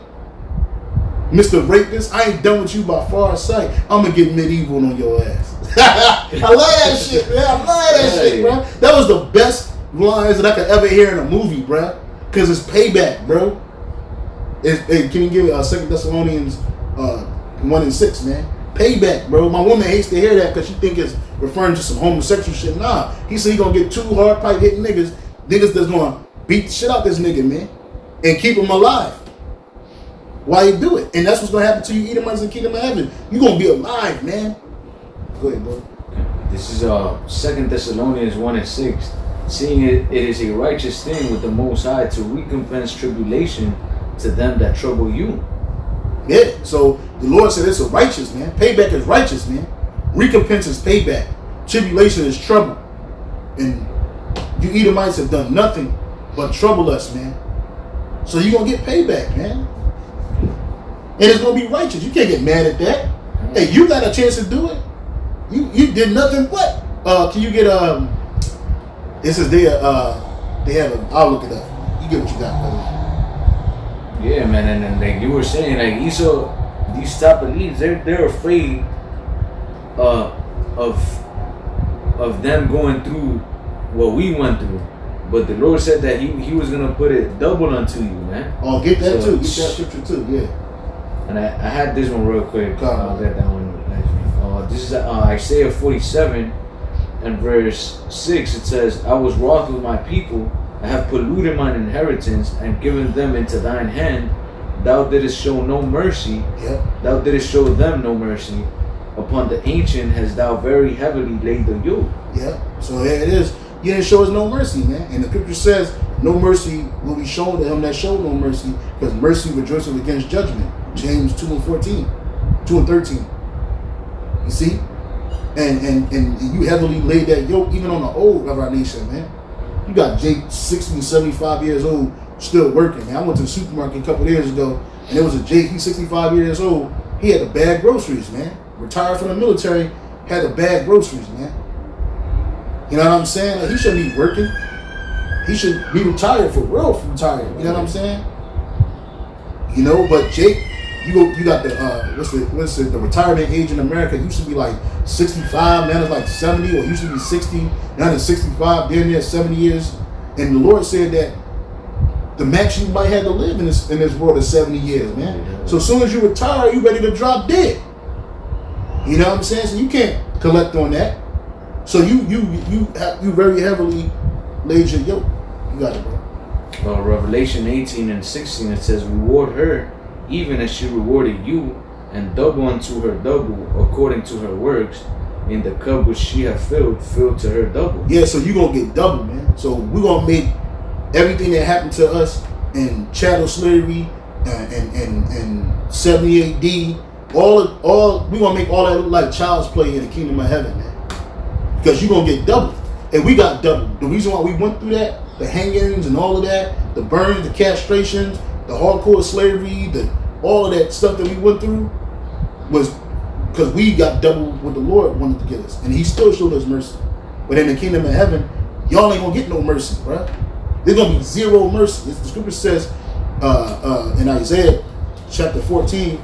S1: Mr. Rapist, I ain't done with you by far sight. I'm gonna get medieval on your ass. I love that shit, man. I love that shit, bro. That was the best lines that I could ever hear in a movie, bro. Cause it's payback, bro. Can you give me 2 Thessalonians 1:6, man? Payback, bro. My woman hates to hear that because she think it's referring to some homosexual shit. Nah, he said he gonna get 2 hard pipe hitting niggas that's gonna beat the shit out this nigga, man, and keep him alive. Why you do it? And that's what's gonna happen to you, Edomites in the kingdom of heaven. You gonna be alive, man. Go ahead, bro.
S3: This is 2 Thessalonians 1:6. Seeing it is a righteous thing with the Most High to recompense tribulation to them that trouble you.
S1: Yeah, so the Lord said it's a righteous, man. Payback is righteous, man. Recompense is payback. Tribulation is trouble. And you Edomites have done nothing but trouble us, man. So you're going to get payback, man. And it's going to be righteous. You can't get mad at that. Hey, you got a chance to do it. You did nothing but. Can you get, this is they have I'll look it up. You get what you got, brother.
S3: Yeah, man, and like you were saying, like these top elites, they're afraid of them going through what we went through. But the Lord said that He was gonna put it double unto you, man.
S1: Oh, get that too. Get that scripture too, yeah.
S3: And I had this one real quick. I'll get that one. This is Isaiah 47 and verse 6. It says, I was wroth with my people. I have polluted mine inheritance and given them into thine hand. Thou didst show no mercy.
S1: Yep.
S3: Thou didst show them no mercy. Upon the ancient hast thou very heavily laid the yoke.
S1: Yeah. So there it is. You didn't show us no mercy, man. And the scripture says, no mercy will be shown to him that showed no mercy, because mercy rejoices against judgment. James 2:13. You see? And you heavily laid that yoke even on the old of our nation, man. You got Jake 60, 75 years old still working, man. I went to the supermarket a couple of years ago, and there was a Jake, he's 65 years old. He had to bag groceries, man. Retired from the military, had to bag groceries, man. You know what I'm saying? Like, he shouldn't be working. He should be retired for real, retired. You know what I'm saying? You know, but Jake, you got the what's the retirement age in America used to be like 65, now it's like 70, or used to be 60, now it's 65, then there's 70 years. And the Lord said that the max you might have to live in this world is 70 years, man. So as soon as you retire, you ready to drop dead. You know what I'm saying? So you can't collect on that. So you very heavily laid your yoke. You got it, bro.
S3: Revelation 18:16, it says, reward her even as she rewarded you, and double unto her double, according to her works. In the cup which she hath filled, fill to her double.
S1: Yeah, so you're going to get double, man. So we're going to make everything that happened to us in chattel slavery and 70 AD, we're going to make all that look like child's play in the kingdom of heaven, man. Because you're going to get double. And we got double. The reason why we went through that, the hangings and all of that, the burns, the castrations, the hardcore slavery, all of that stuff that we went through was because we got double what the Lord wanted to get us. And he still showed us mercy. But in the kingdom of heaven, y'all ain't going to get no mercy, bro. There's going to be zero mercy. The scripture says in Isaiah chapter 14,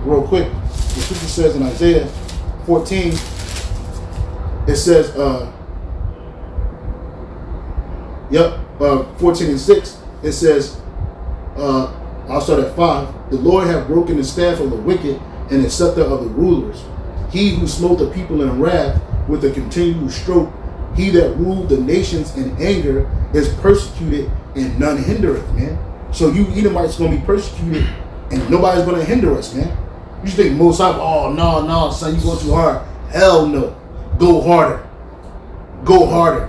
S1: real quick, the scripture says in Isaiah 14, it says, 14 and 6, it says, I'll start at 5. The Lord hath broken the staff of the wicked and the scepter of the rulers. He who smote the people in wrath with a continual stroke, he that ruled the nations in anger is persecuted and none hindereth, man. So you Edomites going to be persecuted and nobody's going to hinder us, man. You think most of, oh, no, son, you going too hard. Hell no. Go harder. Go harder.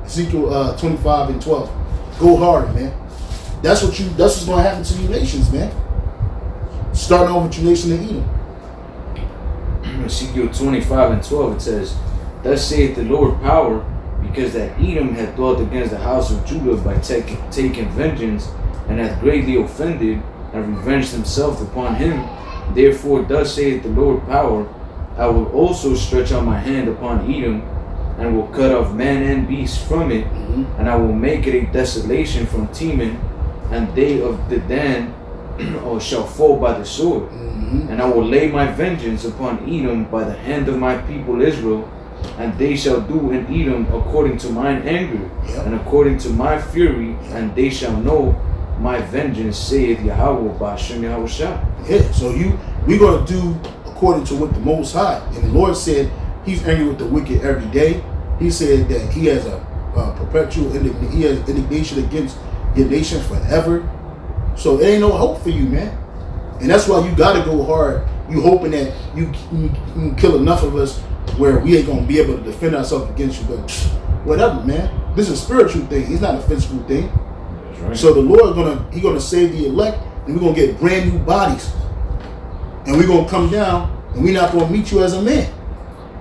S1: Ezekiel 25 and 12. Go harder, man. That's what's going to happen to you nations, man. Starting off with your nation of Edom.
S3: Ezekiel 25 and 12, it says, Thus saith the Lord power, because that Edom hath dwelt against the house of Judah by taking vengeance, and hath greatly offended, and revenged himself upon him. Therefore thus saith the Lord power, I will also stretch out my hand upon Edom, and will cut off man and beast from it, and I will make it a desolation from Teman, and they of Dedan shall fall by the sword. And I will lay my vengeance upon Edom by the hand of my people Israel, and they shall do in Edom according to mine anger, and according to my fury, and they shall know my vengeance, saith Yahweh Ba'ashem Yahushua.
S1: Yeah, so we're going to do according to what the Most High. And the Lord said he's angry with the wicked every day. He said that he has a perpetual indignation against your nation forever. So there ain't no hope for you, man. And that's why you got to go hard. You hoping that you can kill enough of us where we ain't going to be able to defend ourselves against you. But whatever, man. This is a spiritual thing. It's not a physical thing. That's right. So the Lord He's gonna save the elect, and we're going to get brand new bodies. And we're going to come down, and we're not going to meet you as a man.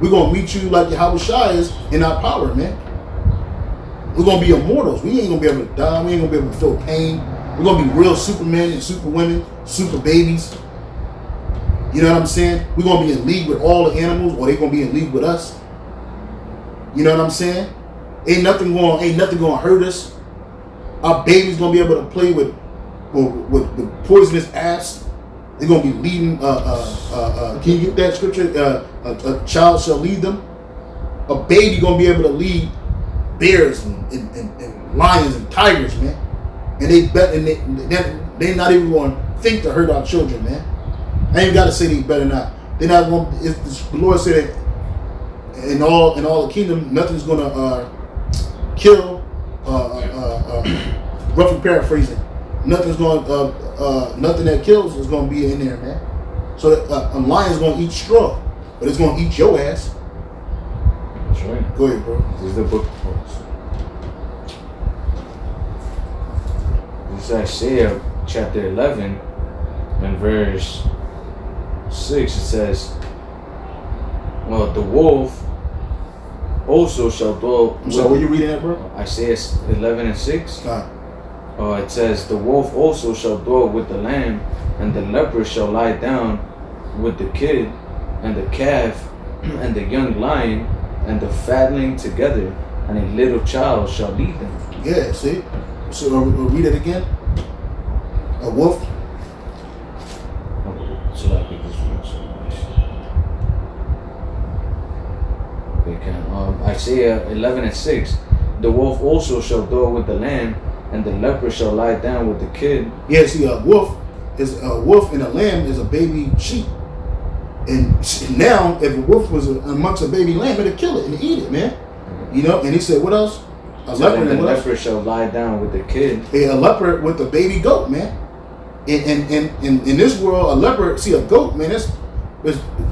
S1: We're going to meet you like Yahushua is in our power, man. We're going to be immortals. We ain't going to be able to die. We ain't going to be able to feel pain. We're going to be real supermen and superwomen, super babies. You know what I'm saying? We're going to be in league with all the animals, or they're going to be in league with us. You know what I'm saying? Ain't nothing going to hurt us. Our baby's going to be able to play with poisonous apps. They're going to be leading, can you get that scripture? A child shall lead them. A baby going to be able to lead bears and lions and tigers, man. And they're not even going to think to hurt our children, man. I ain't got to say they better not. They're not going. The Lord said that in all the kingdom, nothing's going to kill. Roughly paraphrasing, nothing's going. Nothing that kills is going to be in there, man. So a lion's going to eat straw, but it's going to eat your ass.
S3: That's right.
S1: Go ahead, bro.
S3: This is the book. This is Isaiah chapter 11 and verse 6. It says, well, the wolf also shall dwell.
S1: So where you reading that, bro?
S3: Isaiah 11 and 6. It says, the wolf also shall dwell with the lamb, and the leopard shall lie down with the kid, and the calf, and the young lion, and the fatling together, and a little child shall lead them.
S1: Yeah, see? So read it again. A wolf.
S3: So I think this one. Isaiah 11 and 6. The wolf also shall dwell with the lamb, and the leopard shall lie down with the kid.
S1: Yeah, see, a wolf and a lamb is a baby sheep. And now, if a wolf was amongst a baby lamb, it'd kill it and eat it, man. You know. And he said, what else?
S3: A leopard and the leopard shall lie down with the kid.
S1: Yeah, a leopard with a baby goat, man. In this world, a leopard see a goat, man. It's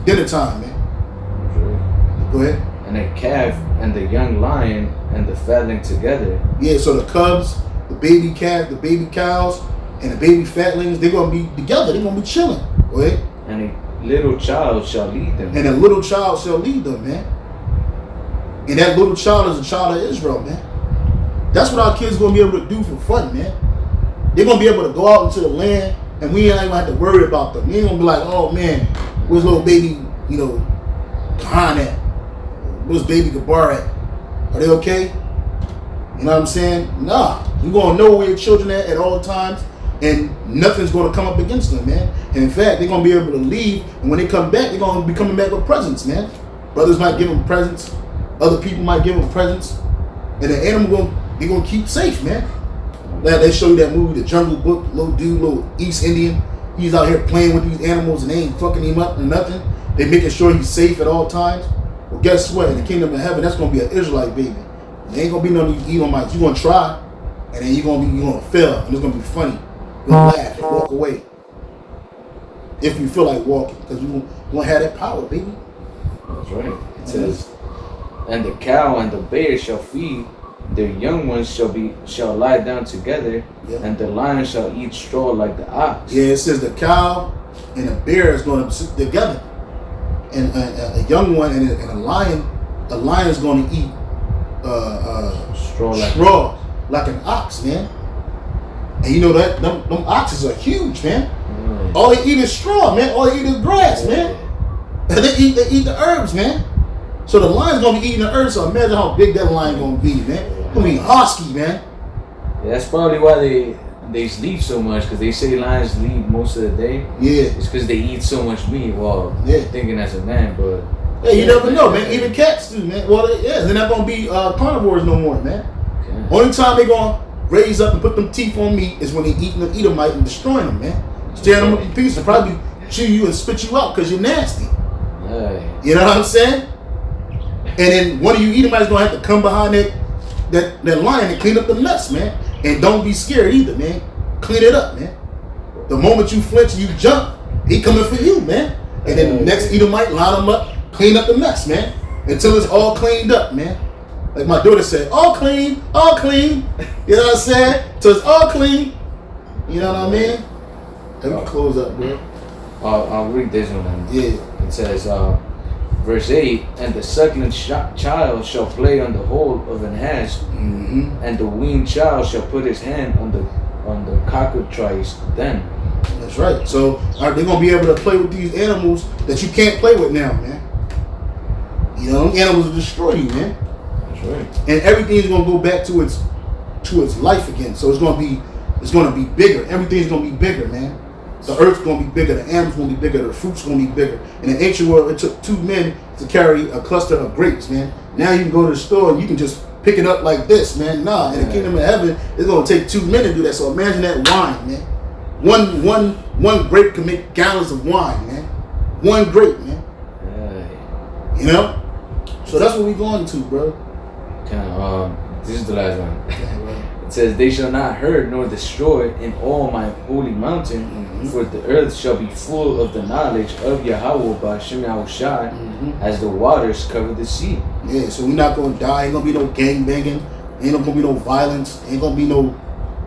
S1: dinner time, man. Go ahead.
S3: And a calf and the young lion and the fatling together.
S1: Yeah, so the cubs, the baby calf, the baby cows, and the baby fatlings, they're gonna be together. They're gonna be chilling. Go ahead.
S3: And a little child shall lead them.
S1: And a little child shall lead them, man. And that little child is a child of Israel, man. That's what our kids gonna be able to do for fun, man. They're gonna be able to go out into the land, and we ain't even have to worry about them. We ain't gonna be like, oh man, where's little baby, Khan at? Where's baby Gabar at? Are they okay? You know what I'm saying? Nah, you're gonna know where your children at all times, and nothing's gonna come up against them, man. And in fact, they're gonna be able to leave, and when they come back, they're gonna be coming back with presents, man. Brothers might give them presents, other people might give them presents, and the animal they're gonna keep safe, man. They show you that movie, The Jungle Book, little dude, little East Indian. He's out here playing with these animals and they ain't fucking him up or nothing. They making sure he's safe at all times. Well, guess what? In the kingdom of heaven, that's gonna be an Israelite baby. There ain't gonna be none of these Edomites. You're gonna try, and then you're gonna fail, and it's gonna be funny. You're gonna laugh and walk away. If you feel like walking, because you're gonna have that power, baby.
S3: That's right. It says, and the cow and the bear shall feed. Their young ones shall lie down together, and the lion shall eat straw like the ox.
S1: Yeah, it says the cow and the bear is going to sit together, and a young one and a lion. The lion is going to eat straw like an ox, man. And you know that them oxes are huge, man. All they eat is straw, man. All they eat is grass, man. And they eat the herbs, man. So the lion's gonna be eating the herbs. So imagine how big that lion gonna be, man. It's gonna be husky, man.
S3: Yeah, that's probably why they sleep so much, because they say lions sleep most of the day.
S1: Yeah,
S3: it's because they eat so much meat. Well, thinking as a man, but
S1: you never know, man. Even cats do, man. Well, they're not gonna be carnivores no more, man. Okay. Only time they gonna raise up and put them teeth on meat is when they eating the Edomite and destroying them, man. Tearing them up in pieces, and probably chew you and spit you out because you're nasty. You know what I'm saying? And then one of you Edomites gonna have to come behind that lion and clean up the mess, man. And don't be scared either, man. Clean it up, man. The moment you flinch, you jump, he coming for you, man. And then the next Edomite line him up, clean up the mess, man. Until it's all cleaned up, man. Like my daughter said, all clean, all clean. You know what I'm saying? So it's all clean. You know what I mean? Let me close up, bro.
S3: I'll read this one.
S1: Yeah.
S3: It says, verse 8, and the suckling child shall play on the hole of an asp, and the weaned child shall put his hand on the cockatrice then.
S1: That's right. So they're gonna be able to play with these animals that you can't play with now, man. You know, animals will destroy you, man.
S3: That's right.
S1: And everything's gonna go back to its life again. So it's gonna be bigger. Everything's gonna be bigger, man. The earth's gonna be bigger, the animals gonna be bigger, the fruit's gonna be bigger. In the ancient world, it took 2 men to carry a cluster of grapes, man. Now you can go to the store and you can just pick it up like this, man. Nah, in the kingdom of heaven, it's gonna take 2 men to do that. So imagine that wine, man. One grape can make gallons of wine, man. One grape, man. You know? So that's what we're going to, bro.
S3: This is the last one. It says, they shall not hurt nor destroy in all my holy mountain, for the earth shall be full of the knowledge of Yahweh B'Shem Yahushai, as the waters cover the sea. Yeah, so we're not going to die. Ain't going to be no gang banging. Ain't going to be no violence. Ain't going to be no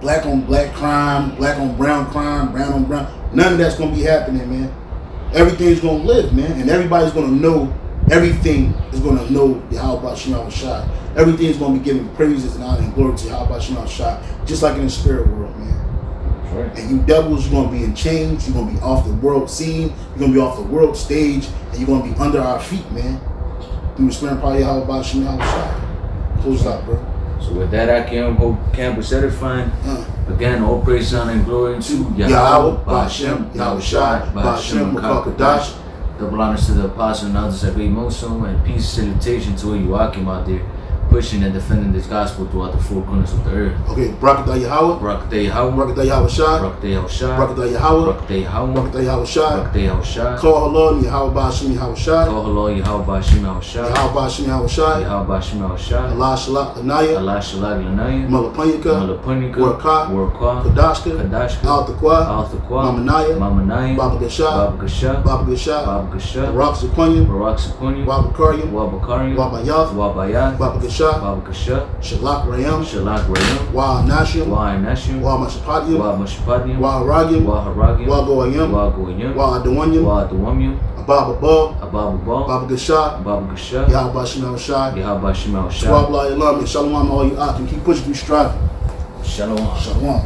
S3: black on black crime, black on brown crime, brown on brown. None of that's going to be happening, man. Everything's going to live, man. And everybody's going to know. Everything is going to know Yahweh B'Shem Yahushai. Everything is going to be giving praises and honor and glory to Yahweh B'Shem Yahushai, just like in the spirit world, man. That's right. And you devils, you're going to be in chains. You're going to be off the world scene. You're going to be off the world stage. And you're going to be under our feet, man. Through the spirit of Yahweh B'Shem Yahushai. Close out, bro. So with that, I can hope campus edifying. Again, all praise, honor, and glory to Yahweh B'Shem Yahushai B'Shem Makakadash. Double honors to the apostle and others that great Mosul, and peace and salutation to all you Akim out there. pushing and defending this gospel throughout the four corners of the earth.
S1: Okay, Barakatah Yahweh.
S3: Barakatah Yahweh.
S1: Barakatah Yahweh Shai.
S3: Barakatah Yahweh Shai.
S1: Barakatah Yahweh.
S3: Barakatah Yahweh.
S1: Barakatah Yahweh Shai.
S3: Barakatah Yahweh Shai.
S1: Call Halal Yahweh Ba'ashim Yahweh Shai.
S3: Call Halal Yahweh Ba'ashim Yahweh Shai.
S1: Yahweh Ba'ashim Yahweh Shai.
S3: Yahweh Ba'ashim Yahweh Shai.
S1: Allah Shalak Anaya.
S3: Allah Shalak Lanaya.
S1: Malapanyaka.
S3: Malapunika.
S1: Warka.
S3: Warka.
S1: Kadashka.
S3: Kadashka.
S1: Al Taqwa.
S3: Al Taqwa.
S1: Mamanaya.
S3: Mamanaya.
S1: Baba Gasha.
S3: Baba Gasha.
S1: Baba Gasha.
S3: Baba Gasha.
S1: Barak Zaquanium.
S3: Barak Sukunya.
S1: Wabakarium.
S3: Wabakarium.
S1: Wabayath.
S3: Wabayah.
S1: Baba Gasha.
S3: Baba Gasha.
S1: Shalak Rayam.
S3: Shalak Rayam.
S1: Wa Nashium.
S3: Wa Anashim.
S1: Wa Mashapadium.
S3: Wa Mashapadium.
S1: Wa Haragium.
S3: Wa Haragium.
S1: Wa Goayim.
S3: Wa Goyim.
S1: Wa Adawanyum.
S3: Wa Adawamium.
S1: Ababa Bal.
S3: Ababa Bal.
S1: Baba Gasha.
S3: Baba Gasha.
S1: Yahweh Ba'ashim Yahweh Shai.
S3: Yahweh Ba'ashim Yahweh Shai.
S1: Swab La Ilam and Shalom all you out and keep pushing, keep striving.
S3: Shalom.
S1: Shalom.